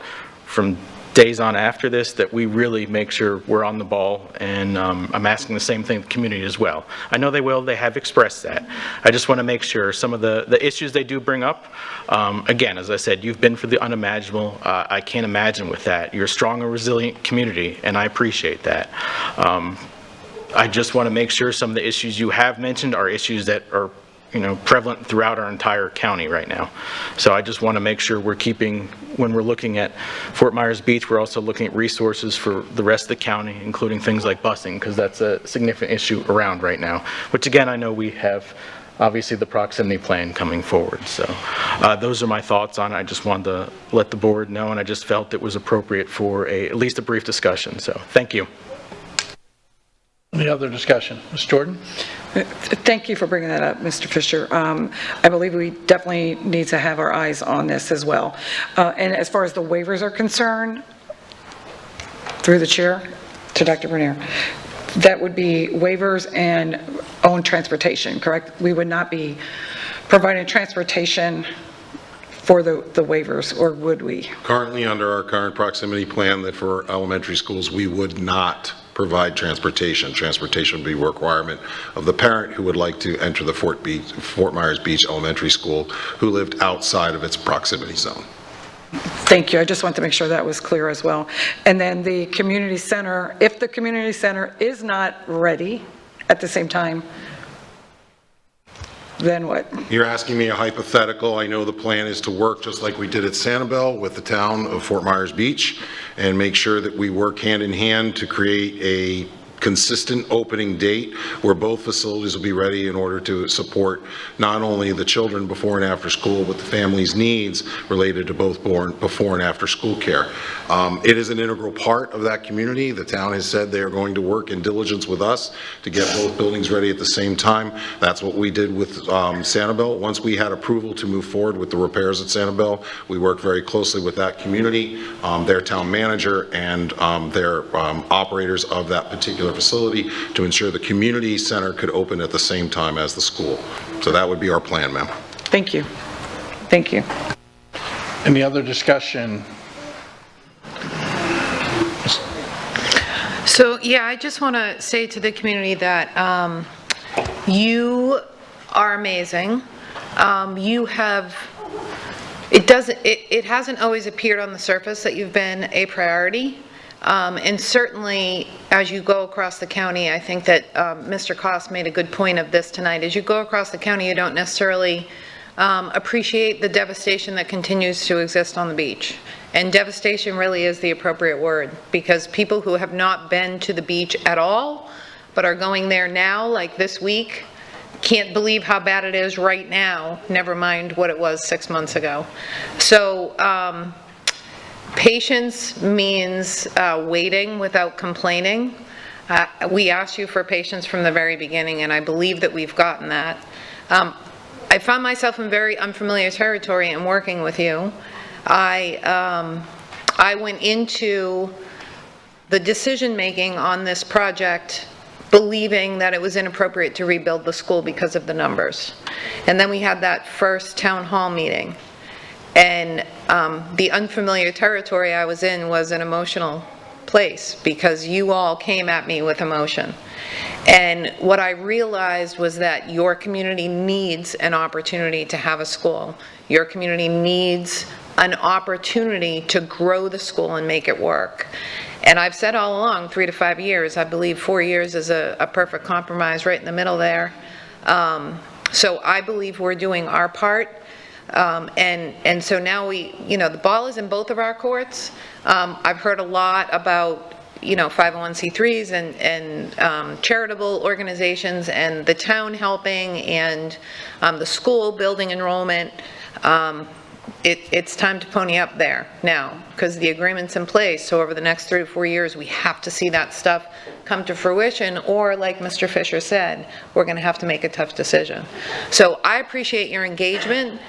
from days on after this, that we really make sure we're on the ball, and I'm asking the same thing of the community as well. I know they will, they have expressed that. I just want to make sure some of the issues they do bring up, again, as I said, you've been for the unimaginable. I can't imagine with that. You're a strong and resilient community, and I appreciate that. I just want to make sure some of the issues you have mentioned are issues that are prevalent throughout our entire county right now. So I just want to make sure we're keeping, when we're looking at Fort Myers Beach, we're also looking at resources for the rest of the county, including things like busing, because that's a significant issue around right now, which again, I know we have obviously the proximity plan coming forward. So those are my thoughts on it. I just wanted to let the board know, and I just felt it was appropriate for at least a brief discussion. So thank you. Any other discussion? Ms. Jordan? Thank you for bringing that up, Mr. Fisher. I believe we definitely need to have our eyes on this as well. And as far as the waivers are concerned, through the chair to Dr. Bernier, that would be waivers and own transportation, correct? We would not be providing transportation for the waivers, or would we? Currently, under our current proximity plan, that for elementary schools, we would not provide transportation. Transportation would be a requirement of the parent who would like to enter the Fort Myers Beach Elementary School who lived outside of its proximity zone. Thank you. I just want to make sure that was clear as well. And then the community center, if the community center is not ready at the same time, then what? You're asking me a hypothetical. I know the plan is to work just like we did at Sanibel with the town of Fort Myers Beach and make sure that we work hand in hand to create a consistent opening date where both facilities will be ready in order to support not only the children before and after school, but the family's needs related to both before and after school care. It is an integral part of that community. The town has said they are going to work in diligence with us to get both buildings ready at the same time. That's what we did with Sanibel. Once we had approval to move forward with the repairs at Sanibel, we worked very closely with that community, their town manager, and their operators of that particular facility to ensure the community center could open at the same time as the school. So that would be our plan, ma'am. Thank you. Thank you. Any other discussion? So, yeah, I just want to say to the community that you are amazing. You have, it hasn't always appeared on the surface that you've been a priority. And certainly, as you go across the county, I think that Mr. Koss made a good point of this tonight. As you go across the county, you don't necessarily appreciate the devastation that continues to exist on the beach. And devastation really is the appropriate word, because people who have not been to the beach at all, but are going there now, like this week, can't believe how bad it is right now, never mind what it was 6 months ago. So, patience means waiting without complaining. We asked you for patience from the very beginning, and I believe that we've gotten that. I found myself in very unfamiliar territory in working with you. I went into the decision-making on this project believing that it was inappropriate to rebuild the school because of the numbers. And then we had that first town hall meeting. And the unfamiliar territory I was in was an emotional place because you all came at me with emotion. And what I realized was that your community needs an opportunity to have a school. Your community needs an opportunity to grow the school and make it work. And I've said all along, 3 to 5 years. I believe 4 years is a perfect compromise right in the middle there. So I believe we're doing our part. And so now the ball is in both of our courts. I've heard a lot about, 501c3s and charitable organizations and the town helping and the school building enrollment. It's time to pony up there now because the agreement's in place. So over the next 3 to 4 years, we have to see that stuff come to fruition, or like Mr. Fisher said, we're going to have to make a tough decision. So I appreciate your engagement.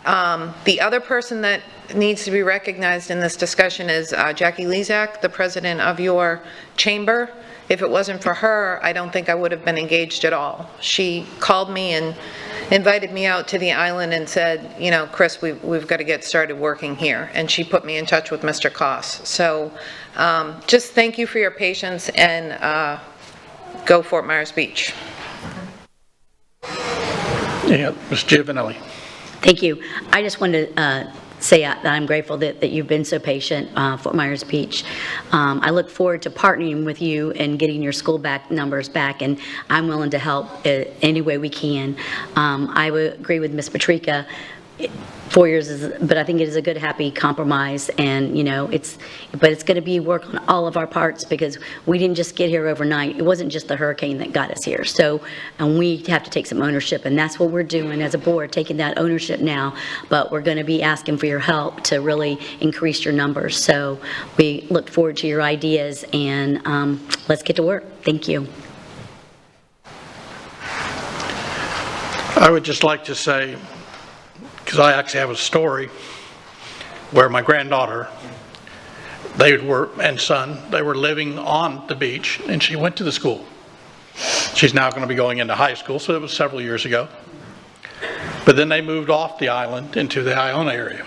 The other person that needs to be recognized in this discussion is Jackie Lezak, the president of your chamber. If it wasn't for her, I don't think I would have been engaged at all. She called me and invited me out to the island and said, Chris, we've got to get started working here. And she put me in touch with Mr. Koss. So just thank you for your patience and go Fort Myers Beach. Yeah, Ms. Giovanelli. Thank you. I just wanted to say that I'm grateful that you've been so patient, Fort Myers Beach. I look forward to partnering with you and getting your school numbers back, and I'm willing to help any way we can. I would agree with Ms. Patrica. 4 years but I think it is a good, happy compromise, and it's going to be work on all of our parts because we didn't just get here overnight. It wasn't just the hurricane that got us here. So, and we have to take some ownership, and that's what we're doing as a board, taking that ownership now. But we're going to be asking for your help to really increase your numbers. So we look forward to your ideas, and let's get to work. Thank you. I would just like to say, because I actually have a story where my granddaughter, and son, they were living on the beach, and she went to the school. She's now going to be going into high school, so it was several years ago. But then they moved off the island into the Iona area.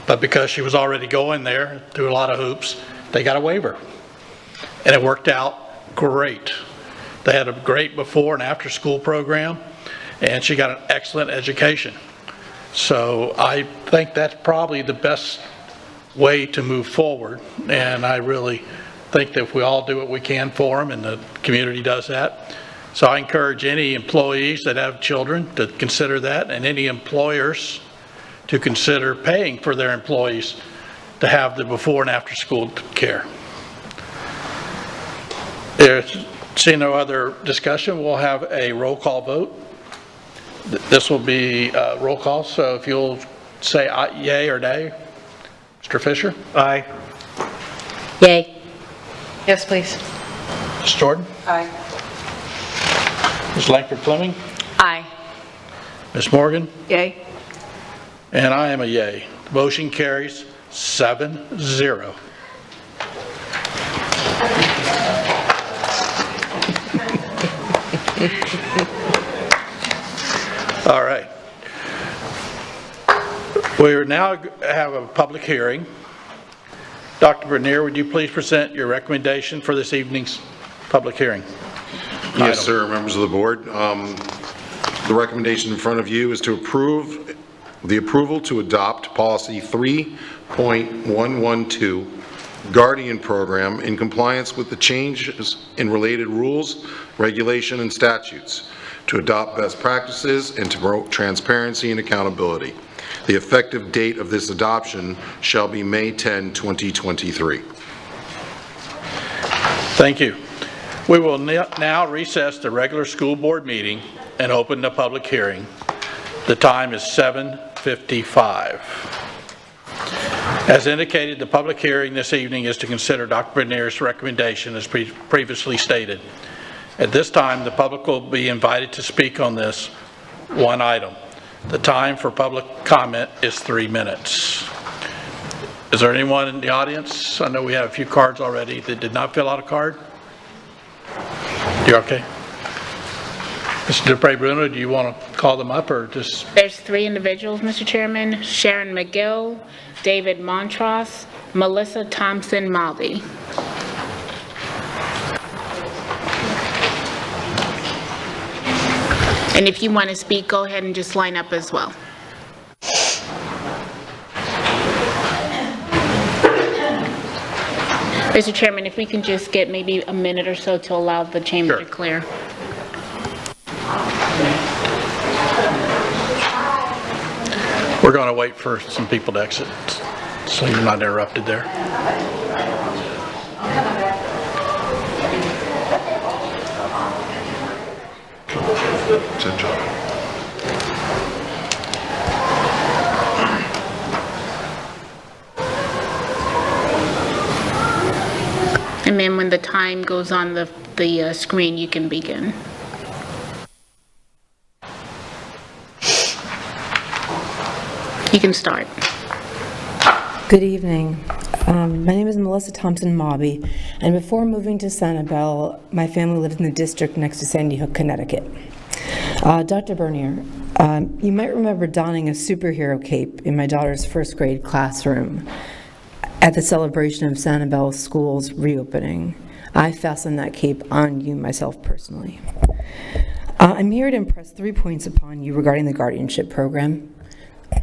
But because she was already going there through a lot of hoops, they got a waiver. And it worked out great. They had a great before and after school program, and she got an excellent education. So I think that's probably the best way to move forward, and I really think that if we all do what we can for them and the community does that. So I encourage any employees that have children to consider that, and any employers to consider paying for their employees to have the before and after school care. Seeing no other discussion, we'll have a roll call vote. This will be a roll call, so if you'll say yay or nay. Mr. Fisher? Aye. Yay. Yes, please. Ms. Jordan? Aye. Ms. Langford-Fleming? Aye. Ms. Morgan? Yay. And I am a yay. The motion carries 7-0. All right. We now have a public hearing. Dr. Bernier, would you please present your recommendation for this evening's public hearing? Yes, sir, members of the board. The recommendation in front of you is to approve the approval to adopt policy 3.112, Guardian Program, in compliance with the changes in related rules, regulation, and statutes, to adopt best practices and to promote transparency and accountability. The effective date of this adoption shall be May 10, 2023. Thank you. We will now recess the regular school board meeting and open the public hearing. The time is 7:55. As indicated, the public hearing this evening is to consider Dr. Bernier's recommendation as previously stated. At this time, the public will be invited to speak on this one item. The time for public comment is 3 minutes. Is there anyone in the audience? I know we have a few cards already that did not fill out a card. You're okay? Mr. Dupre-Bruno, do you want to call them up or just? There's 3 individuals, Mr. Chairman: Sharon McGill, David Montross, Melissa Thompson-Malby. And if you want to speak, go ahead and just line up as well. Mr. Chairman, if we can just get maybe a minute or so to allow the chamber to clear. We're going to wait for some people to exit, so you're not interrupted there. And then when the time goes on the screen, you can begin. You can start. Good evening. My name is Melissa Thompson-Malby, and before moving to Sanibel, my family lived in the district next to Sandy Hook, Connecticut. Dr. Bernier, you might remember donning a superhero cape in my daughter's first grade classroom at the celebration of Sanibel School's reopening. I fastened that cape on you myself personally. I'm here to impress 3 points upon you regarding the guardianship program,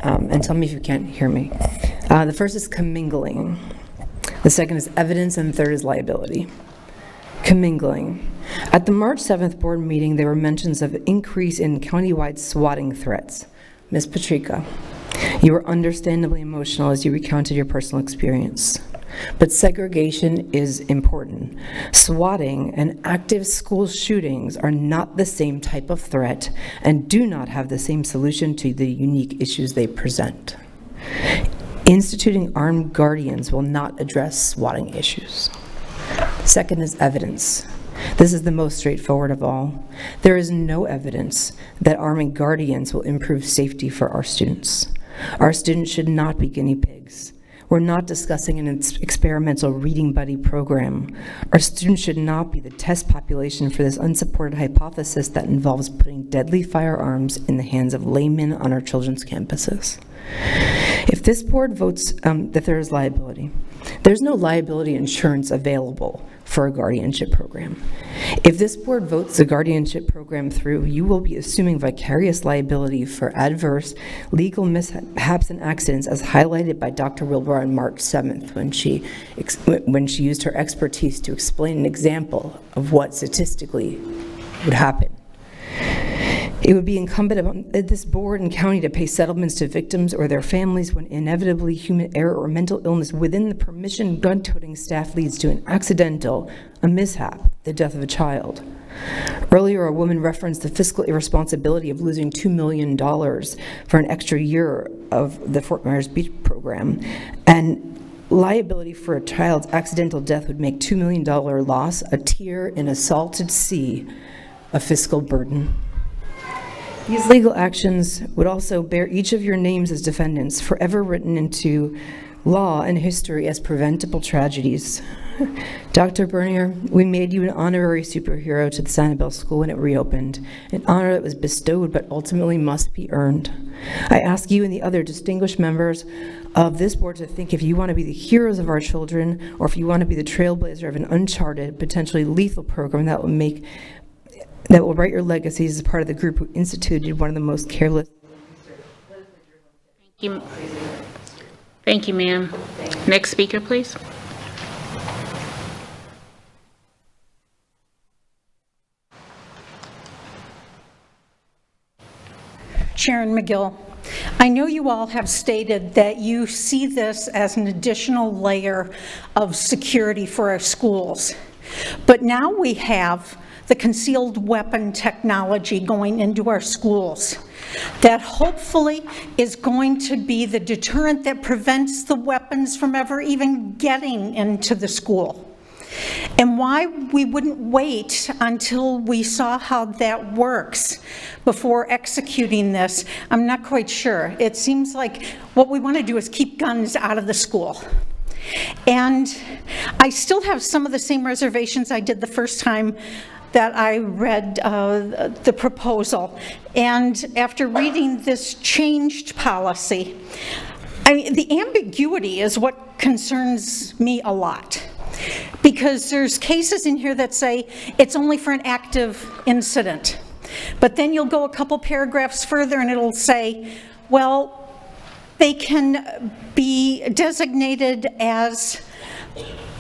and tell me if you can't hear me. The first is commingling. The second is evidence, and the third is liability. Commingling. At the March 7th board meeting, there were mentions of increase in countywide swatting threats. Ms. Patrica, you were understandably emotional as you recounted your personal experience. But segregation is important. Swatting and active school shootings are not the same type of threat and do not have the same solution to the unique issues they present. Instituting armed guardians will not address swatting issues. Second is evidence. This is the most straightforward of all. There is no evidence that arming guardians will improve safety for our students. Our students should not be guinea pigs. We're not discussing an experimental reading buddy program. Our students should not be the test population for this unsupported hypothesis that involves putting deadly firearms in the hands of laymen on our children's campuses. If this board votes that there is liability, there's no liability insurance available for a guardianship program. If this board votes the guardianship program through, you will be assuming vicarious liability for adverse legal mishaps and accidents as highlighted by Dr. Wilbur on March 7th when she used her expertise to explain an example of what statistically would happen. It would be incumbent upon this board and county to pay settlements to victims or their families when inevitably human error or mental illness within the permission gun-toting staff leads to a mishap, the death of a child. Earlier, a woman referenced the fiscal irresponsibility of losing $2 million for an extra year of the Fort Myers Beach program, and liability for a child's accidental death would make $2 million loss a tear in a salted sea of fiscal burden. These legal actions would also bear each of your names as defendants, forever written into law and history as preventable tragedies. Dr. Bernier, we made you an honorary superhero to the Sanibel School when it reopened, an honor that was bestowed but ultimately must be earned. I ask you and the other distinguished members of this board to think if you want to be the heroes of our children or if you want to be the trailblazer of an uncharted, potentially lethal program that will write your legacies as part of the group who instituted one of the most careless. Thank you, ma'am. Next speaker, please. Sharon McGill. I know you all have stated that you see this as an additional layer of security for our schools, but now we have the concealed weapon technology going into our schools that hopefully is going to be the deterrent that prevents the weapons from ever even getting into the school. And why we wouldn't wait until we saw how that works before executing this, I'm not quite sure. It seems like what we want to do is keep guns out of the school. And I still have some of the same reservations I did the first time that I read the proposal. And after reading this changed policy, the ambiguity is what concerns me a lot. Because there's cases in here that say it's only for an active incident. But then you'll go a couple paragraphs further and it'll say, well, they can be designated as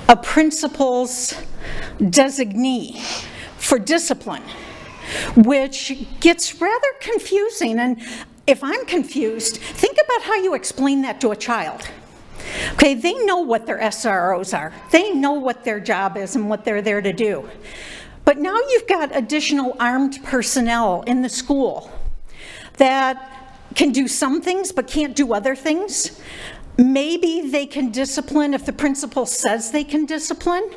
a principal's designee for discipline, which gets rather confusing. And if I'm confused, think about how you explain that to a child. Okay, they know what their SROs are. They know what their job is and what they're there to do. But now you've got additional armed personnel in the school that can do some things but can't do other things. Maybe they can discipline if the principal says they can discipline.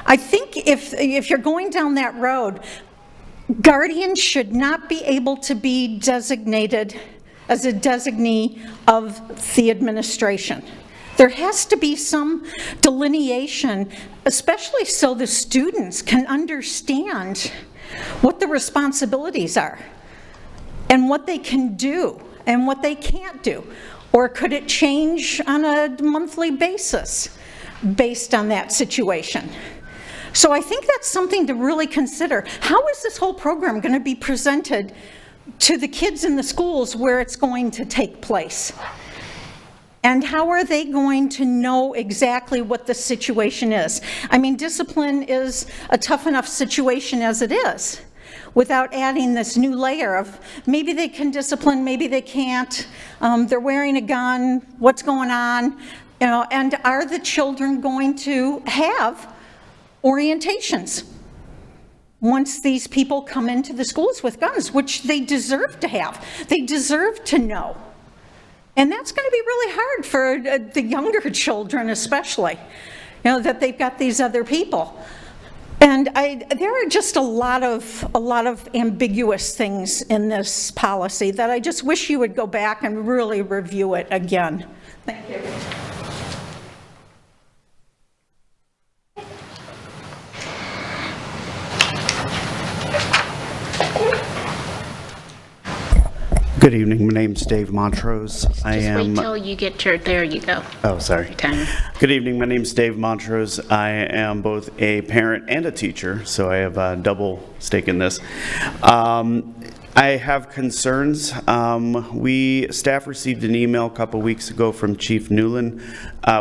I think if you're going down that road, guardians should not be able to be designated as a designee of the administration. There has to be some delineation, especially so the students can understand what the responsibilities are and what they can do and what they can't do. Or could it change on a monthly basis based on that situation? So I think that's something to really consider. How is this whole program going to be presented to the kids in the schools where it's going to take place? And how are they going to know exactly what the situation is? I mean, discipline is a tough enough situation as it is, without adding this new layer of maybe they can discipline, maybe they can't, they're wearing a gun, what's going on, you know, and are the children going to have orientations once these people come into the schools with guns, which they deserve to have, they deserve to know. And that's going to be really hard for the younger children especially, you know, that they've got these other people. And there are just a lot of ambiguous things in this policy that I just wish you would go back and really review it again. Thank you. Good evening. My name's Dave Montrose. Wait till you get your, there you go. Oh, sorry. Timer. Good evening. My name's Dave Montrose. I am both a parent and a teacher, so I have a double stake in this. I have concerns. Staff received an email a couple weeks ago from Chief Newland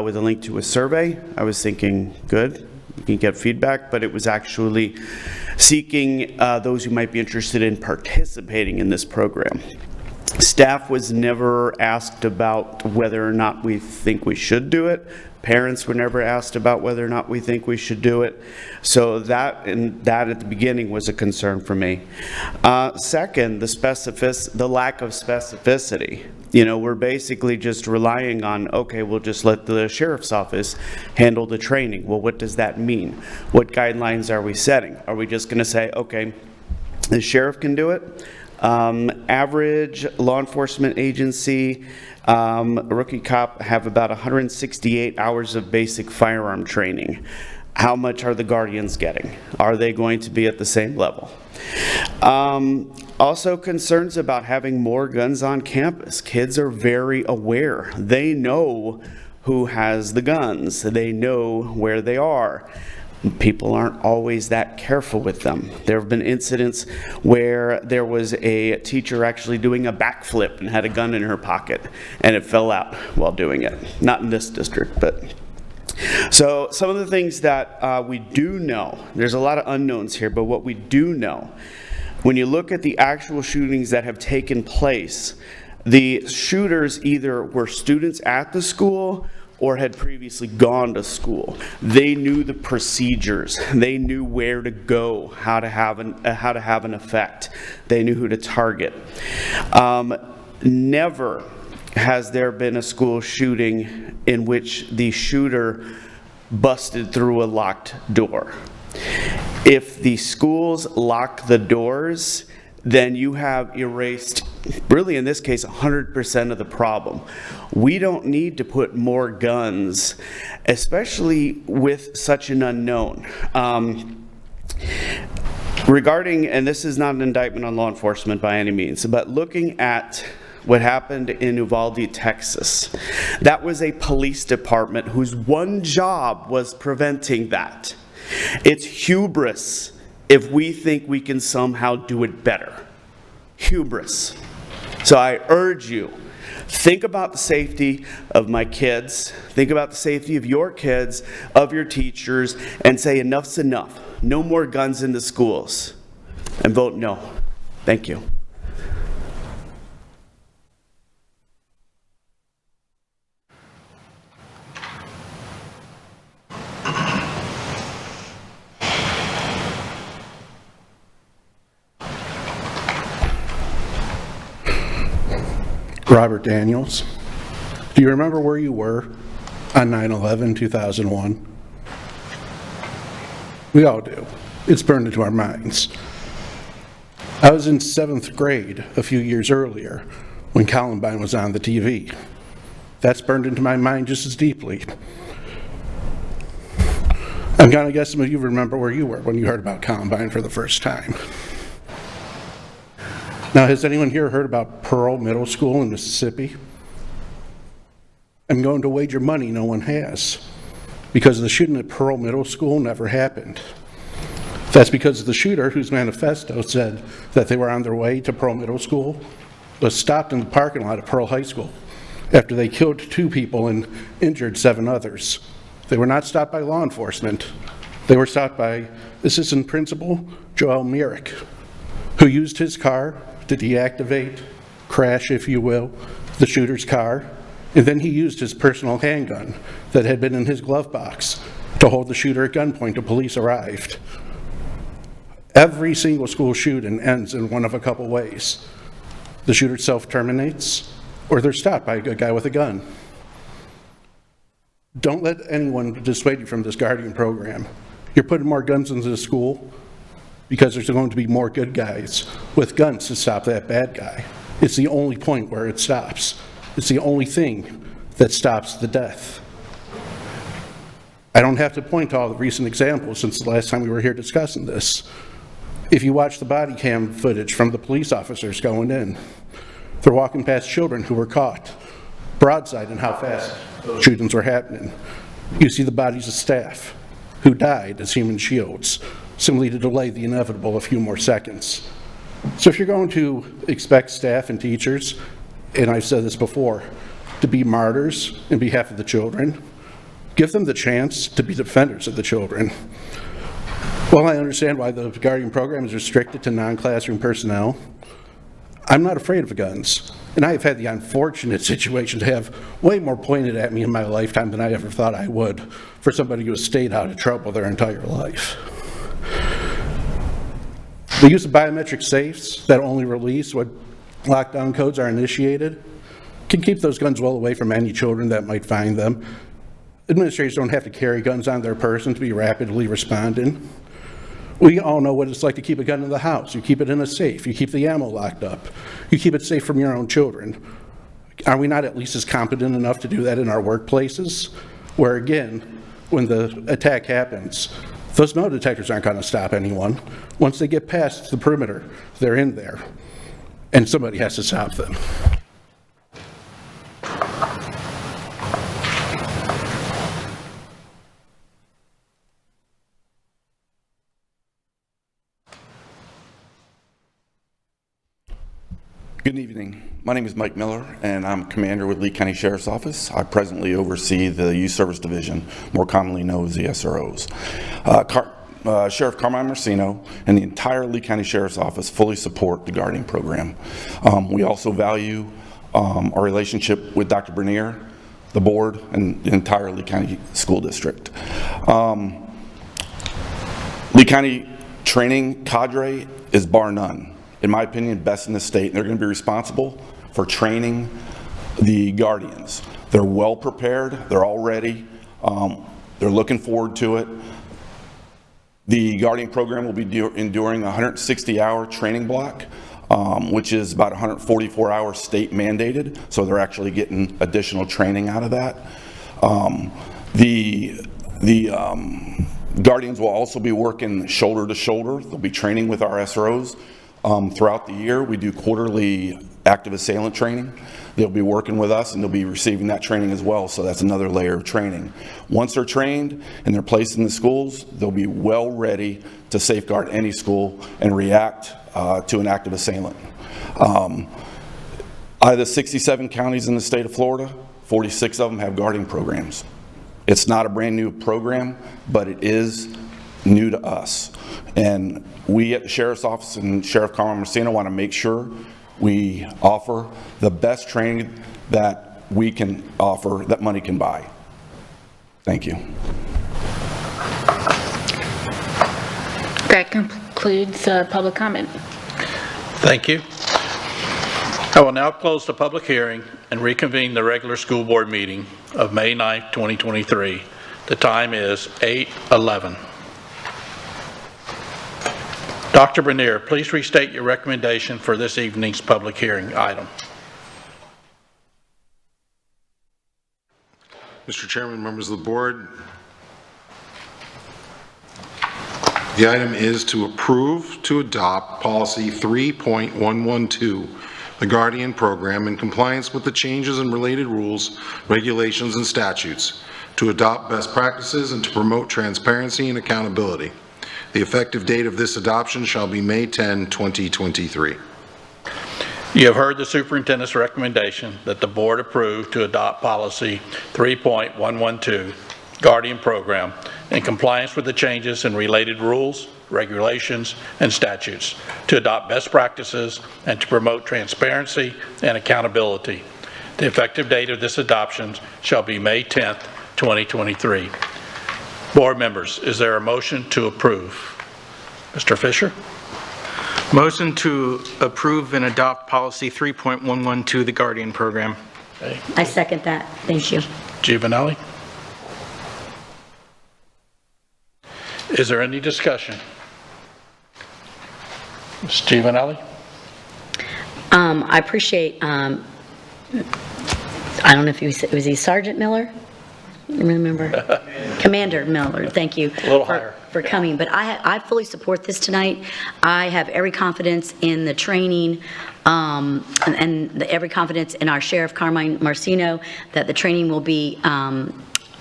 with a link to a survey. I was thinking, good, you can get feedback, but it was actually seeking those who might be interested in participating in this program. Staff was never asked about whether or not we think we should do it. Parents were never asked about whether or not we think we should do it. So that at the beginning was a concern for me. Second, the lack of specificity. You know, we're basically just relying on, okay, we'll just let the sheriff's office handle the training. Well, what does that mean? What guidelines are we setting? Are we just going to say, okay, the sheriff can do it? Average law enforcement agency, a rookie cop have about 168 hours of basic firearm training. How much are the guardians getting? Are they going to be at the same level? Also concerns about having more guns on campus. Kids are very aware. They know who has the guns. They know where they are. People aren't always that careful with them. There have been incidents where there was a teacher actually doing a backflip and had a gun in her pocket and it fell out while doing it. Not in this district, but. So some of the things that we do know, there's a lot of unknowns here, but what we do know, when you look at the actual shootings that have taken place, the shooters either were students at the school or had previously gone to school. They knew the procedures. They knew where to go, how to have an effect. They knew who to target. Never has there been a school shooting in which the shooter busted through a locked door. If the schools lock the doors, then you have erased, really in this case, 100% of the problem. We don't need to put more guns, especially with such an unknown. Regarding, and this is not an indictment on law enforcement by any means, but looking at what happened in Uvalde, Texas, that was a police department whose one job was preventing that. It's hubris if we think we can somehow do it better. Hubris. So I urge you, think about the safety of my kids, think about the safety of your kids, of your teachers, and say enough's enough. No more guns in the schools. And vote no. Thank you. Robert Daniels. Do you remember where you were on 9/11/2001? We all do. It's burned into our minds. I was in 7th grade a few years earlier when Columbine was on the TV. That's burned into my mind just as deeply. I'm gonna guess some of you remember where you were when you heard about Columbine for the first time. Now, has anyone here heard about Pearl Middle School in Mississippi? I'm going to wager money no one has, because the shooting at Pearl Middle School never happened. That's because the shooter, whose manifesto said that they were on their way to Pearl Middle School, was stopped in the parking lot of Pearl High School after they killed 2 people and injured 7 others. They were not stopped by law enforcement. They were stopped by Assistant Principal Joel Myrick, who used his car to deactivate, crash, if you will, the shooter's car, and then he used his personal handgun that had been in his glove box to hold the shooter at gunpoint till police arrived. Every single school shooting ends in one of a couple ways. The shooter self-terminates, or they're stopped by a good guy with a gun. Don't let anyone dissuade you from this Guardian program. You're putting more guns into the school because there's going to be more good guys with guns to stop that bad guy. It's the only point where it stops. It's the only thing that stops the death. I don't have to point to all the recent examples since the last time we were here discussing this. If you watch the body cam footage from the police officers going in, they're walking past children who were caught broadside in how fast those shootings were happening. You see the bodies of staff who died as human shields, simply to delay the inevitable a few more seconds. So if you're going to expect staff and teachers, and I've said this before, to be martyrs in behalf of the children, give them the chance to be defenders of the children. While I understand why the Guardian program is restricted to non-classroom personnel, I'm not afraid of guns. And I have had the unfortunate situation to have way more pointed at me in my lifetime than I ever thought I would for somebody who has stayed out of trouble their entire life. The use of biometric safes that only release when lockdown codes are initiated can keep those guns well away from any children that might find them. Administrators don't have to carry guns on their person to be rapidly responding. We all know what it's like to keep a gun in the house. You keep it in a safe. You keep the ammo locked up. You keep it safe from your own children. Are we not at least as competent enough to do that in our workplaces? Where again, when the attack happens, those metal detectors aren't going to stop anyone. Once they get past the perimeter, they're in there. And somebody has to stop them. Good evening. My name is Mike Miller, and I'm Commander with Lee County Sheriff's Office. I presently oversee the Youth Service Division, more commonly known as the SROs. Sheriff Carmine Marcino and the entire Lee County Sheriff's Office fully support the Guardian program. We also value our relationship with Dr. Bernier, the board, and the entire Lee County School District. Lee County training cadre is bar none. In my opinion, best in the state, and they're going to be responsible for training the Guardians. They're well prepared, they're all ready, they're looking forward to it. The Guardian program will be enduring a 160-hour training block, which is about 144 hours state mandated, so they're actually getting additional training out of that. The Guardians will also be working shoulder to shoulder. They'll be training with our SROs. Throughout the year, we do quarterly active assailant training. They'll be working with us and they'll be receiving that training as well, so that's another layer of training. Once they're trained and they're placed in the schools, they'll be well ready to safeguard any school and react to an active assailant. Out of the 67 counties in the state of Florida, 46 of them have Guardian programs. It's not a brand new program, but it is new to us. And we at the Sheriff's Office and Sheriff Carmine Marcino want to make sure we offer the best training that we can offer, that money can buy. Thank you. That concludes public comment. Thank you. I will now close the public hearing and reconvene the regular school board meeting of May 9th, 2023. The time is 8:11. Dr. Bernier, please restate your recommendation for this evening's public hearing item. Mr. Chairman, members of the board, the item is to approve to adopt policy 3.112, the Guardian program, in compliance with the changes in related rules, regulations, and statutes, to adopt best practices and to promote transparency and accountability. The effective date of this adoption shall be May 10, 2023. You have heard the superintendent's recommendation that the board approve to adopt policy 3.112, Guardian program, in compliance with the changes in related rules, regulations, and statutes, to adopt best practices and to promote transparency and accountability. The effective date of this adoption shall be May 10th, 2023. Board members, is there a motion to approve? Mr. Fisher? Motion to approve and adopt policy 3.112, the Guardian program. Okay. I second that. Thank you. Giovanelli? Is there any discussion? Stephen Alley? I appreciate, I don't know if was he Sergeant Miller? Remember? Commander Miller, thank you. A little higher. For coming, but I fully support this tonight. I have every confidence in the training and every confidence in our Sheriff Carmine Marcino that the training will be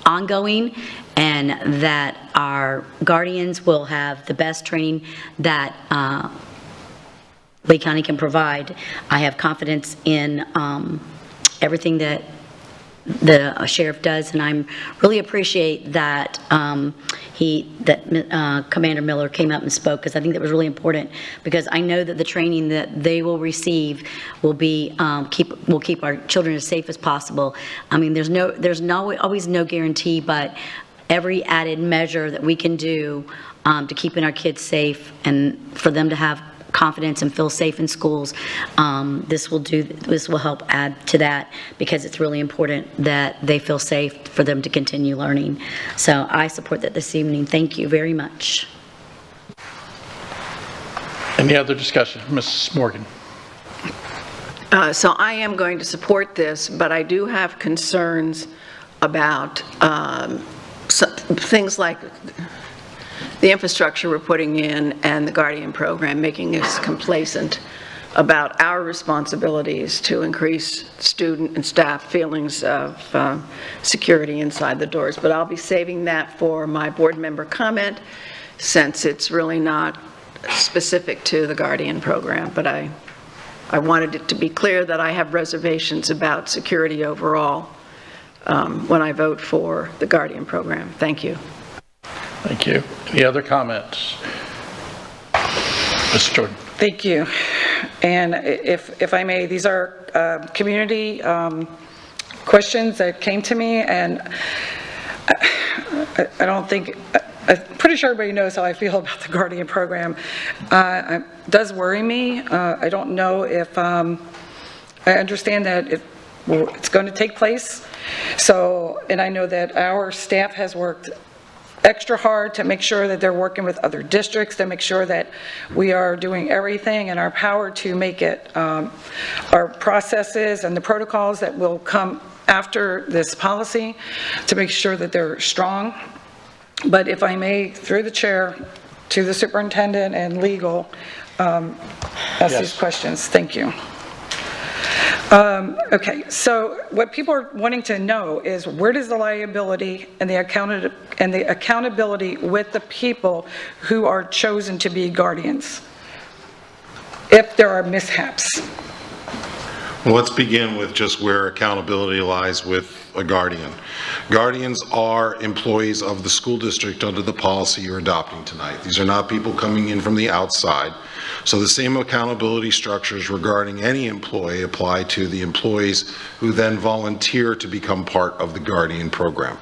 ongoing and that our guardians will have the best training that Lee County can provide. I have confidence in everything that the sheriff does, and I really appreciate that Commander Miller came up and spoke, because I think that was really important, because I know that the training that they will receive will be will keep our children as safe as possible. I mean, there's always no guarantee, but every added measure that we can do to keeping our kids safe and for them to have confidence and feel safe in schools, this will help add to that, because it's really important that they feel safe for them to continue learning. So I support that this evening. Thank you very much. Any other discussion? Mrs. Morgan? So I am going to support this, but I do have concerns about things like the infrastructure we're putting in and the Guardian program, making us complacent about our responsibilities to increase student and staff feelings of security inside the doors. But I'll be saving that for my board member comment, since it's really not specific to the Guardian program. But I wanted it to be clear that I have reservations about security overall when I vote for the Guardian program. Thank you. Thank you. Any other comments? Mr. Jordan. Thank you. And if I may, these are community questions that came to me, and I don't think, I'm pretty sure everybody knows how I feel about the Guardian program. It does worry me. I don't know if, I understand that it's going to take place. So, and I know that our staff has worked extra hard to make sure that they're working with other districts, to make sure that we are doing everything in our power to make it, our processes and the protocols that will come after this policy, to make sure that they're strong. But if I may, through the chair, to the superintendent and legal, ask these questions. Thank you. Okay, so what people are wanting to know is, where does the liability and the accountability with the people who are chosen to be guardians if there are mishaps? Well, let's begin with just where accountability lies with a guardian. Guardians are employees of the school district under the policy you're adopting tonight. These are not people coming in from the outside. So the same accountability structures regarding any employee apply to the employees who then volunteer to become part of the Guardian program.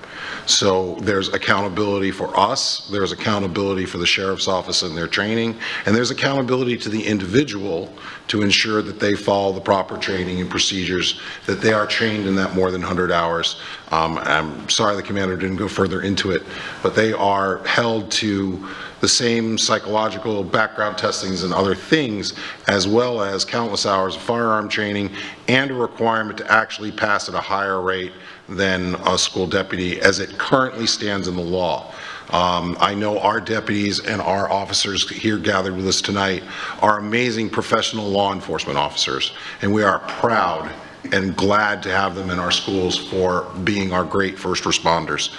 So there's accountability for us, there's accountability for the sheriff's office and their training, and there's accountability to the individual to ensure that they follow the proper training and procedures, that they are trained in that more than 100 hours. I'm sorry the commander didn't go further into it, but they are held to the same psychological background testings and other things, as well as countless hours of firearm training and a requirement to actually pass at a higher rate than a school deputy as it currently stands in the law. I know our deputies and our officers here gathered with us tonight are amazing professional law enforcement officers, and we are proud and glad to have them in our schools for being our great first responders.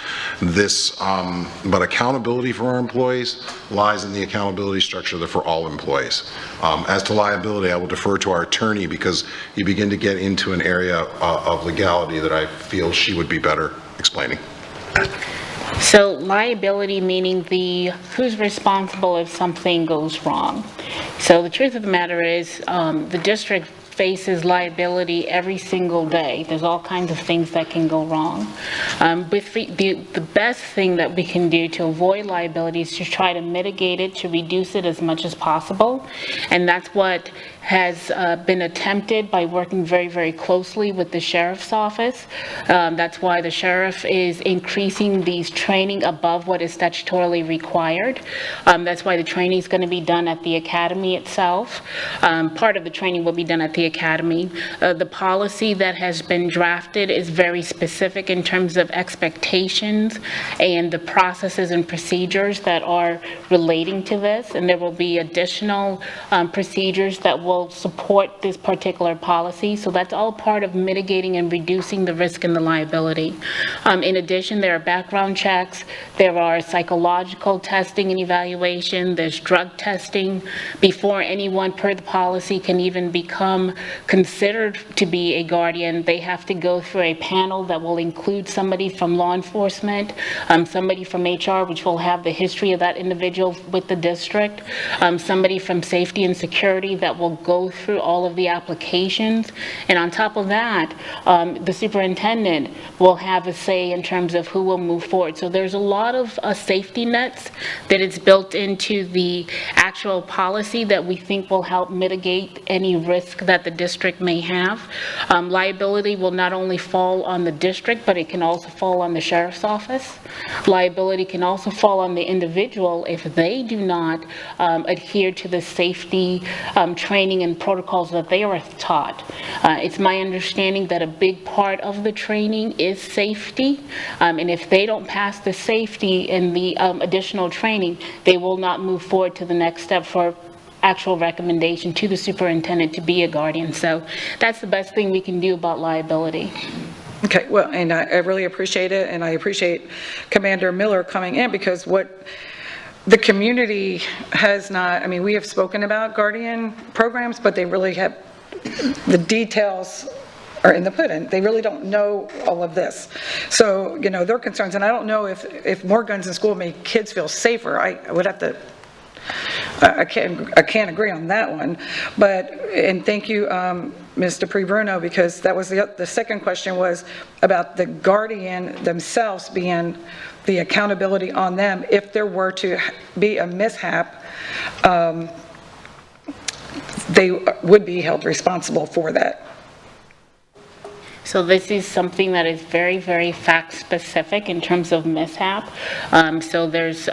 But accountability for our employees lies in the accountability structure for all employees. As to liability, I will defer to our attorney, because you begin to get into an area of legality that I feel she would be better explaining. So liability meaning who's responsible if something goes wrong. So the truth of the matter is, the district faces liability every single day. There's all kinds of things that can go wrong. The best thing that we can do to avoid liability is to try to mitigate it, to reduce it as much as possible. And that's what has been attempted by working very, very closely with the sheriff's office. That's why the sheriff is increasing these training above what is statutorily required. That's why the training is going to be done at the academy itself. Part of the training will be done at the academy. The policy that has been drafted is very specific in terms of expectations and the processes and procedures that are relating to this, and there will be additional procedures that will support this particular policy. So that's all part of mitigating and reducing the risk and the liability. In addition, there are background checks, there are psychological testing and evaluation, there's drug testing. Before anyone per the policy can even become considered to be a guardian, they have to go through a panel that will include somebody from law enforcement, somebody from HR, which will have the history of that individual with the district, somebody from safety and security that will go through all of the applications. And on top of that, the superintendent will have a say in terms of who will move forward. So there's a lot of safety nets that is built into the actual policy that we think will help mitigate any risk that the district may have. Liability will not only fall on the district, but it can also fall on the sheriff's office. Liability can also fall on the individual if they do not adhere to the safety training and protocols that they are taught. It's my understanding that a big part of the training is safety, and if they don't pass the safety and the additional training, they will not move forward to the next step for actual recommendation to the superintendent to be a guardian. So that's the best thing we can do about liability. Okay, well, and I really appreciate it, and I appreciate Commander Miller coming in, because what the community has not, I mean, we have spoken about guardian programs, but they really have, the details are in the pudding. They really don't know all of this. So, you know, their concerns, and I don't know if more guns in school make kids feel safer. I would have to, I can't agree on that one. But, and thank you, Ms. Dupree-Bruno, because that was the second question was about the guardian themselves being the accountability on them. If there were to be a mishap, they would be held responsible for that. So this is something that is very, very fact-specific in terms of mishap. So there's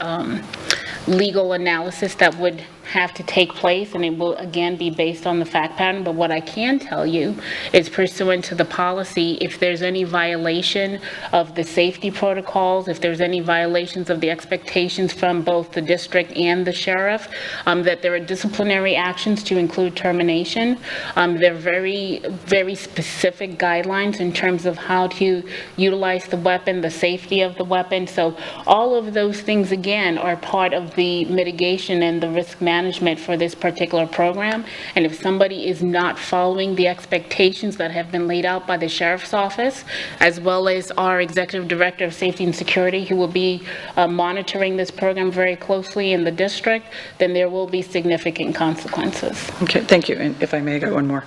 legal analysis that would have to take place, and it will again be based on the fact pattern. But what I can tell you is, pursuant to the policy, if there's any violation of the safety protocols, if there's any violations of the expectations from both the district and the sheriff, that there are disciplinary actions to include termination. There are very, very specific guidelines in terms of how to utilize the weapon, the safety of the weapon. So all of those things, again, are part of the mitigation and the risk management for this particular program. And if somebody is not following the expectations that have been laid out by the sheriff's office, as well as our executive director of safety and security, who will be monitoring this program very closely in the district, then there will be significant consequences. Okay, thank you. And if I may, I got one more.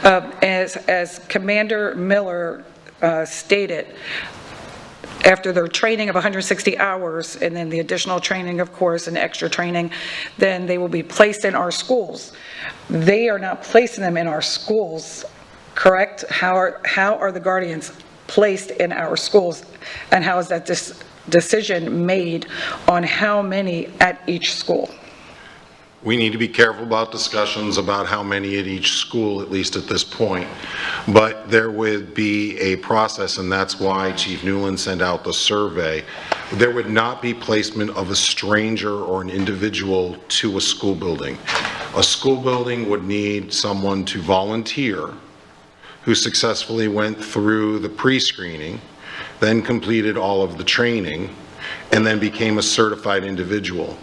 As Commander Miller stated, after their training of 160 hours, and then the additional training, of course, and extra training, then they will be placed in our schools. They are not placing them in our schools, correct? How are the guardians placed in our schools, and how is that decision made on how many at each school? We need to be careful about discussions about how many at each school, at least at this point. But there would be a process, and that's why Chief Newland sent out the survey. There would not be placement of a stranger or an individual to a school building. A school building would need someone to volunteer who successfully went through the pre-screening, then completed all of the training, and then became a certified individual.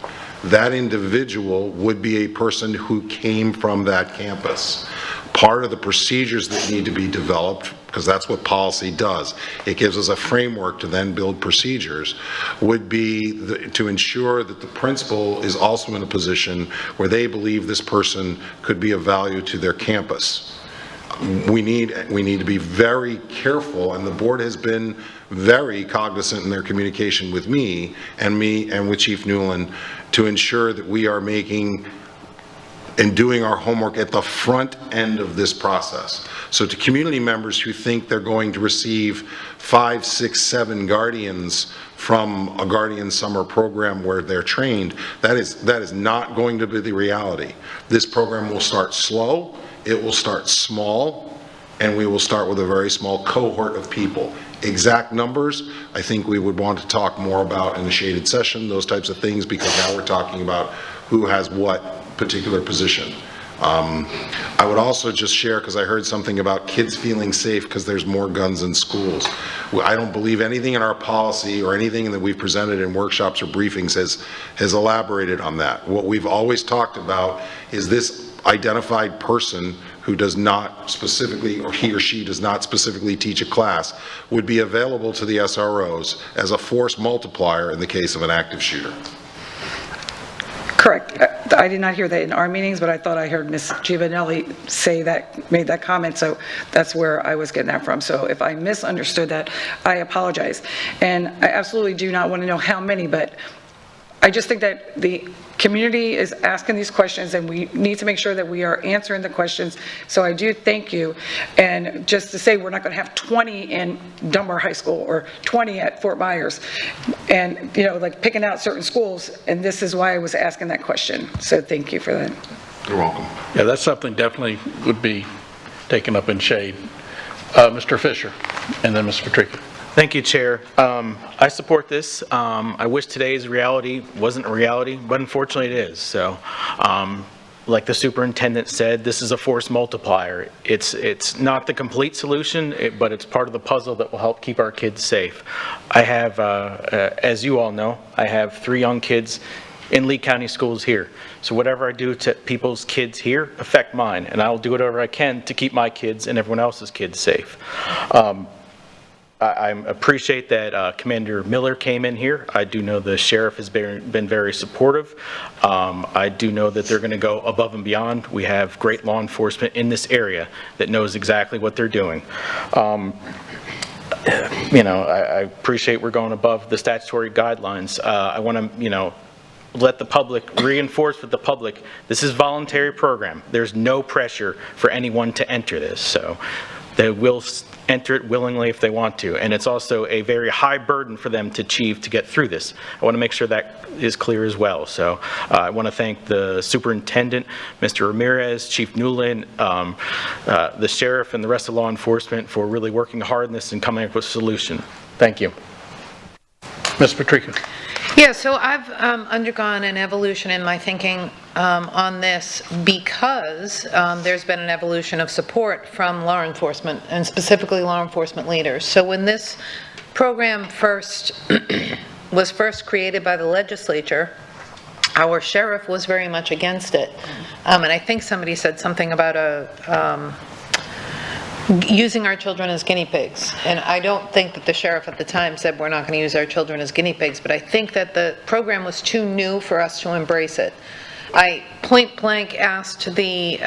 That individual would be a person who came from that campus. Part of the procedures that need to be developed, because that's what policy does, it gives us a framework to then build procedures, would be to ensure that the principal is also in a position where they believe this person could be of value to their campus. We need to be very careful, and the board has been very cognizant in their communication with me and with Chief Newland to ensure that we are making and doing our homework at the front end of this process. So to community members who think they're going to receive 5, 6, 7 guardians from a guardian summer program where they're trained, that is not going to be the reality. This program will start slow, it will start small, and we will start with a very small cohort of people. Exact numbers, I think we would want to talk more about in a shaded session, those types of things, because now we're talking about who has what particular position. I would also just share, because I heard something about kids feeling safe because there's more guns in schools. I don't believe anything in our policy or anything that we've presented in workshops or briefings has elaborated on that. What we've always talked about is this identified person who does not specifically, or he or she does not specifically teach a class, would be available to the SROs as a force multiplier in the case of an active shooter. Correct. I did not hear that in our meetings, but I thought I heard Ms. Giovanelli say that, made that comment, so that's where I was getting that from. So if I misunderstood that, I apologize. And I absolutely do not want to know how many, but I just think that the community is asking these questions, and we need to make sure that we are answering the questions. So I do thank you. And just to say we're not going to have 20 in Dunbar High School or 20 at Fort Myers, and like picking out certain schools, and this is why I was asking that question. So thank you for that. You're welcome. Yeah, that's something definitely would be taken up in shade. Mr. Fisher, and then Ms. Patrica. Thank you, Chair. I support this. I wish today's reality wasn't a reality, but unfortunately it is. So, like the superintendent said, this is a force multiplier. It's not the complete solution, but it's part of the puzzle that will help keep our kids safe. I have, as you all know, I have 3 young kids in Lee County schools here. So whatever I do to people's kids here affect mine, and I'll do whatever I can to keep my kids and everyone else's kids safe. I appreciate that Commander Miller came in here. I do know the sheriff has been very supportive. I do know that they're going to go above and beyond. We have great law enforcement in this area that knows exactly what they're doing. I appreciate we're going above the statutory guidelines. I want to, let the public, reinforce with the public, this is a voluntary program. There's no pressure for anyone to enter this. So they will enter it willingly if they want to. And it's also a very high burden for them to achieve to get through this. I want to make sure that is clear as well. So I want to thank the superintendent, Mr. Ramirez, Chief Newland, the sheriff, and the rest of law enforcement for really working hard on this and coming up with a solution. Thank you. Ms. Patrica. Yeah, so I've undergone an evolution in my thinking on this because there's been an evolution of support from law enforcement, and specifically law enforcement leaders. So when this program was first created by the legislature, our sheriff was very much against it. And I think somebody said something about using our children as guinea pigs. And I don't think that the sheriff at the time said we're not going to use our children as guinea pigs, but I think that the program was too new for us to embrace it. I point blank asked the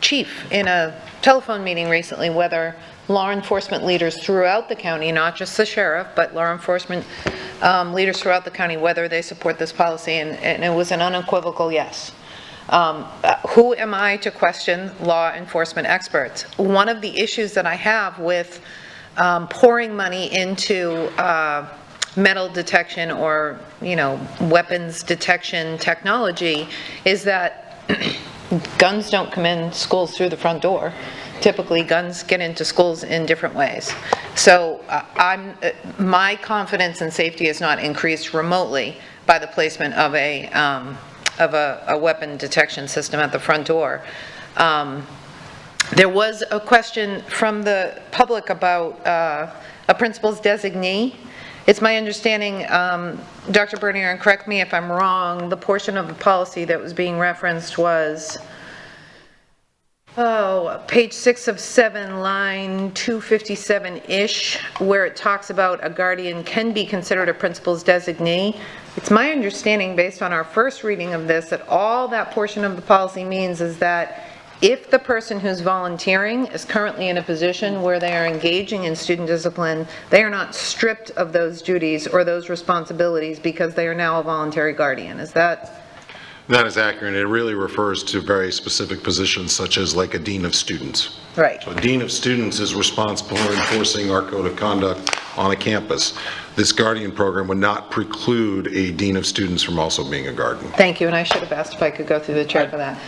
chief in a telephone meeting recently whether law enforcement leaders throughout the county, not just the sheriff, but law enforcement leaders throughout the county, whether they support this policy, and it was an unequivocal yes. Who am I to question law enforcement experts? One of the issues that I have with pouring money into metal detection or, weapons detection technology is that guns don't come in schools through the front door. Typically, guns get into schools in different ways. So my confidence in safety is not increased remotely by the placement of a weapon detection system at the front door. There was a question from the public about a principal's designee. It's my understanding, Dr. Bernier, and correct me if I'm wrong, the portion of the policy that was being referenced was page 6 of 7, line 257-ish, where it talks about a guardian can be considered a principal's designee. It's my understanding, based on our first reading of this, that all that portion of the policy means is that if the person who's volunteering is currently in a position where they are engaging in student discipline, they are not stripped of those duties or those responsibilities because they are now a voluntary guardian. Is that? That is accurate. It really refers to very specific positions such as like a dean of students. Right. So a dean of students is responsible for enforcing our code of conduct on a campus. This guardian program would not preclude a dean of students from also being a guardian. Thank you, and I should have asked if I could go through the chair for that.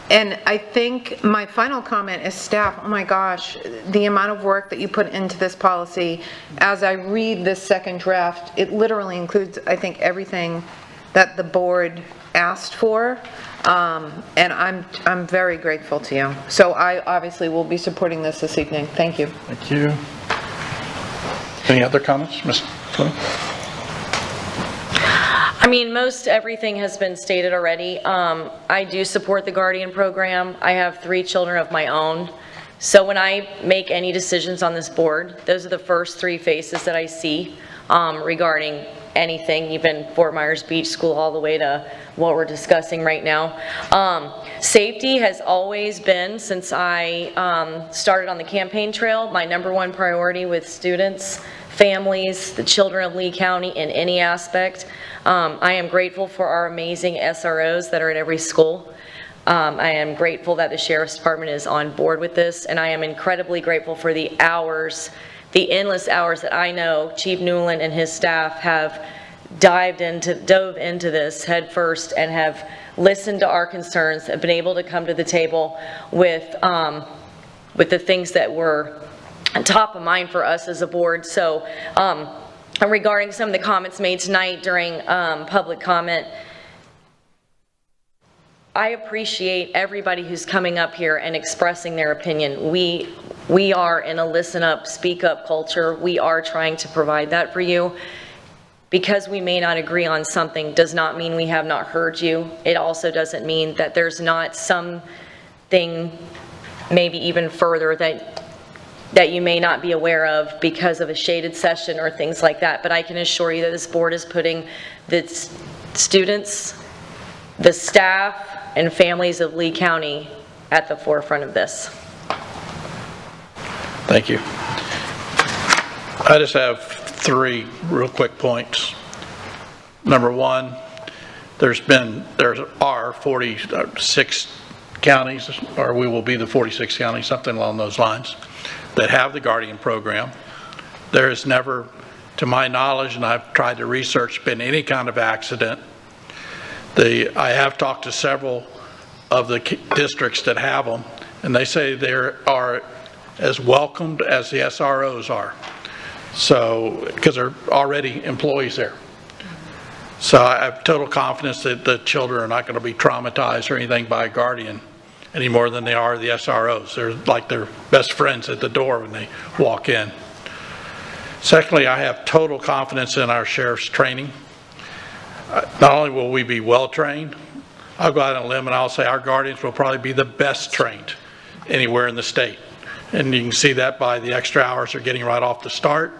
And I think my final comment is staff, oh my gosh, the amount of work that you put into this policy, as I read this second draft, it literally includes, I think, everything that the board asked for, and I'm very grateful to you. So I obviously will be supporting this evening. Thank you. Thank you. Any other comments, Ms. Fleming? I mean, most everything has been stated already. I do support the Guardian program. I have 3 children of my own. So when I make any decisions on this board, those are the first 3 faces that I see regarding anything, even Fort Myers Beach School all the way to what we're discussing right now. Safety has always been, since I started on the campaign trail, my #1 priority with students, families, the children of Lee County in any aspect. I am grateful for our amazing SROs that are at every school. I am grateful that the Sheriff's Department is on board with this, and I am incredibly grateful for the hours, the endless hours that I know Chief Newland and his staff have dove into this head first and have listened to our concerns, have been able to come to the table with the things that were top of mind for us as a board. So regarding some of the comments made tonight during public comment, I appreciate everybody who's coming up here and expressing their opinion. We are in a listen up, speak up culture. We are trying to provide that for you. Because we may not agree on something does not mean we have not heard you. It also doesn't mean that there's not something maybe even further that you may not be aware of because of a shaded session or things like that. But I can assure you that this board is putting the students, the staff, and families of Lee County at the forefront of this. Thank you. I just have 3 real quick points. Number 1, there are 46 counties, or we will be the 46 counties, something along those lines, that have the Guardian program. There has never, to my knowledge, and I've tried to research, been any kind of accident. I have talked to several of the districts that have them, and they say they are as welcomed as the SROs are. So, because they're already employees there. So I have total confidence that the children are not going to be traumatized or anything by a guardian any more than they are the SROs. They're like their best friends at the door when they walk in. Secondly, I have total confidence in our sheriff's training. Not only will we be well trained, I'll go out on a limb and I'll say our guardians will probably be the best trained anywhere in the state. And you can see that by the extra hours they're getting right off the start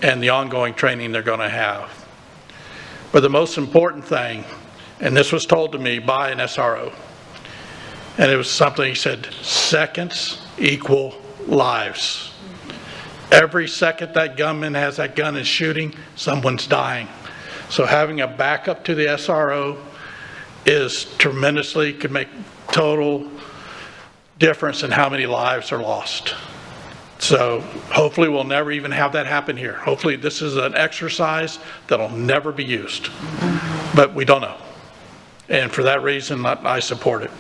and the ongoing training they're going to have. But the most important thing, and this was told to me by an SRO, and it was something he said, seconds equal lives. Every second that gunman has that gun and shooting, someone's dying. So having a backup to the SRO is tremendously, could make total difference in how many lives are lost. So hopefully we'll never even have that happen here. Hopefully this is an exercise that'll never be used, but we don't know. And for that reason, I support it.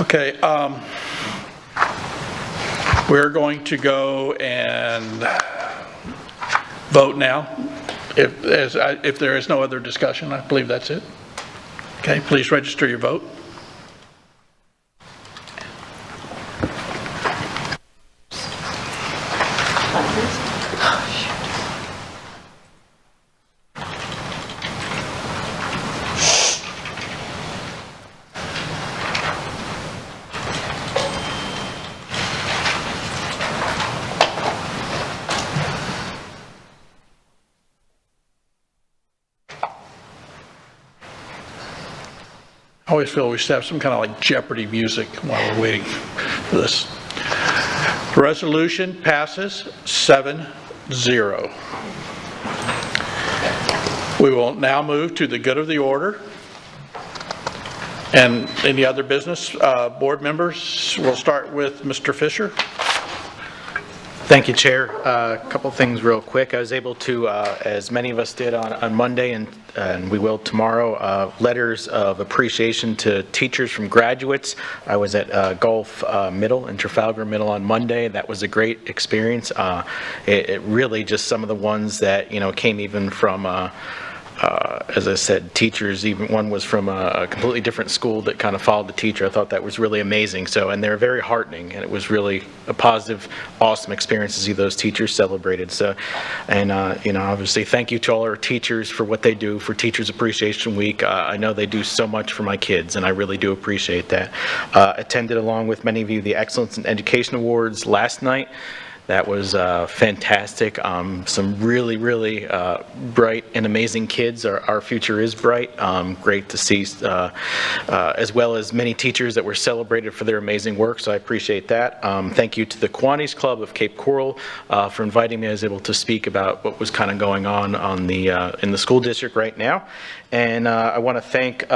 Okay, we're going to go and vote now. If there is no other discussion, I believe that's it. Okay, please register your vote. I always feel we should have some kind of like Jeopardy music while we're waiting for this. The resolution passes 7-0. We will now move to the good of the order. And any other business, board members? We'll start with Mr. Fisher. Thank you, Chair. A couple things real quick. I was able to, as many of us did on Monday and we will tomorrow, letters of appreciation to teachers from graduates. I was at Gulf Middle and Trafalgar Middle on Monday. That was a great experience. It really just some of the ones that, came even from as I said, teachers, even one was from a completely different school that kind of followed the teacher. I thought that was really amazing. So, and they're very heartening, and it was really a positive, awesome experience to see those teachers celebrated. So, and obviously, thank you to all our teachers for what they do for Teachers Appreciation Week. I know they do so much for my kids, and I really do appreciate that. Attended along with many of you the Excellence in Education Awards last night. That was fantastic. Some really, really bright and amazing kids. Our future is bright. Great to see, as well as many teachers that were celebrated for their amazing work, so I appreciate that. Thank you to the Kiwanis Club of Cape Coral for inviting me. I was able to speak about what was kind of going on in the school district right now. And I want to thank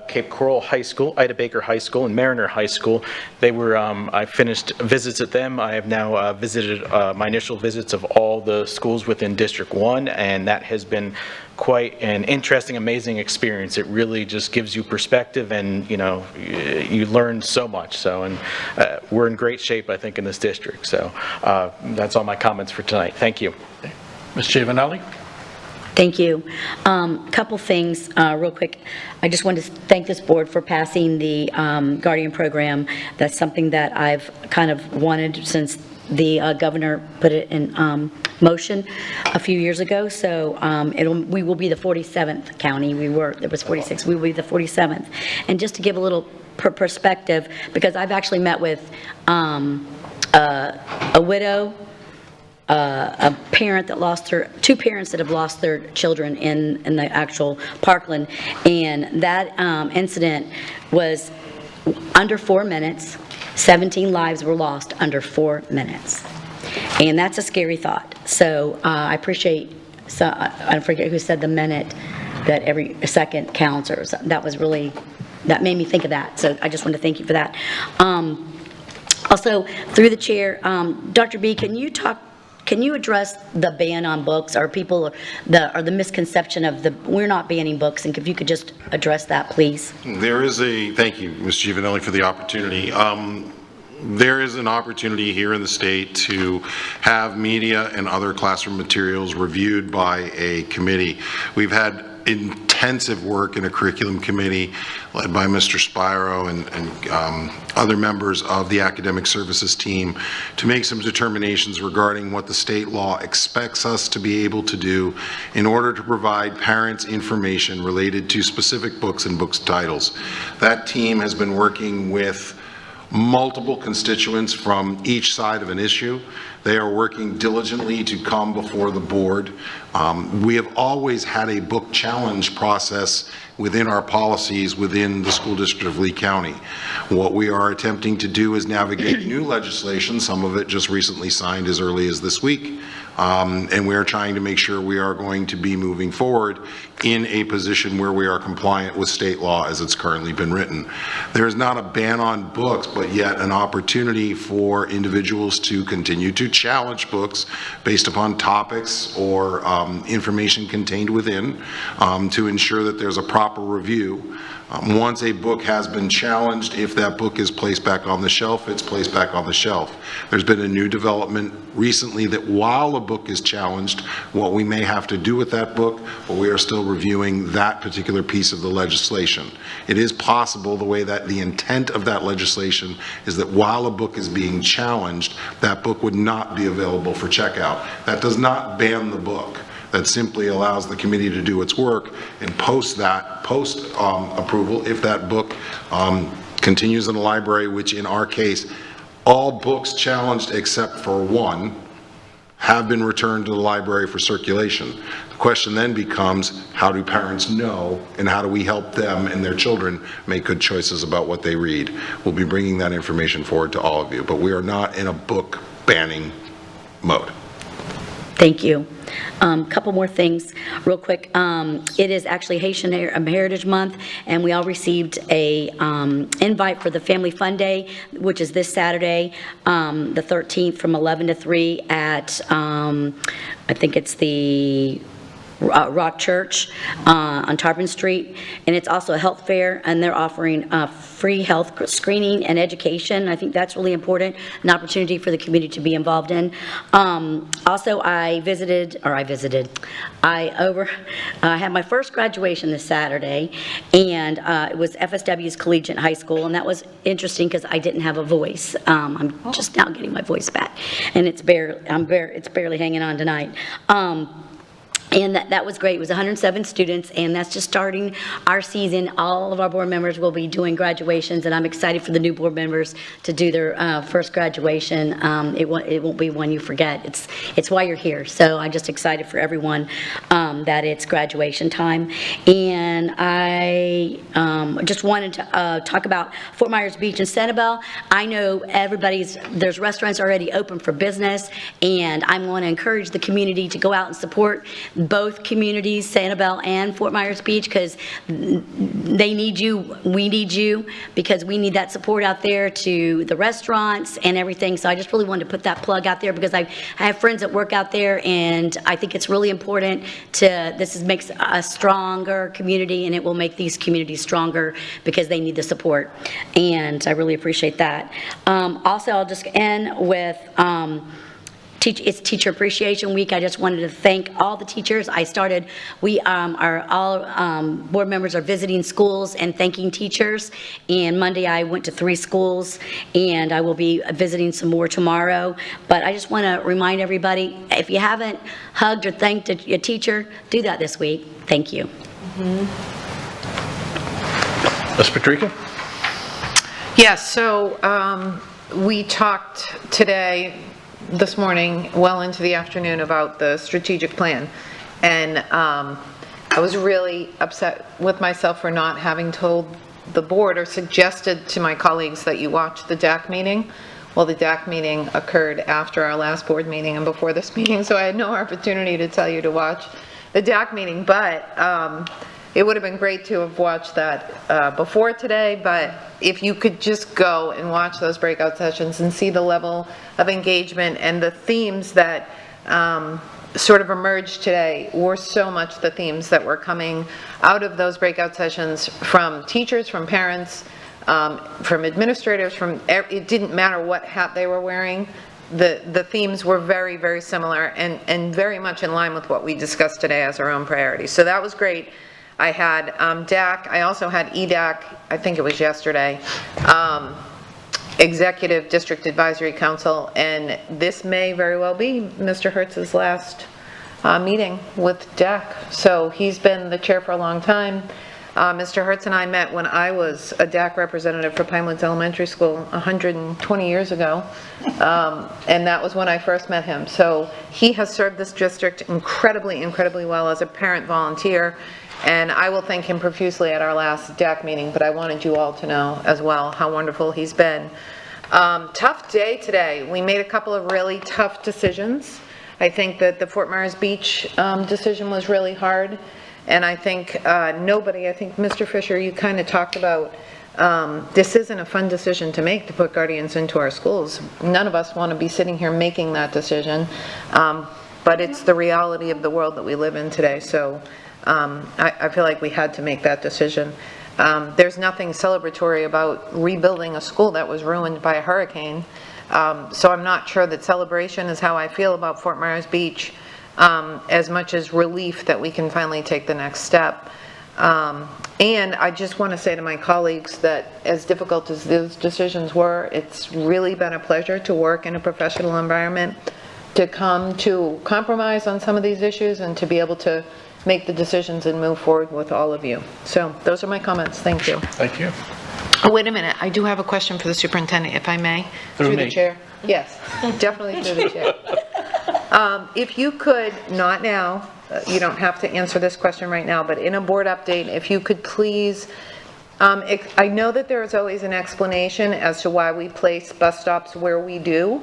Cape Coral High School, Ida Baker High School, and Mariner High School. They were, I finished visits at them. I have now visited my initial visits of all the schools within District 1, and that has been quite an interesting, amazing experience. It really just gives you perspective, and you learn so much. So, and we're in great shape, I think, in this district. So that's all my comments for tonight. Thank you. Ms. Giovanelli. Thank you. Couple things real quick. I just wanted to thank this board for passing the Guardian program. That's something that I've kind of wanted since the governor put it in motion a few years ago. So we will be the 47th county. There was 46. We will be the 47th. And just to give a little perspective, because I've actually met with a widow, a parent that lost two parents that have lost their children in the actual Parkland, and that incident was under 4 minutes. 17 lives were lost under 4 minutes, and that's a scary thought. So I appreciate. I forget who said the minute that every second counts, or something. That made me think of that. So I just want to thank you for that. Also, through the chair, Dr. B, can you address the ban on books, or the misconception of we're not banning books, and if you could just address that, please. Thank you, Ms. Giovanelli, for the opportunity. There is an opportunity here in the state to have media and other classroom materials reviewed by a committee. We've had intensive work in a curriculum committee led by Mr. Spiro and other members of the academic services team to make some determinations regarding what the state law expects us to be able to do in order to provide parents information related to specific books and books titles. That team has been working with multiple constituents from each side of an issue. They are working diligently to come before the board. We have always had a book challenge process within our policies within the school district of Lee County. What we are attempting to do is navigate new legislation, some of it just recently signed as early as this week, and we are trying to make sure we are going to be moving forward in a position where we are compliant with state law as it's currently been written. There is not a ban on books, but yet an opportunity for individuals to continue to challenge books based upon topics or information contained within to ensure that there's a proper review. Once a book has been challenged, if that book is placed back on the shelf, it's placed back on the shelf. There's been a new development recently that while a book is challenged, what we may have to do with that book, but we are still reviewing that particular piece of the legislation. It is possible, the way that the intent of that legislation is that while a book is being challenged, that book would not be available for checkout. That does not ban the book. That simply allows the committee to do its work and post approval if that book continues in the library, which in our case, all books challenged except for one have been returned to the library for circulation. The question then becomes, how do parents know, and how do we help them and their children make good choices about what they read? We'll be bringing that information forward to all of you, but we are not in a book banning mode. Thank you. Couple more things real quick. It is actually Haitian Heritage Month, and we all received a invite for the Family Fun Day, which is this Saturday, the 13th, from 11 to 3 at, I think it's the Rock Church on Tarpon Street, and it's also a health fair, and they're offering free health screening and education. I think that's really important, an opportunity for the community to be involved in. Also, I had my first graduation this Saturday, and it was FSW's Collegiate High School, and that was interesting because I didn't have a voice. I'm just now getting my voice back, and it's barely hanging on tonight. And that was great. It was 107 students, and that's just starting our season. All of our board members will be doing graduations, and I'm excited for the new board members to do their first graduation. It won't be one you forget. It's why you're here. So I'm just excited for everyone that it's graduation time. And I just wanted to talk about Fort Myers Beach and Sanibel. I know there's restaurants already open for business, and I want to encourage the community to go out and support both communities, Sanibel and Fort Myers Beach, because they need you, we need you, because we need that support out there to the restaurants and everything. So I just really wanted to put that plug out there, because I have friends that work out there, and I think it's really important makes a stronger community, and it will make these communities stronger because they need the support, and I really appreciate that. Also, I'll just end with it's Teacher Appreciation Week. I just wanted to thank all the teachers. All board members are visiting schools and thanking teachers. And Monday I went to 3 schools, and I will be visiting some more tomorrow. But I just want to remind everybody, if you haven't hugged or thanked a teacher, do that this week. Thank you. Ms. Patrica? Yes, so we talked this morning, well into the afternoon, about the strategic plan. And I was really upset with myself for not having told the board or suggested to my colleagues that you watch the DAC meeting. Well, the DAC meeting occurred after our last board meeting and before this meeting, so I had no opportunity to tell you to watch the DAC meeting, but it would have been great to have watched that before today. But if you could just go and watch those breakout sessions and see the level of engagement and the themes that sort of emerged today were so much the themes that were coming out of those breakout sessions from teachers, from parents, from administrators, it didn't matter what hat they were wearing. The themes were very, very similar and very much in line with what we discussed today as our own priorities. So that was great. I had DAC, I also had EDAC, I think it was yesterday, Executive District Advisory Council, and this may very well be Mr. Hertz's last meeting with DAC. So he's been the chair for a long time. Mr. Hertz and I met when I was a DAC representative for Pinewoods Elementary School 120 years ago, and that was when I first met him. So he has served this district incredibly, incredibly well as a parent volunteer, and I will thank him profusely at our last DAC meeting, but I wanted you all to know as well how wonderful he's been. Tough day today. We made a couple of really tough decisions. I think that the Fort Myers Beach decision was really hard. And I think I think Mr. Fisher, you kind of talked about this isn't a fun decision to make, to put guardians into our schools. None of us want to be sitting here making that decision, but it's the reality of the world that we live in today. So I feel like we had to make that decision. There's nothing celebratory about rebuilding a school that was ruined by a hurricane. So I'm not sure that celebration is how I feel about Fort Myers Beach, as much as relief that we can finally take the next step. And I just want to say to my colleagues that as difficult as those decisions were, it's really been a pleasure to work in a professional environment, to come to compromise on some of these issues, and to be able to make the decisions and move forward with all of you. So those are my comments. Thank you. Thank you. Oh, wait a minute. I do have a question for the superintendent, if I may. Through the chair. Yes, definitely through the chair. If you could, not now, you don't have to answer this question right now, but in a board update, if you could please, I know that there is always an explanation as to why we place bus stops where we do,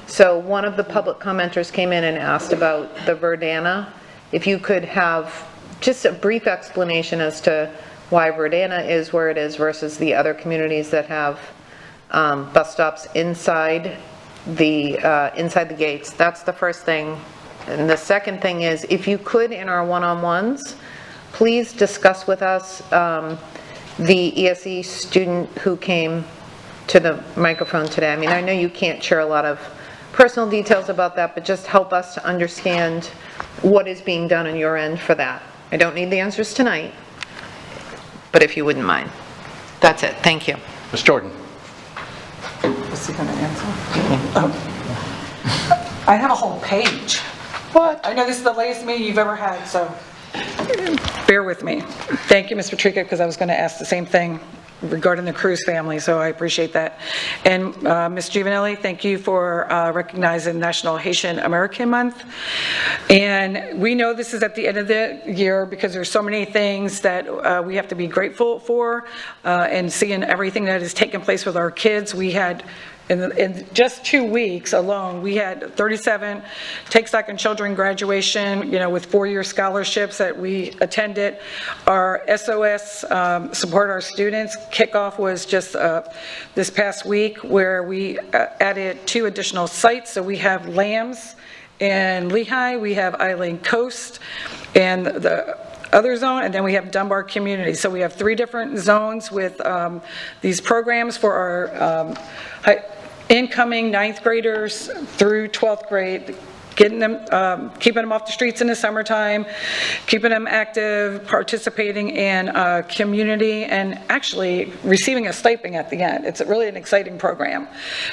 So one of the public commenters came in and asked about the Verdana. If you could have just a brief explanation as to why Verdana is where it is versus the other communities that have bus stops inside the gates. That's the first thing. And the second thing is, if you could, in our one-on-ones, please discuss with us the ESE student who came to the microphone today. I mean, I know you can't share a lot of personal details about that, but just help us to understand what is being done on your end for that. I don't need the answers tonight, but if you wouldn't mind. That's it. Thank you. Ms. Jordan. Is he going to answer? Oh. I have a whole page. What? I know this is the latest meeting you've ever had, so bear with me. Thank you, Ms. Patrica, because I was going to ask the same thing regarding the Cruz family, so I appreciate that. And Ms. Giovanelli, thank you for recognizing National Haitian American Month. And we know this is at the end of the year because there's so many things that we have to be grateful for, and seeing everything that has taken place with our kids. We had, in just 2 weeks alone, we had 37 Take Stock in Children graduation, with 4-year scholarships that we attended. Our SOS Support Our Students kickoff was just this past week, where we added 2 additional sites. So we have Lambs in Lehigh, we have Island Coast, and the other zone, and then we have Dunbar Community. So we have 3 different zones with these programs for our incoming 9th graders through 12th grade, getting them, keeping them off the streets in the summertime, keeping them active, participating in community, and actually receiving a stipend at the end. It's really an exciting program.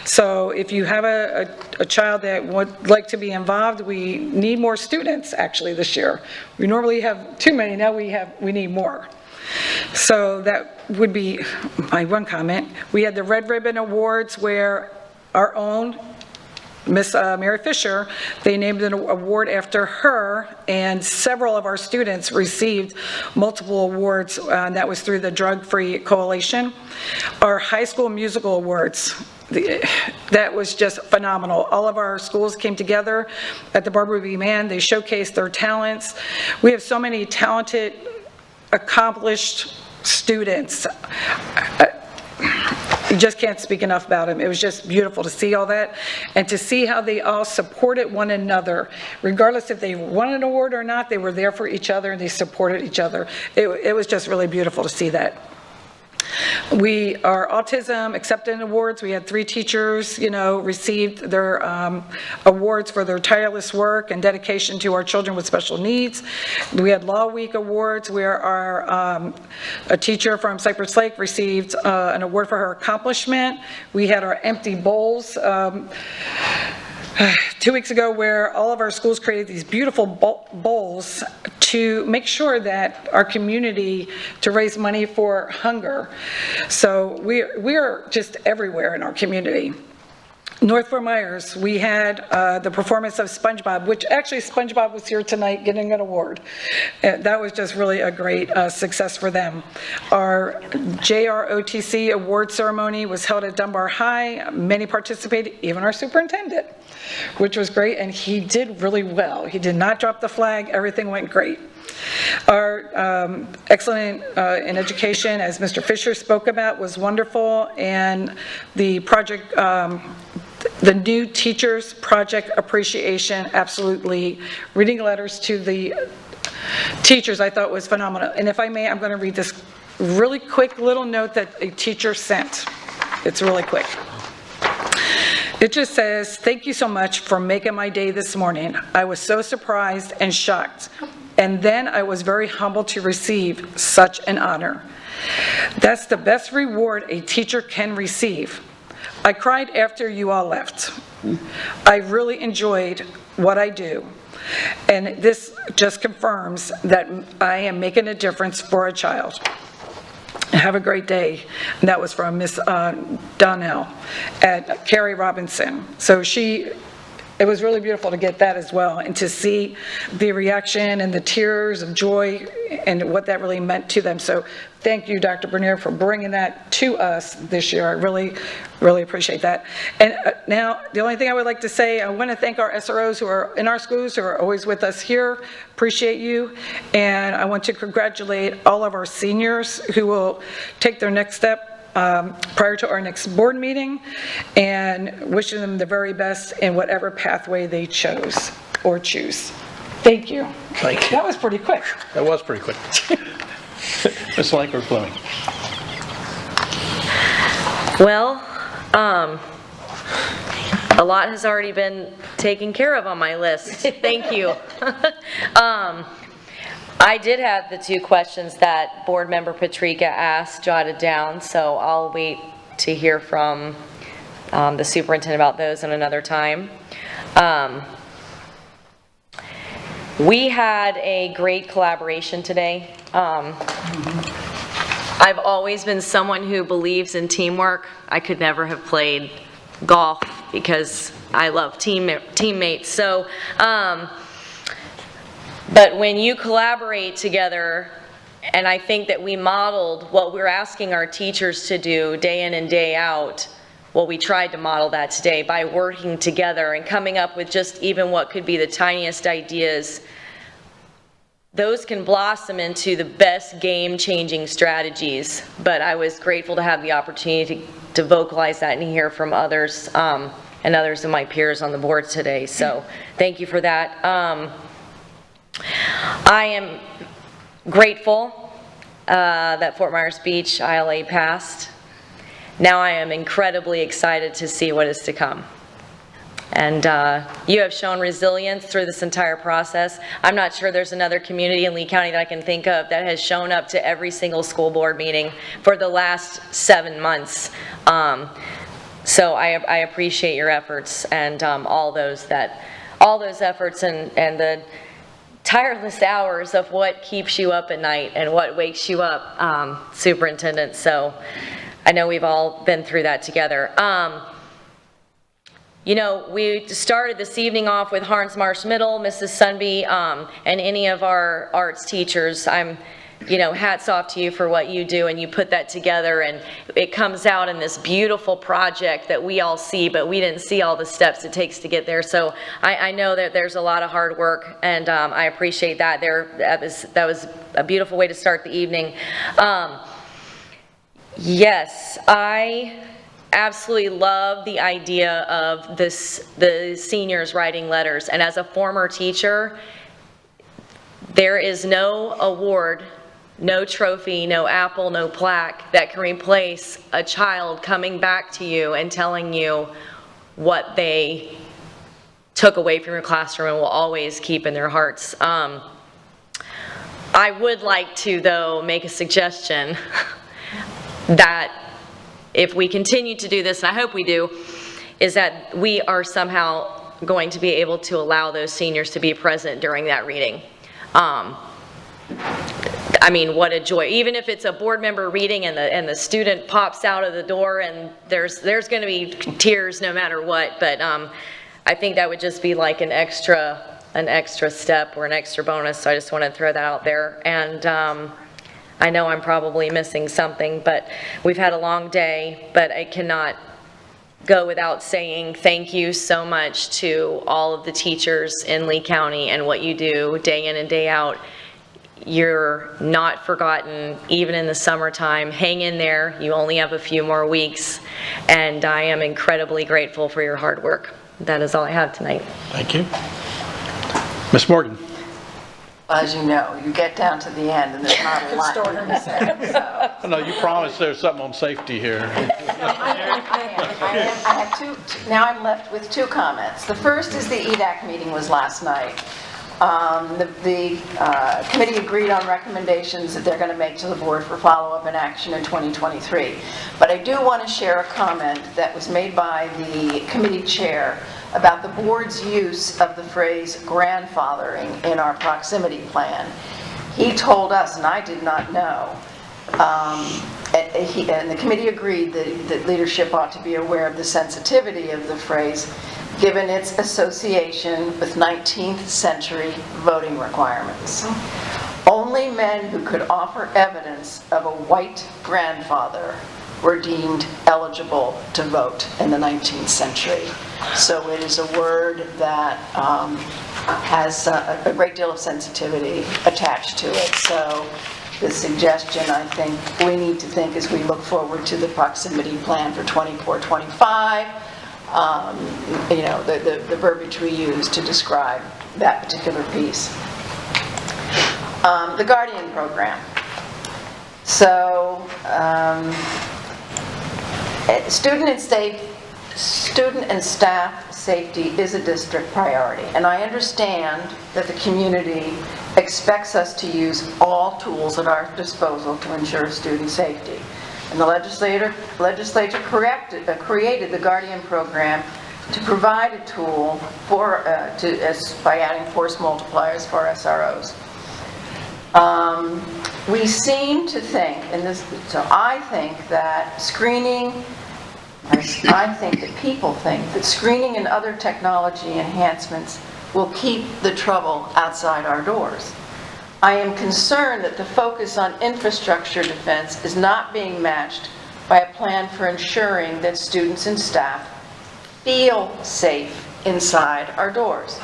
So if you have a child that would like to be involved, we need more students actually this year. We normally have too many, now we need more. So that would be my one comment. We had the Red Ribbon Awards, where our own Miss Mary Fisher, they named an award after her, and several of our students received multiple awards, and that was through the Drug Free Coalition. Our high school musical awards, that was just phenomenal. All of our schools came together at the Barbara B. Mann. They showcased their talents. We have so many talented, accomplished students. You just can't speak enough about them. It was just beautiful to see all that, and to see how they all supported one another. Regardless if they won an award or not, they were there for each other and they supported each other. It was just really beautiful to see that. Our Autism Acceptance Awards, we had 3 teachers, received their awards for their tireless work and dedication to our children with special needs. We had Law Week Awards, where a teacher from Cypress Lake received an award for her accomplishment. We had our Empty Bowls 2 weeks ago, where all of our schools created these beautiful bowls to make sure that our community, to raise money for hunger. So we are just everywhere in our community. North Fort Myers, we had the performance of SpongeBob, which actually SpongeBob was here tonight getting an award. That was just really a great success for them. Our JROTC award ceremony was held at Dunbar High. Many participated, even our superintendent, which was great, and he did really well. He did not drop the flag. Everything went great. Our excellent in education, as Mr. Fisher spoke about, was wonderful, and the project, the new teachers project appreciation, absolutely. Reading letters to the teachers I thought was phenomenal. And if I may, I'm going to read this really quick little note that a teacher sent. It's really quick. It just says, "Thank you so much for making my day this morning. I was so surprised and shocked. And then I was very humbled to receive such an honor. That's the best reward a teacher can receive. I cried after you all left. I really enjoyed what I do. And this just confirms that I am making a difference for a child. Have a great day." And that was from Miss Donnell at Carrie Robinson. So she It was really beautiful to get that as well, and to see the reaction and the tears of joy and what that really meant to them. So thank you, Dr. Bernier, for bringing that to us this year. I really, really appreciate that. And now, the only thing I would like to say, I want to thank our SROs who are in our schools, who are always with us here. Appreciate you. And I want to congratulate all of our seniors who will take their next step prior to our next board meeting, and wishing them the very best in whatever pathway they chose or choose. Thank you. Thank you. That was pretty quick. That was pretty quick. Ms. Langford-Fleming. Well, a lot has already been taken care of on my list. Thank you. I did have the 2 questions that Board Member Patrica asked jotted down, so I'll wait to hear from the superintendent about those in another time. We had a great collaboration today. I've always been someone who believes in teamwork. I could never have played golf because I love teammates. So, but when you collaborate together, and I think that we modeled what we're asking our teachers to do day in and day out, well, we tried to model that today by working together and coming up with just even what could be the tiniest ideas. Those can blossom into the best game-changing strategies, but I was grateful to have the opportunity to vocalize that and hear from others and others of my peers on the board today. So thank you for that. I am grateful that Fort Myers Beach ILA passed. Now I am incredibly excited to see what is to come. And you have shown resilience through this entire process. I'm not sure there's another community in Lee County that I can think of that has shown up to every single school board meeting for the last 7 months. So I appreciate your efforts and all those efforts and the tireless hours of what keeps you up at night and what wakes you up, Superintendent. So I know we've all been through that together. You know, we started this evening off with Harns Marsh Middle, Mrs. Sunby, and any of our arts teachers. You know, hats off to you for what you do, and you put that together, and it comes out in this beautiful project that we all see, but we didn't see all the steps it takes to get there. So I know that there's a lot of hard work, and I appreciate that. That was a beautiful way to start the evening. Yes, I absolutely love the idea of the seniors writing letters, and as a former teacher, there is no award, no trophy, no apple, no plaque that can replace a child coming back to you and telling you what they took away from your classroom and will always keep in their hearts. I would like to, though, make a suggestion that if we continue to do this, and I hope we do, is that we are somehow going to be able to allow those seniors to be present during that reading. I mean, what a joy. Even if it's a board member reading and the student pops out of the door and there's going to be tears no matter what, but I think that would just be like an extra step or an extra bonus, so I just want to throw that out there. And I know I'm probably missing something, but we've had a long day, but I cannot go without saying thank you so much to all of the teachers in Lee County and what you do day in and day out. You're not forgotten, even in the summertime. Hang in there. You only have a few more weeks, and I am incredibly grateful for your hard work. That is all I have tonight. Thank you. Ms. Morgan. As you know, you get down to the end and there's not a lot to say. So. No, you promised there's something on safety here. I have two, now I'm left with two comments. The first is the EDAC meeting was last night. The committee agreed on recommendations that they're going to make to the board for follow-up and action in 2023. But I do want to share a comment that was made by the committee chair about the board's use of the phrase grandfathering in our proximity plan. He told us, and I did not know, and the committee agreed that leadership ought to be aware of the sensitivity of the phrase, given its association with 19th century voting requirements. Only men who could offer evidence of a white grandfather were deemed eligible to vote in the 19th century. So it is a word that has a great deal of sensitivity attached to it. So the suggestion, I think, we need to think as we look forward to the proximity plan for 24-25, you know, the verbiage we use to describe that particular piece. The Guardian Program. So, student and staff safety is a district priority, and I understand that the community expects us to use all tools at our disposal to ensure student safety. And the legislature created the Guardian Program to provide a tool for by adding force multipliers for SROs. We seem to think, so I think that people think that screening and other technology enhancements will keep the trouble outside our doors. I am concerned that the focus on infrastructure defense is not being matched by a plan for ensuring that students and staff feel safe inside our doors.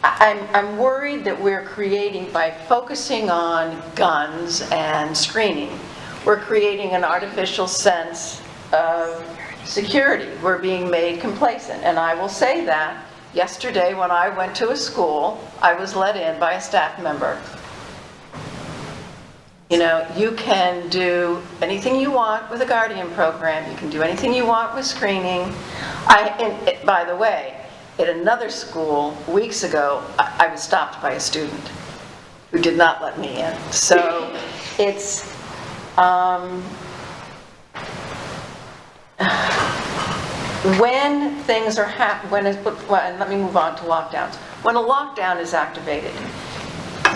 I'm worried that we're creating, by focusing on guns and screening, we're creating an artificial sense of security. We're being made complacent. And I will say that yesterday when I went to a school, I was let in by a staff member. You know, you can do anything you want with a Guardian Program. You can do anything you want with screening. By the way, at another school weeks ago, I was stopped by a student who did not let me in. So it's when things are let me move on to lockdowns. When a lockdown is activated,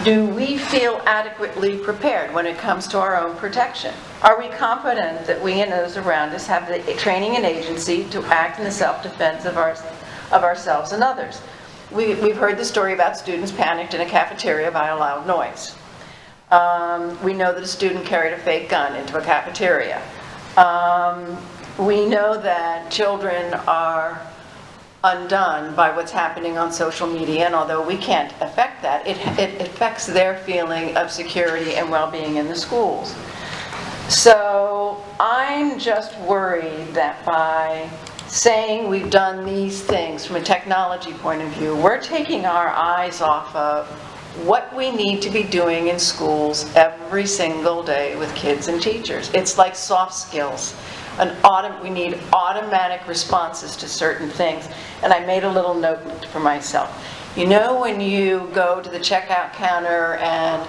do we feel adequately prepared when it comes to our own protection? Are we confident that we and those around us have the training and agency to act in the self-defense of ourselves and others? We've heard the story about students panicked in a cafeteria by a loud noise. We know that a student carried a fake gun into a cafeteria. We know that children are undone by what's happening on social media, and although we can't affect that, it affects their feeling of security and well-being in the schools. So I'm just worried that by saying we've done these things from a technology point of view, we're taking our eyes off of what we need to be doing in schools every single day with kids and teachers. It's like soft skills. We need automatic responses to certain things. And I made a little note for myself. You know, when you go to the checkout counter and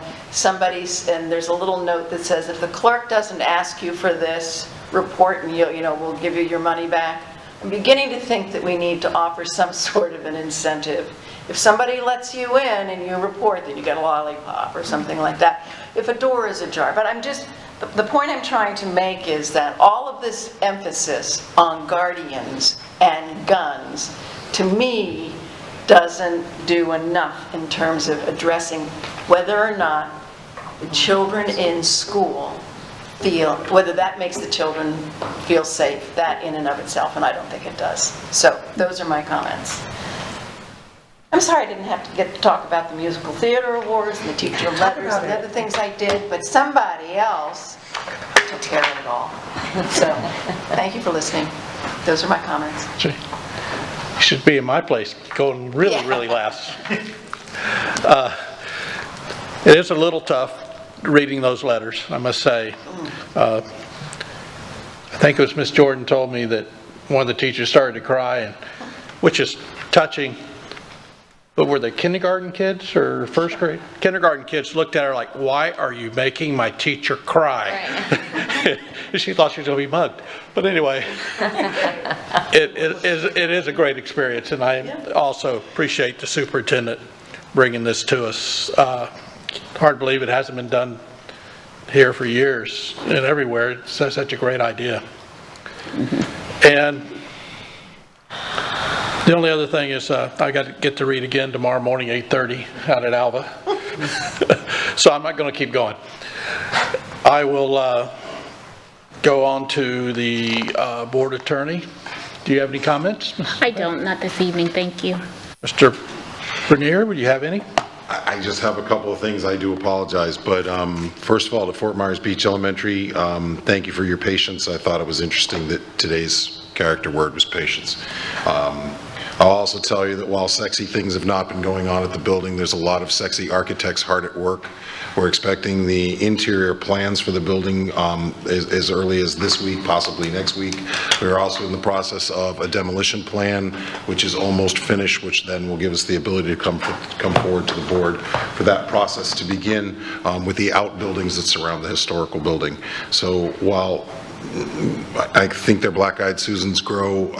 there's a little note that says, if the clerk doesn't ask you for this, report and we'll give you your money back. I'm beginning to think that we need to offer some sort of an incentive. If somebody lets you in and you report, then you get a lollipop or something like that. If a door is ajar. But the point I'm trying to make is that all of this emphasis on guardians and guns, to me, doesn't do enough in terms of addressing whether or not the children in school whether that makes the children feel safe, that in and of itself, and I don't think it does. So those are my comments. I'm sorry I didn't have to get to talk about the musical theater awards and the teacher letters and the other things I did, but somebody else took care of it all. So thank you for listening. Those are my comments. You should be in my place, going really last. It is a little tough reading those letters, I must say. I think it was Miss Jordan told me that one of the teachers started to cry, which is touching. But were they kindergarten kids or first grade? Kindergarten kids looked at her like, why are you making my teacher cry? Right. She thought she was going to be mugged. But anyway, it is a great experience, and I also appreciate the superintendent bringing this to us. Hard to believe it hasn't been done here for years and everywhere. It's such a great idea. And The only other thing is I got to get to read again tomorrow morning, 8:30 out at Alva. So I'm not going to keep going. I will go on to the board attorney. Do you have any comments? I don't, not this evening, thank you. Mr. Bernier, would you have any? I just have a couple of things. I do apologize, but first of all, to Fort Myers Beach Elementary, thank you for your patience. I thought it was interesting that today's character word was patience. I'll also tell you that while sexy things have not been going on at the building, there's a lot of sexy architects hard at work. We're expecting the interior plans for the building as early as this week, possibly next week. We're also in the process of a demolition plan, which is almost finished, which then will give us the ability to come forward to the board for that process to begin with the outbuildings that surround the historical building. So while I think their black-eyed Susans grow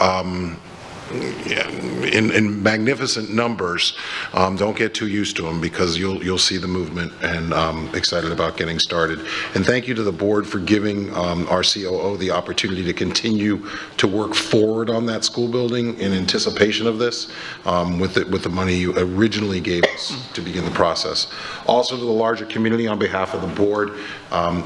in magnificent numbers, don't get too used to them, because you'll see the movement, and excited about getting started. And thank you to the board for giving our COO the opportunity to continue to work forward on that school building in anticipation of this with the money you originally gave us to begin the process. Also to the larger community, on behalf of the board,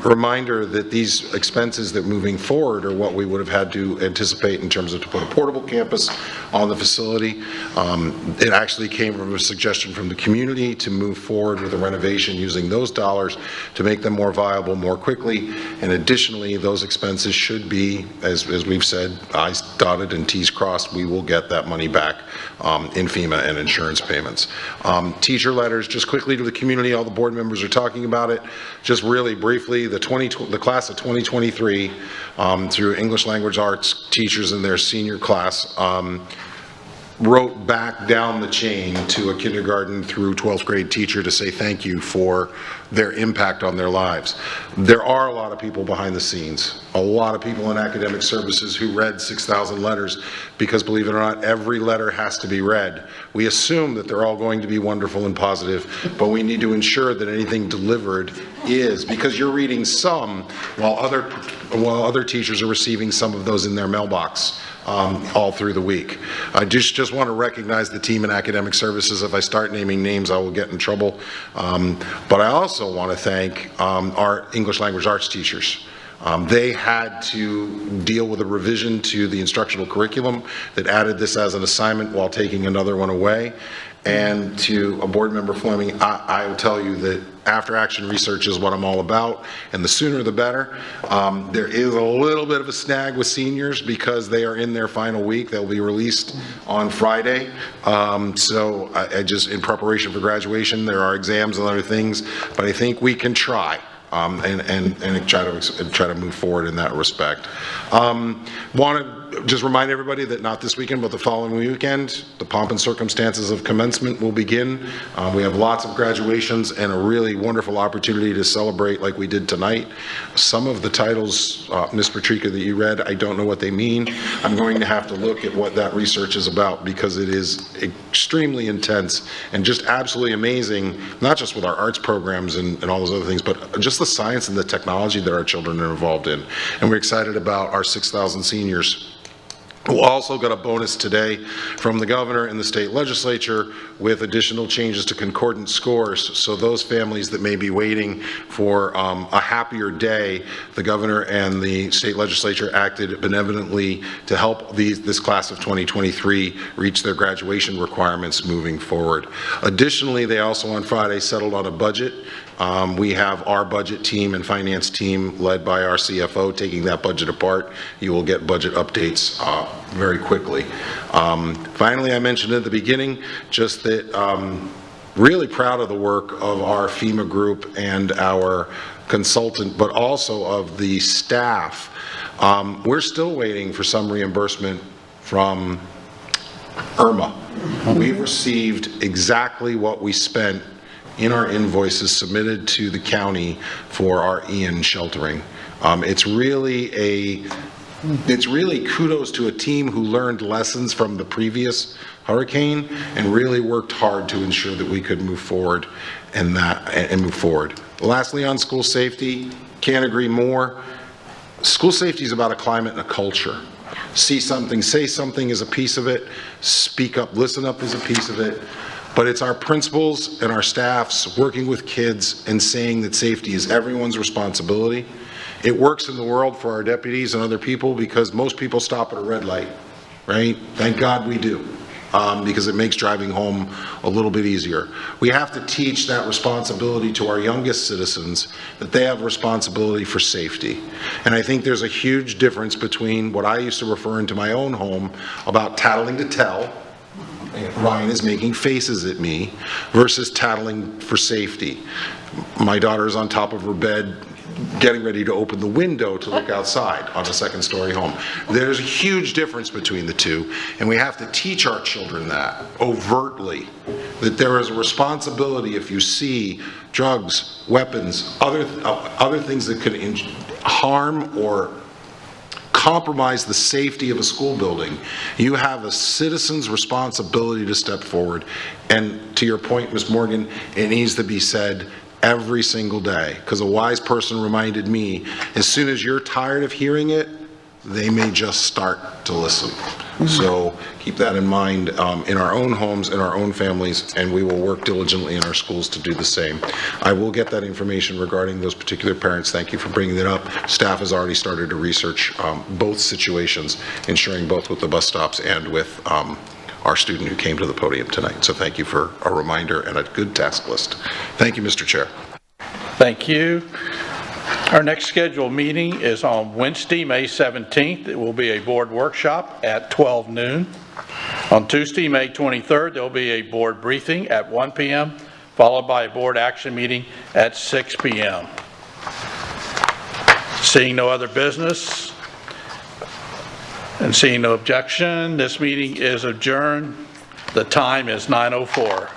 reminder that these expenses that moving forward are what we would have had to anticipate in terms of to put a portable campus on the facility. It actually came from a suggestion from the community to move forward with a renovation using those dollars to make them more viable more quickly. And additionally, those expenses should be, as we've said, I's dotted and T's crossed, we will get that money back in FEMA and insurance payments. Teacher letters, just quickly to the community, all the board members are talking about it. Just really briefly, the class of 2023 through English Language Arts teachers in their senior class wrote back down the chain to a kindergarten through 12th grade teacher to say thank you for their impact on their lives. There are a lot of people behind the scenes, a lot of people in academic services who read 6,000 letters, because believe it or not, every letter has to be read. We assume that they're all going to be wonderful and positive, but we need to ensure that anything delivered is, because you're reading some while other teachers are receiving some of those in their mailbox all through the week. I just want to recognize the team in academic services. If I start naming names, I will get in trouble. But I also want to thank our English Language Arts teachers. They had to deal with a revision to the instructional curriculum that added this as an assignment while taking another one away. And to a board member Fleming, I will tell you that after action research is what I'm all about, and the sooner the better. There is a little bit of a snag with seniors because they are in their final week. They'll be released on Friday. So I just, in preparation for graduation, there are exams and other things, but I think we can try. And try to move forward in that respect. Want to just remind everybody that not this weekend, but the following weekend, the pomp and circumstances of commencement will begin. We have lots of graduations and a really wonderful opportunity to celebrate like we did tonight. Some of the titles, Ms. Patrica, that you read, I don't know what they mean. I'm going to have to look at what that research is about, because it is extremely intense and just absolutely amazing, not just with our arts programs and all those other things, but just the science and the technology that our children are involved in. And we're excited about our 6,000 seniors. We'll also got a bonus today from the governor and the state legislature with additional changes to concordant scores. So those families that may be waiting for a happier day, the governor and the state legislature acted benevolently to help this class of 2023 reach their graduation requirements moving forward. Additionally, they also on Friday settled on a budget. We have our budget team and finance team led by our CFO taking that budget apart. You will get budget updates very quickly. Finally, I mentioned at the beginning just that really proud of the work of our FEMA group and our consultant, but also of the staff. We're still waiting for some reimbursement from Irma. We've received exactly what we spent in our invoices submitted to the county for our Ian sheltering. It's really kudos to a team who learned lessons from the previous hurricane and really worked hard to ensure that we could move forward and move forward. Lastly, on school safety, can't agree more. school safety is about a climate and a culture. See something, say something is a piece of it, speak up, listen up is a piece of it, but it's our principals and our staffs working with kids and saying that safety is everyone's responsibility. It works in the world for our deputies and other people because most people stop at a red light, right? Thank God we do. Because it makes driving home a little bit easier. We have to teach that responsibility to our youngest citizens, that they have responsibility for safety. And I think there's a huge difference between what I used to refer into my own home about tattling to tell, Ryan is making faces at me, versus tattling for safety. My daughter's on top of her bed getting ready to open the window to look outside on a second-story home. There's a huge difference between the two, and we have to teach our children that overtly, that there is a responsibility if you see drugs, weapons, other things that could harm or compromise the safety of a school building. You have a citizen's responsibility to step forward, and to your point, Ms. Morgan, it needs to be said every single day, because a wise person reminded me, as soon as you're tired of hearing it, they may just start to listen. So keep that in mind in our own homes, in our own families, and we will work diligently in our schools to do the same. I will get that information regarding those particular parents. Thank you for bringing it up. Staff has already started to research both situations, ensuring both with the bus stops and with our student who came to the podium tonight. So thank you for a reminder and a good task list. Thank you, Mr. Chair. Thank you. Our next scheduled meeting is on Wednesday, May 17th. It will be a board workshop at 12 noon. On Tuesday, May 23rd, there will be a board briefing at 1 p.m., followed by a board action meeting at 6 p.m. Seeing no other business, and seeing no objection, this meeting is adjourned. The time is 9:04.